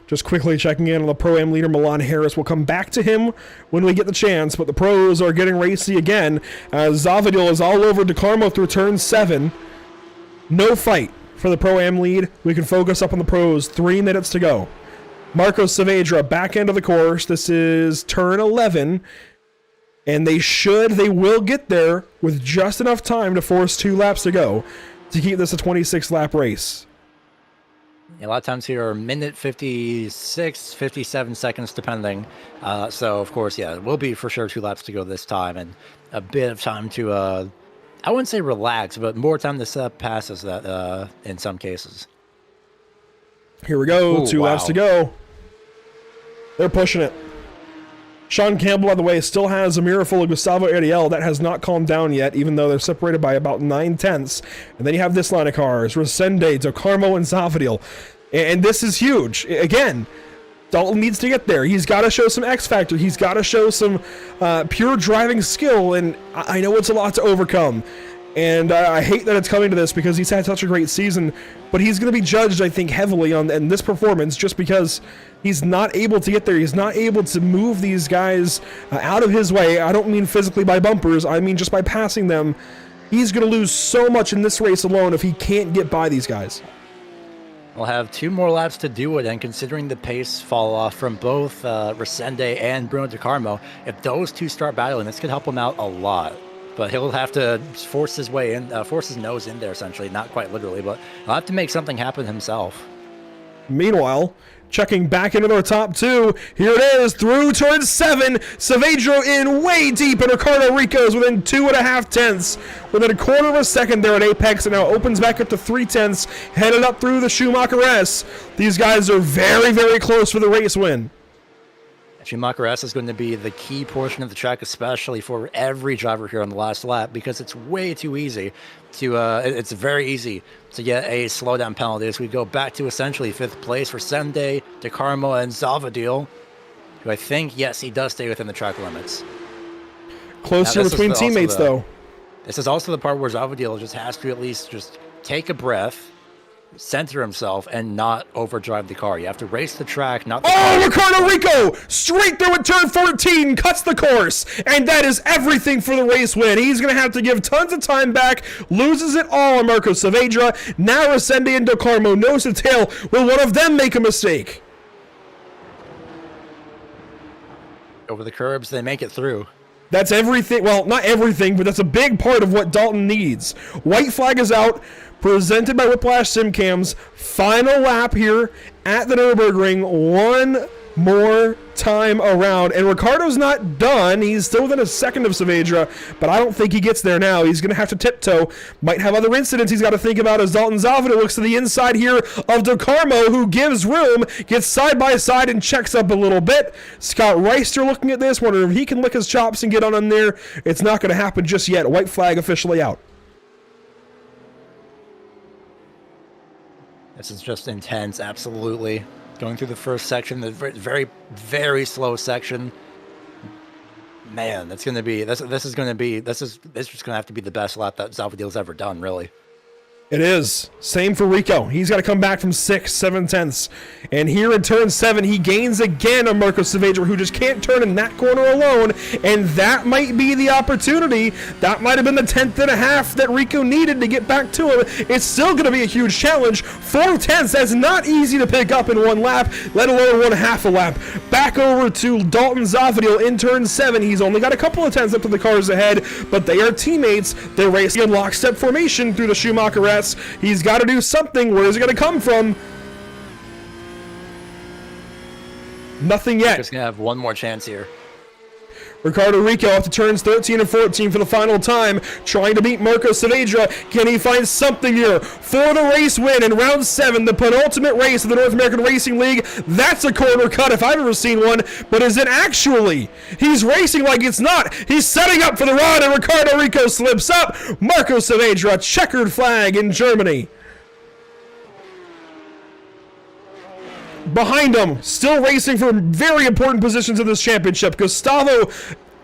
Just quickly checking in on the Pro-Am leader, Milan Harris. We'll come back to him when we get the chance, but the pros are getting racy again as Zavadil is all over DeCarmo through turn 7. No fight for the Pro-Am lead. We can focus up on the pros. 3 minutes to go. Marcos Saavedra, back end of the course. This is turn 11. And they will get there with just enough time to force 2 laps to go to keep this a 26-lap race. Yeah, a lot of times here are minute 56, 57 seconds, depending. So, of course, yeah, it will be for sure 2 laps to go this time. And a bit of time to, I wouldn't say relax, but more time to set up passes that, in some cases. Here we go. Ooh, 2 laps to go. They're pushing it. Sean Campbell, by the way, still has a mirror full of Gustavo Ariel. That has not calmed down yet, even though they're separated by about 9/10. And then you have this line of cars. Resende, DeCarmo, and Zavadil. And this is huge. Again, Dalton needs to get there. He's got to show some X factor. He's got to show some pure driving skill. And I know it's a lot to overcome. And I hate that it's coming to this because he's had such a great season, but he's going to be judged, I think, heavily on this performance just because he's not able to get there. He's not able to move these guys out of his way. I don't mean physically by bumpers. I mean just by passing them. He's going to lose so much in this race alone if he can't get by these guys. We'll have 2 more laps to do it, and considering the pace fall off from both Resende and Bruno DeCarmo, if those 2 start battling, this could help him out a lot. But he'll have to force his way in, force his nose in there, essentially. Not quite literally, but he'll have to make something happen himself. Meanwhile, checking back into their top 2, here it is, through turn 7. Saavedra in way deep, and Ricardo Rico's within 2.5 tenths. Within a quarter of a second there at apex, and now opens back up to 3 tenths, headed up through the Schumacher S. These guys are very, very close for the race win. Schumacher S is going to be the key portion of the track, especially for every driver here on the last lap, because it's way too easy to, it's very easy to get a slowdown penalty as we go back to essentially 5th place for Sende, DeCarmo, and Zavadil, who I think, yes, he does stay within the track limits. Closer between teammates, though. This is also the part where Zavadil just has to at least just take a breath, center himself and not overdrive the car. You have to race the track, not the Oh, Ricardo Rico! Straight through at turn 14, cuts the course, and that is everything for the race win. He's going to have to give tons of time back, loses it all on Marco Saavedra. Now Resendi and Del Carmo nose to tail. Will one of them make a mistake? over the curbs. They make it through. That's everything. Well, not everything, but that's a big part of what Dalton needs. White flag is out. Presented by Whiplash Simcams. Final lap here at the Nürburgring. One more time around. And Ricardo's not done. He's still within a second of Saavedra, but I don't think he gets there now. He's going to have to tiptoe. Might have other incidents he's got to think about as Dalton Zavada looks to the inside here of Del Carmo, who gives room, gets side by side and checks up a little bit. Scott Reister looking at this, wondering if he can lick his chops and get on in there. It's not going to happen just yet. White flag officially out. This is just intense, absolutely. Going through the first section, the very, very slow section. Man, that's gonna be this is just gonna have to be the best lap that Zavadil's ever done, really. It is. Same for Rico. He's got to come back from 6, 7/10. And here in turn 7, he gains again on Marco Saavedra, who just can't turn in that corner alone. And that might be the opportunity. That might have been the 10th and a half that Rico needed to get back to him. It's still going to be a huge challenge. 4/10, that's not easy to pick up in one lap, let alone 1/2 a lap. Back over to Dalton Zavadil in turn 7. He's only got a couple of tenths up to the cars ahead, but they are teammates. They're racing in lockstep formation through the Schumacher rest. He's got to do something. Where is it going to come from? Nothing yet. Just going to have one more chance here. Ricardo Rico off to turns 13 and 14 for the final time, trying to beat Marco Saavedra. Can he find something here for the race win in round 7, the penultimate race of the North American Racing League? That's a corner cut if I've ever seen one, but is it actually? He's racing like it's not. He's setting up for the run, and Ricardo Rico slips up. Marco Saavedra, checkered flag in Germany. Behind him, still racing for very important positions in this championship, Gustavo,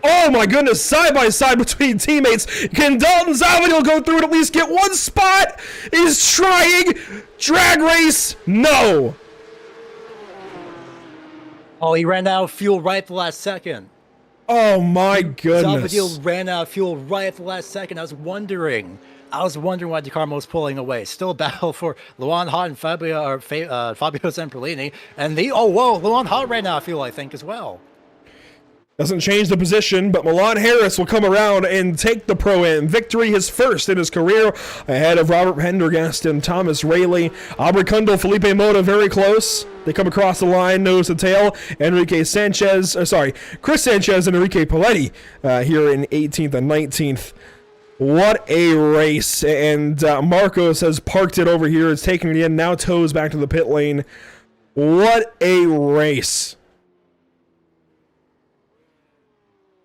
oh my goodness, side by side between teammates. Can Dalton Zavadil go through and at least get one spot? He's trying. Drag race, no. Oh, he ran out of fuel right at the last second. Oh my goodness. Zavadil ran out of fuel right at the last second. I was wondering why Del Carmo was pulling away. Still a battle for Luan Haut and Fabio Zamperlini. And Luan Haut ran out of fuel, I think, as well. Doesn't change the position, but Milan Harris will come around and take the Pro-Am victory, his first in his career, ahead of Robert Pendergast and Thomas Rayleigh. Aubrey Kundal, Felipe Mota very close. They come across the line, nose to tail. Chris Sanchez and Enrique Paletti here in 18th and 19th. What a race, and Marcos has parked it over here, is taking it in, now toes back to the pit lane. What a race.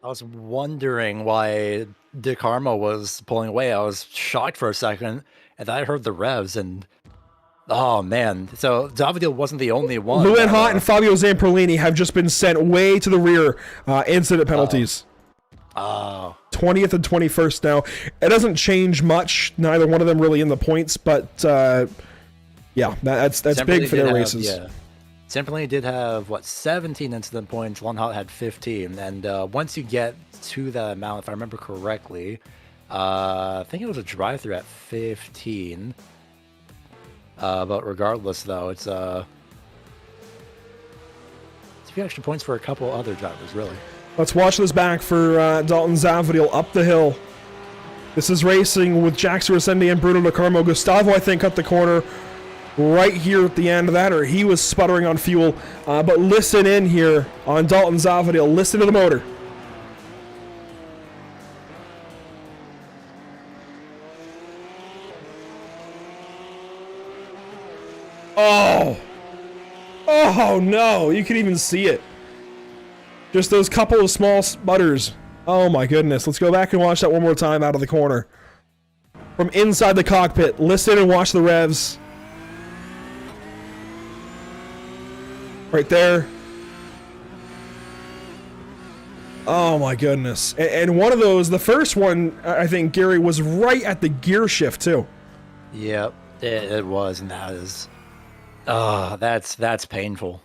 I was wondering why Del Carmo was pulling away. I was shocked for a second, and then I heard the revs, and oh man. So Zavadil wasn't the only one. Luan Haut and Fabio Zamperlini have just been sent way to the rear, incident penalties. 20th and 21st now. It doesn't change much. Neither one of them really in the points, but yeah, that's big for their races. Yeah. Zamperlini did have 17 incident points. Luan Haut had 15, and once you get to that amount, if I remember correctly, I think it was a drive-through at 15. But regardless, though, it's a few extra points for a couple other drivers, really. Let's watch this back for Dalton Zavadil up the hill. This is racing with Jackson Resendi and Bruno Del Carmo. Gustavo, I think, cut the corner right here at the end of that, or he was sputtering on fuel. But listen in here on Dalton Zavadil. Listen to the motor. Oh no, you can even see it. Just those couple of small sputters. Oh my goodness. Let's go back and watch that one more time out of the corner. From inside the cockpit, listen and watch the revs. Right there. Oh my goodness. And one of those, the first one, I think, Gary, was right at the gear shift too. Yep. It was, and that is, that's painful.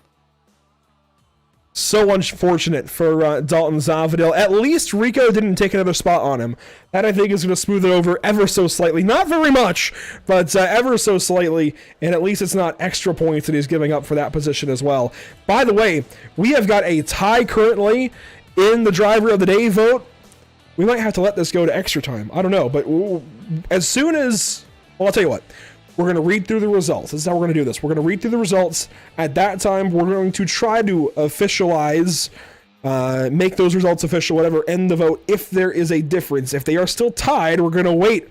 So unfortunate for Dalton Zavadil. At least Rico didn't take another spot on him. That, I think, is going to smooth it over ever so slightly. Not very much, but ever so slightly. And at least it's not extra points that he's giving up for that position as well. By the way, we have got a tie currently in the Driver of the Day vote. We might have to let this go to extra time. I don't know, but as soon as... Well, I'll tell you what. We're going to read through the results. This is how we're going to do this. We're going to read through the results. At that time, we're going to try to officialize, make those results official, whatever, end the vote if there is a difference. If they are still tied, we're going to wait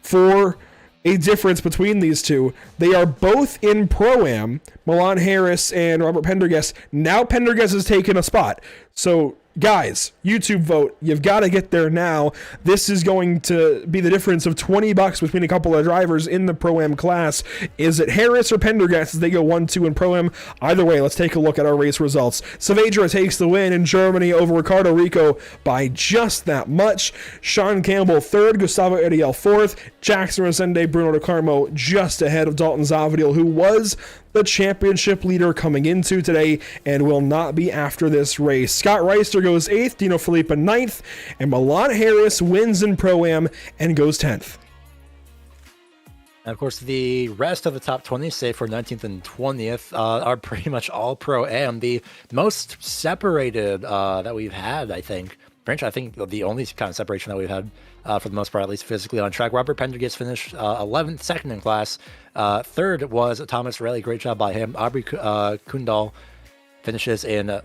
for a difference between these two. They are both in Pro-Am, Milan Harris and Robert Pendergast. Now Pendergast has taken a spot. So, guys, YouTube vote. You've got to get there now. This is going to be the difference of $20 between a couple of drivers in the Pro-Am class. Is it Harris or Pendergast as they go 1-2 in Pro-Am? Either way, let's take a look at our race results. Saavedra takes the win in Germany over Ricardo Rico by just that much. Sean Campbell third, Gustavo Ariel fourth, Jackson Resende, Bruno De Carmo just ahead of Dalton Zavadil, who was the championship leader coming into today and will not be after this race. Scott Reister goes 8th, Dino Filippa 9th, and Milan Harris wins in Pro-Am and goes 10th. And of course, the rest of the top 20, say for 19th and 20th, are pretty much all Pro-Am. The most separated that we've had, I think, I think the only kind of separation that we've had for the most part, at least physically on track. Robert Pendergast finished 11th, second in class. Third was Thomas Rayleigh. Great job by him. Aubrey Kundal finishes in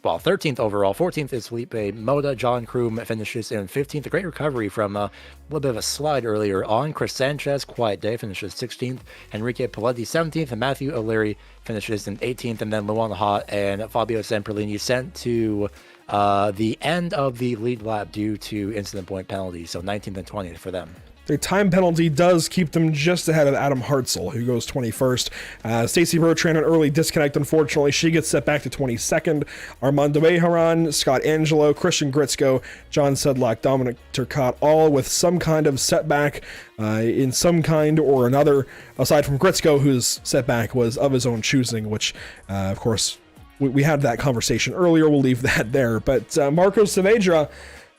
13th overall. 14th is Felipe Moda. John Kroom finishes in 15th. A great recovery from a little bit of a slide earlier on. Chris Sanchez, quiet day, finishes 16th. Enrique Paletti, 17th. And Matthew O'Leary finishes in 18th. And then Luan Hot and Fabio Semperlini sent to the end of the lead lap due to incident point penalties. So 19th and 20th for them. Their time penalty does keep them just ahead of Adam Hartzell, who goes 21st. Stacey Bertrand, an early disconnect, unfortunately. She gets set back to 22nd. Armando Bejaran, Scott Angelo, Christian Gritzko, John Sedlak, Dominic Turcotte, all with some kind of setback in some kind or another, aside from Gritzko, whose setback was of his own choosing, which, of course, we had that conversation earlier. We'll leave that there. But Marcos Saavedra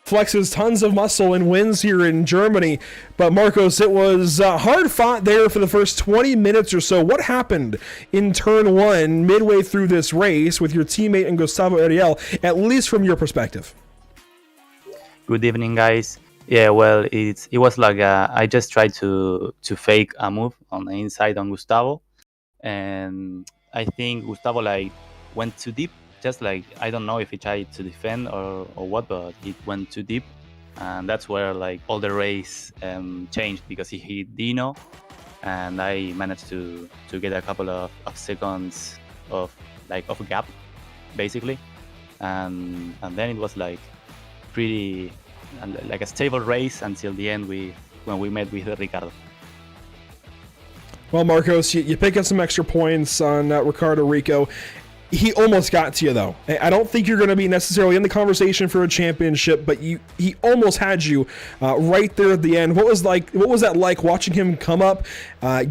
flexes tons of muscle and wins here in Germany. But Marcos, it was hard fought there for the first 20 minutes or so. What happened in turn one midway through this race with your teammate and Gustavo Ariel, at least from your perspective? Good evening, guys. Yeah, well, it was like I just tried to fake a move on the inside on Gustavo, and I think Gustavo went too deep. Just I don't know if he tried to defend or what, but it went too deep, and that's where all the race changed, because he hit Dino, and I managed to get a couple of seconds of gap, basically, and then it was pretty a stable race until the end when we met with Ricardo. Well, Marcos, you pick up some extra points on Ricardo Rico. He almost got to you, though. I don't think you're going to be necessarily in the conversation for a championship, but he almost had you right there at the end. What was that like watching him come up,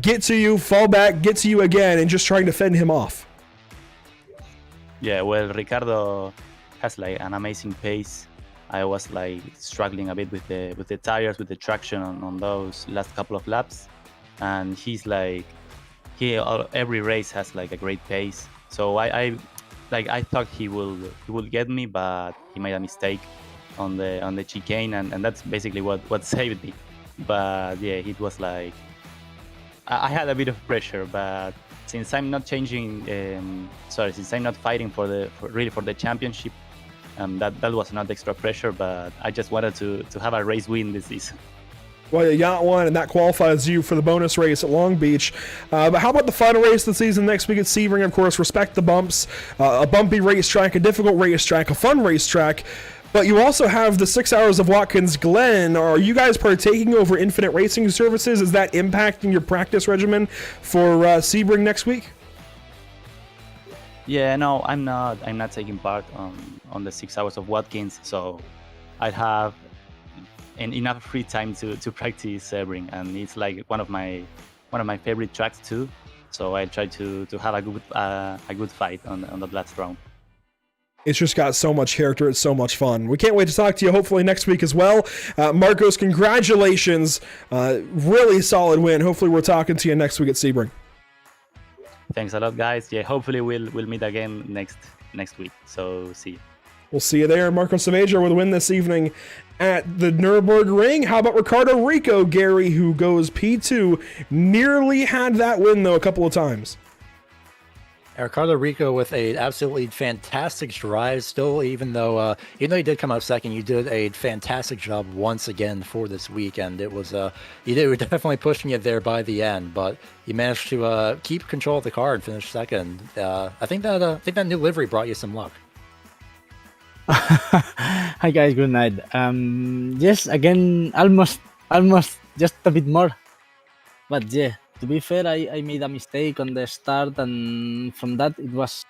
get to you, fall back, get to you again, and just trying to fend him off? Yeah, well, Ricardo has an amazing pace. I was struggling a bit with the tires, with the traction on those last couple of laps, and he's every race has a great pace. So I thought he will get me, but he made a mistake on the chicane, and that's basically what saved me. But yeah, it was I had a bit of pressure, but since I'm not since I'm not fighting for the championship, that was not extra pressure. But I just wanted to have a race win this season. Well, you got one, and that qualifies you for the bonus race at Long Beach. But how about the final race of the season next week at Sebring? Of course, respect the bumps. A bumpy racetrack, a difficult racetrack, a fun racetrack. But you also have the 6 hours of Watkins Glen. Are you guys partaking over Infinite Racing Services? Is that impacting your practice regimen for Sebring next week? Yeah, no, I'm not taking part on the 6 hours of Watkins, so I have enough free time to practice Sebring, and it's one of one of my favorite tracks too. So I try to have a good fight on the last round. It's just got so much character. It's so much fun. We can't wait to talk to you hopefully next week as well. Marcos, congratulations. Really solid win. Hopefully we're talking to you next week at Sebring. Thanks a lot, guys. Yeah, hopefully we'll meet again next week. So see you. We'll see you there. Marco Saavedra with a win this evening at the Nürburgring. How about Ricardo Rico, Gary, who goes P2? Nearly had that win, though, a couple of times. Ricardo Rico with a absolutely fantastic drive still, even though he did come up second, you did a fantastic job once again for this weekend. It was you were definitely pushing it there by the end, but you managed to keep control of the car and finish second. I think that new livery brought you some luck. Hi guys, good night. Yes, again, almost just a bit more, but yeah. To be fair, I made a mistake on the start, and from that it was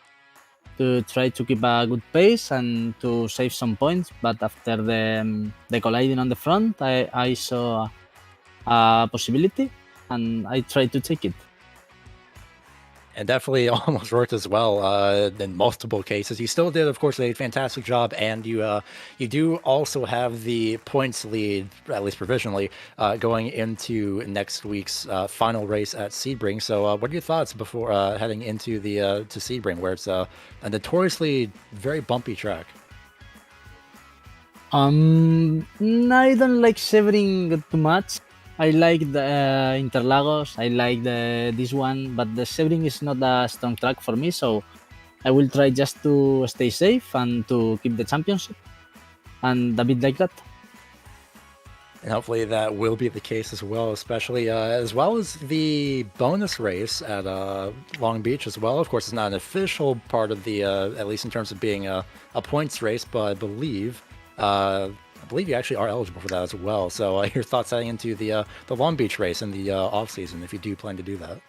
to try to keep a good pace and to save some points. But after the colliding on the front, I saw a possibility, and I tried to take it. And definitely almost worked as well in multiple cases. You still did, of course, a fantastic job, and you do also have the points lead, at least provisionally, going into next week's final race at Sebring. So, what are your thoughts before heading into the to Sebring, where it's a notoriously very bumpy track? I don't like Sebring too much. I like the Interlagos, I like this one, but the Sebring is not a strong track for me, so I will try just to stay safe and to keep the championship, and a bit like that. And hopefully that will be the case as well, especially as well as the bonus race at Long Beach as well. Of course, it's not an official part of the, at least in terms of being a points race, but I believe you actually are eligible for that as well. So your thoughts heading into the Long Beach race in the off season, if you do plan to do that?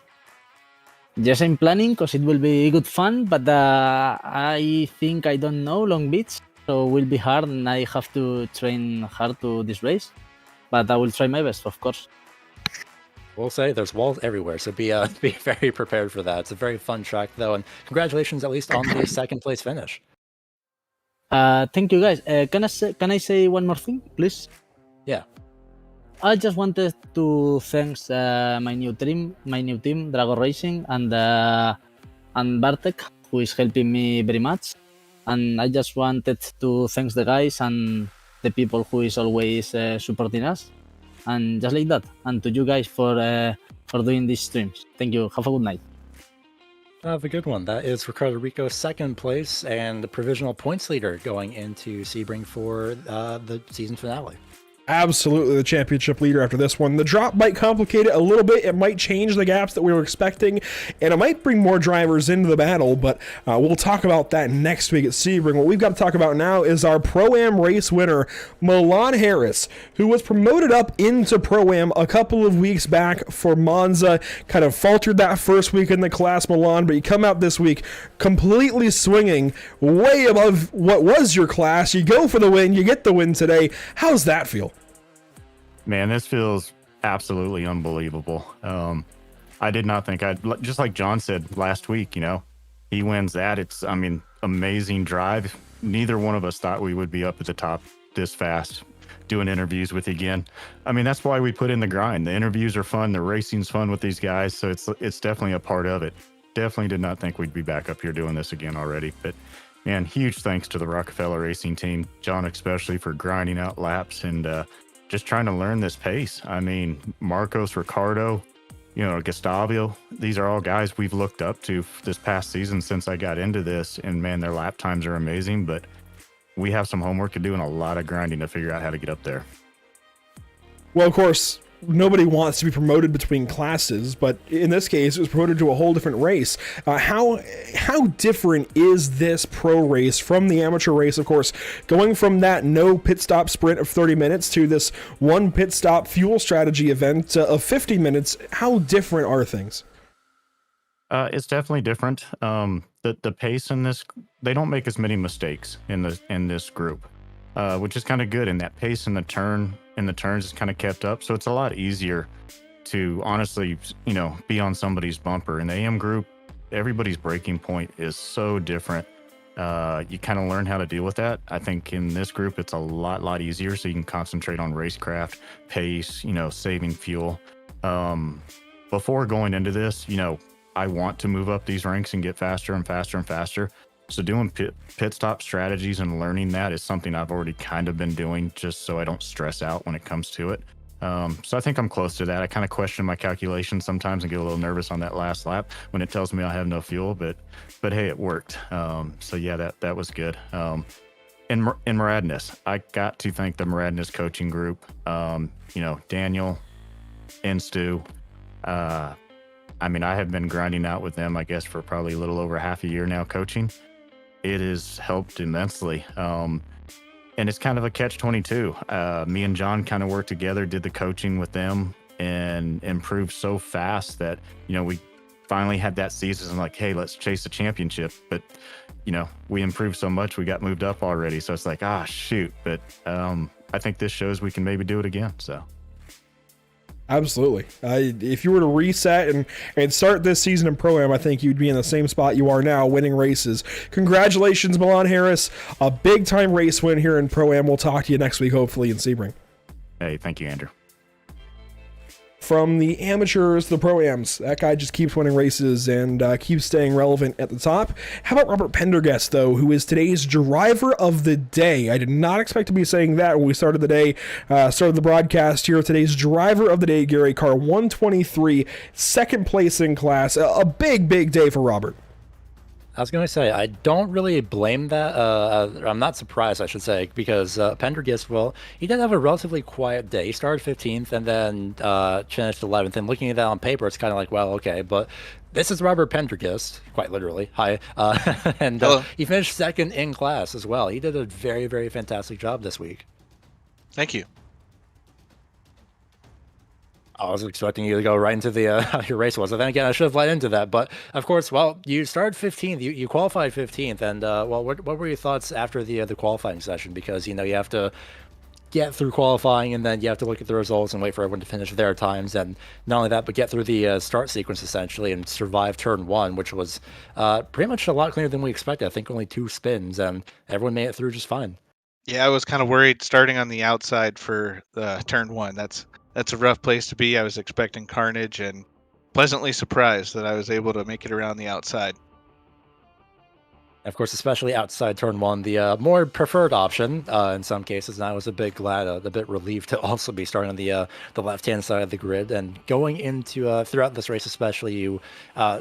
Yes, I'm planning because it will be good fun, but I think I don't know Long Beach, so it will be hard, and I have to train hard to this race. But I will try my best, of course. We'll say there's walls everywhere, so be very prepared for that. It's a very fun track, though, and congratulations at least on the second place finish. Thank you, guys. Can I say one more thing, please? Yeah. I just wanted to thank my new team, Drago Racing, and Bartek, who is helping me very much. And I just wanted to thank the guys and the people who is always supporting us, and just like that. And to you guys for doing these streams. Thank you. Have a good night. Have a good one. That is Ricardo Rico, second place and the provisional points leader going into Sebring for the season finale. Absolutely the championship leader after this one. The drop might complicate it a little bit. It might change the gaps that we were expecting, and it might bring more drivers into the battle, but we'll talk about that next week at Sebring. What we've got to talk about now is our Pro-Am race winner, Milan Harris, who was promoted up into Pro-Am a couple of weeks back for Monza. Kind of faltered that first week in the class, Milan, but you come out this week completely swinging way above what was your class. You go for the win. You get the win today. How's that feel? Man, this feels absolutely unbelievable. I did not think just like John said last week, he wins that. It's, amazing drive. Neither one of us thought we would be up at the top this fast doing interviews with you again. That's why we put in the grind. The interviews are fun. The racing's fun with these guys. So it's definitely a part of it. Definitely did not think we'd be back up here doing this again already. But man, huge thanks to the Rockefeller Racing team, John especially, for grinding out laps and, just trying to learn this pace. Marcos, Ricardo, Gustavo, these are all guys we've looked up to this past season since I got into this, and man, their lap times are amazing, but we have some homework to do and a lot of grinding to figure out how to get up there. Well, of course, nobody wants to be promoted between classes, but in this case, it was promoted to a whole different race. How different is this pro race from the amateur race? Of course, going from that no pit stop sprint of 30 minutes to this one pit stop fuel strategy event of 50 minutes. How different are things? It's definitely different. The pace in this, they don't make as many mistakes in this group, which is kind of good. And that pace in the turns is kind of kept up, so it's a lot easier to honestly, be on somebody's bumper. In the AM group, everybody's breaking point is so different. You kind of learn how to deal with that. I think in this group, it's a lot easier, so you can concentrate on racecraft, pace, saving fuel. Before going into this, I want to move up these ranks and get faster and faster and faster. So doing pit stop strategies and learning that is something I've already kind of been doing just so I don't stress out when it comes to it. So I think I'm close to that. I kind of question my calculations sometimes and get a little nervous on that last lap when it tells me I have no fuel, but hey, it worked. So yeah, that was good. In Moradness, I got to thank the Moradness coaching group. Daniel and Stu. I have been grinding out with them, I guess, for probably a little over half a year now coaching. It has helped immensely. And it's kind of a catch-22. Me and John kind of worked together, did the coaching with them, and improved so fast that, we finally had that season like, hey, let's chase the championship. But, we improved so much, we got moved up already. So it's like, shoot. But I think this shows we can maybe do it again. So. Absolutely. If you were to reset and start this season in Pro-Am, I think you'd be in the same spot you are now, winning races. Congratulations, Milan Harris. A big-time race win here in Pro-Am. We'll talk to you next week, hopefully, in Sebring. Hey, thank you, Andrew. From the amateurs to the Pro-Ams, that guy just keeps winning races and keeps staying relevant at the top. How about Robert Pendergast, though, who is today's driver of the day? I did not expect to be saying that when we started the day, started the broadcast here. Today's driver of the day, Gary Carr, 123, second place in class. A big day for Robert. I was going to say, I don't really blame that. I'm not surprised, I should say, because Pendergast, well, he did have a relatively quiet day. He started 15th and then finished 11th. And looking at that on paper, it's kind of like, well, okay, but this is Robert Pendergast, quite literally. Hi. And he finished second in class as well. He did a very, very fantastic job this week. Thank you. I was expecting you to go right into the how your race was. And then again, I should have led into that. But of course, well, you started 15th. You qualified 15th. And what were your thoughts after the qualifying session? Because you have to get through qualifying, and then you have to look at the results and wait for everyone to finish their times. And not only that, but get through the start sequence essentially and survive turn one, which was pretty much a lot cleaner than we expected. I think only 2 spins, and everyone made it through just fine. Yeah, I was kind of worried starting on the outside for turn one. That's a rough place to be. I was expecting carnage and pleasantly surprised that I was able to make it around the outside. Of course, especially outside turn one, the more preferred option in some cases. And I was a bit glad, a bit relieved to also be starting on the left-hand side of the grid. And going into throughout this race especially, you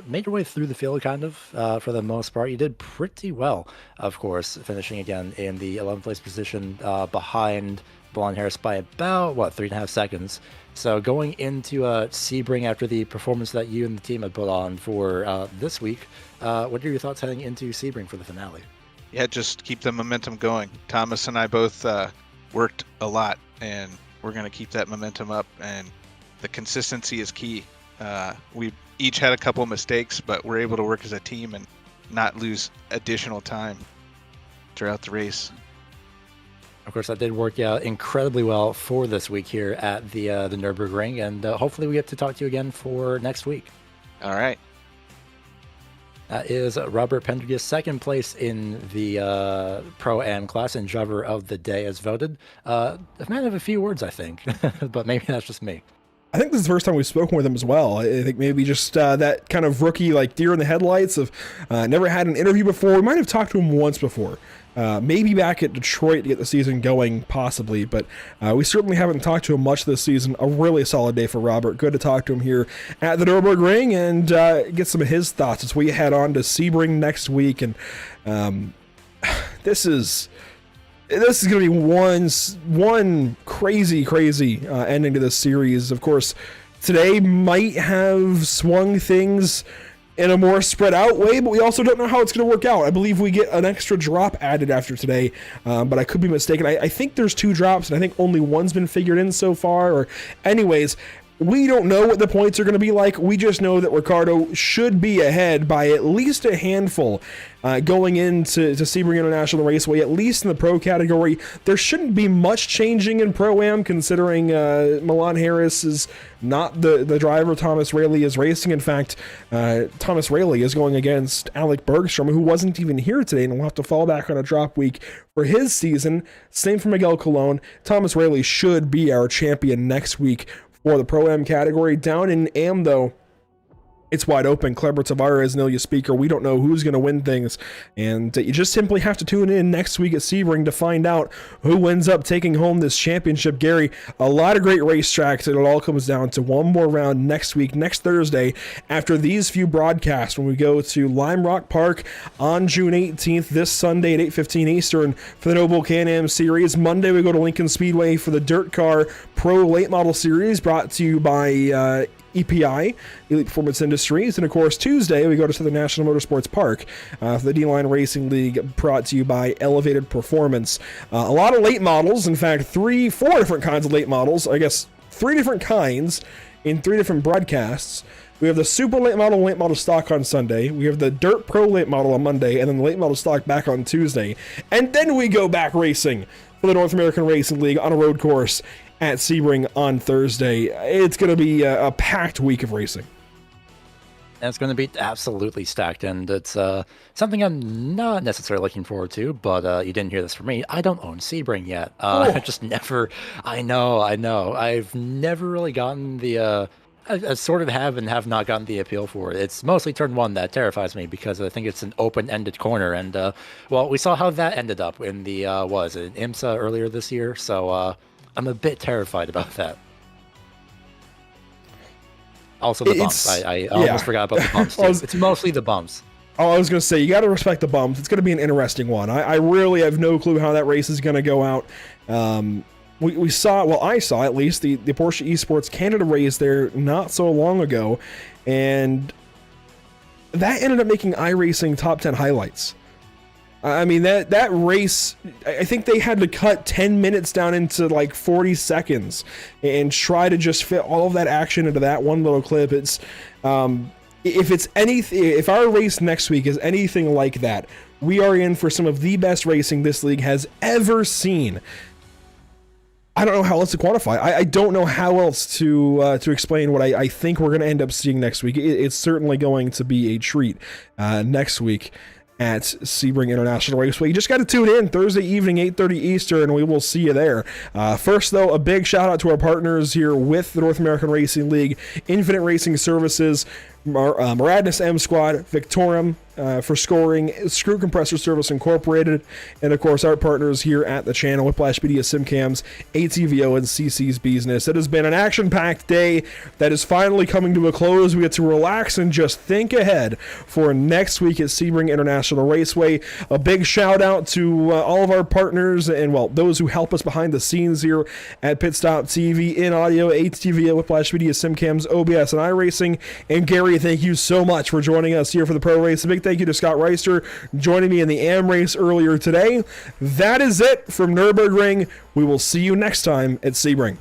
made your way through the field kind of for the most part. You did pretty well, of course, finishing again in the 11th place position behind Milan Harris by about, 3.5 seconds. So going into Sebring after the performance that you and the team had put on for this week, what are your thoughts heading into Sebring for the finale? Yeah, just keep the momentum going. Thomas and I both worked a lot, and we're going to keep that momentum up, and the consistency is key. We each had a couple mistakes, but we're able to work as a team and not lose additional time throughout the race. Of course, that did work out incredibly well for this week here at the Nürburgring, and hopefully we get to talk to you again for next week. All right. That is Robert Pendergast, second place in the Pro-Am class and driver of the day as voted. A man of a few words, I think, but maybe that's just me. I think this is the first time we've spoken with him as well. I think maybe just that kind of rookie, like deer in the headlights of never had an interview before. We might have talked to him once before. Maybe back at Detroit to get the season going, possibly, but we certainly haven't talked to him much this season. A really solid day for Robert. Good to talk to him here at the Nürburgring and get some of his thoughts as we head on to Sebring next week. And this is going to be one crazy ending to this series. Of course, today might have swung things in a more spread out way, but we also don't know how it's going to work out. I believe we get an extra drop added after today, but I could be mistaken. I think there's 2 drops, and I think only one's been figured in so far. Or, anyways, We don't know what the points are going to be like. We just know that Ricardo should be ahead by at least a handful going into Sebring International Raceway, at least in the pro category. There shouldn't be much changing in Pro-Am, considering Milan Harris is not the driver Thomas Raley is racing. In fact, Thomas Raley is going against Alec Bergstrom, who wasn't even here today, and will have to fall back on a drop week for his season. Same for Miguel Colon. Thomas Raley should be our champion next week for the Pro-Am category. Down in Am, though, it's wide open. Kleber Tavares and Ilya Speaker. We don't know who's going to win things, and you just simply have to tune in next week at Sebring to find out who ends up taking home this championship. Gary, a lot of great racetracks, and it all comes down to one more round next week, next Thursday, after these few broadcasts, when we go to Lime Rock Park on June 18th, this Sunday at 8:15 Eastern for the Noble Can-Am Series. Monday, we go to Lincoln Speedway for the Dirt Car Pro Late Model Series, brought to you by EPI, Elite Performance Industries. And of course, Tuesday, we go to Southern National Motorsports Park for the D-Line Racing League, brought to you by Elevated Performance. A lot of late models, in fact, 4 different kinds of late models, I guess 3 different kinds in 3 different broadcasts. We have the Super Late Model and Late Model Stock on Sunday. We have the Dirt Pro Late Model on Monday, and then the Late Model Stock back on Tuesday. And then we go back racing for the North American Racing League on a road course at Sebring on Thursday. It's going to be a packed week of racing. And it's going to be absolutely stacked, and it's something I'm not necessarily looking forward to, but you didn't hear this from me. I don't own Sebring yet. I just never... I know. I've never really gotten the... I sort of have and have not gotten the appeal for it. It's mostly turn 1 that terrifies me, because I think it's an open-ended corner, and, well, we saw how that ended up in the, in IMSA earlier this year, so... I'm a bit terrified about that. Also the bumps. I almost forgot about the bumps too. It's mostly the bumps. Oh, I was going to say, you got to respect the bumps. It's going to be an interesting one. I really have no clue how that race is going to go out. We saw, well, I saw at least, the Porsche Esports Canada race there not so long ago, and that ended up making iRacing top 10 highlights. I mean, that race, I think they had to cut 10 minutes down into like 40 seconds and try to just fit all of that action into that one little clip. It's if our race next week is anything like that, we are in for some of the best racing this league has ever seen. I don't know how else to quantify. I don't know how else to explain what I think we're going to end up seeing next week. It's certainly going to be a treat next week at Sebring International Raceway. You just got to tune in Thursday evening, 8:30 Eastern, and we will see you there. First, though, a big shout out to our partners here with the North American Racing League, Infinite Racing Services, Maradness M Squad, Victorum for scoring, Screw Compressor Service Incorporated, and of course our partners here at the channel, Whiplash Media, SimCams, ATVO, and CC's Business. It has been an action-packed day that is finally coming to a close. We get to relax and just think ahead for next week at Sebring International Raceway. A big shout out to all of our partners and, well, those who help us behind the scenes here at Pit Stop TV, in audio, ATVO, Whiplash Media, SimCams, OBS, and iRacing. And Gary, thank you so much for joining us here for the Pro Race. A big thank you to Scott Reister joining me in the AM race earlier today. That is it from Nürburgring. We will see you next time at Sebring.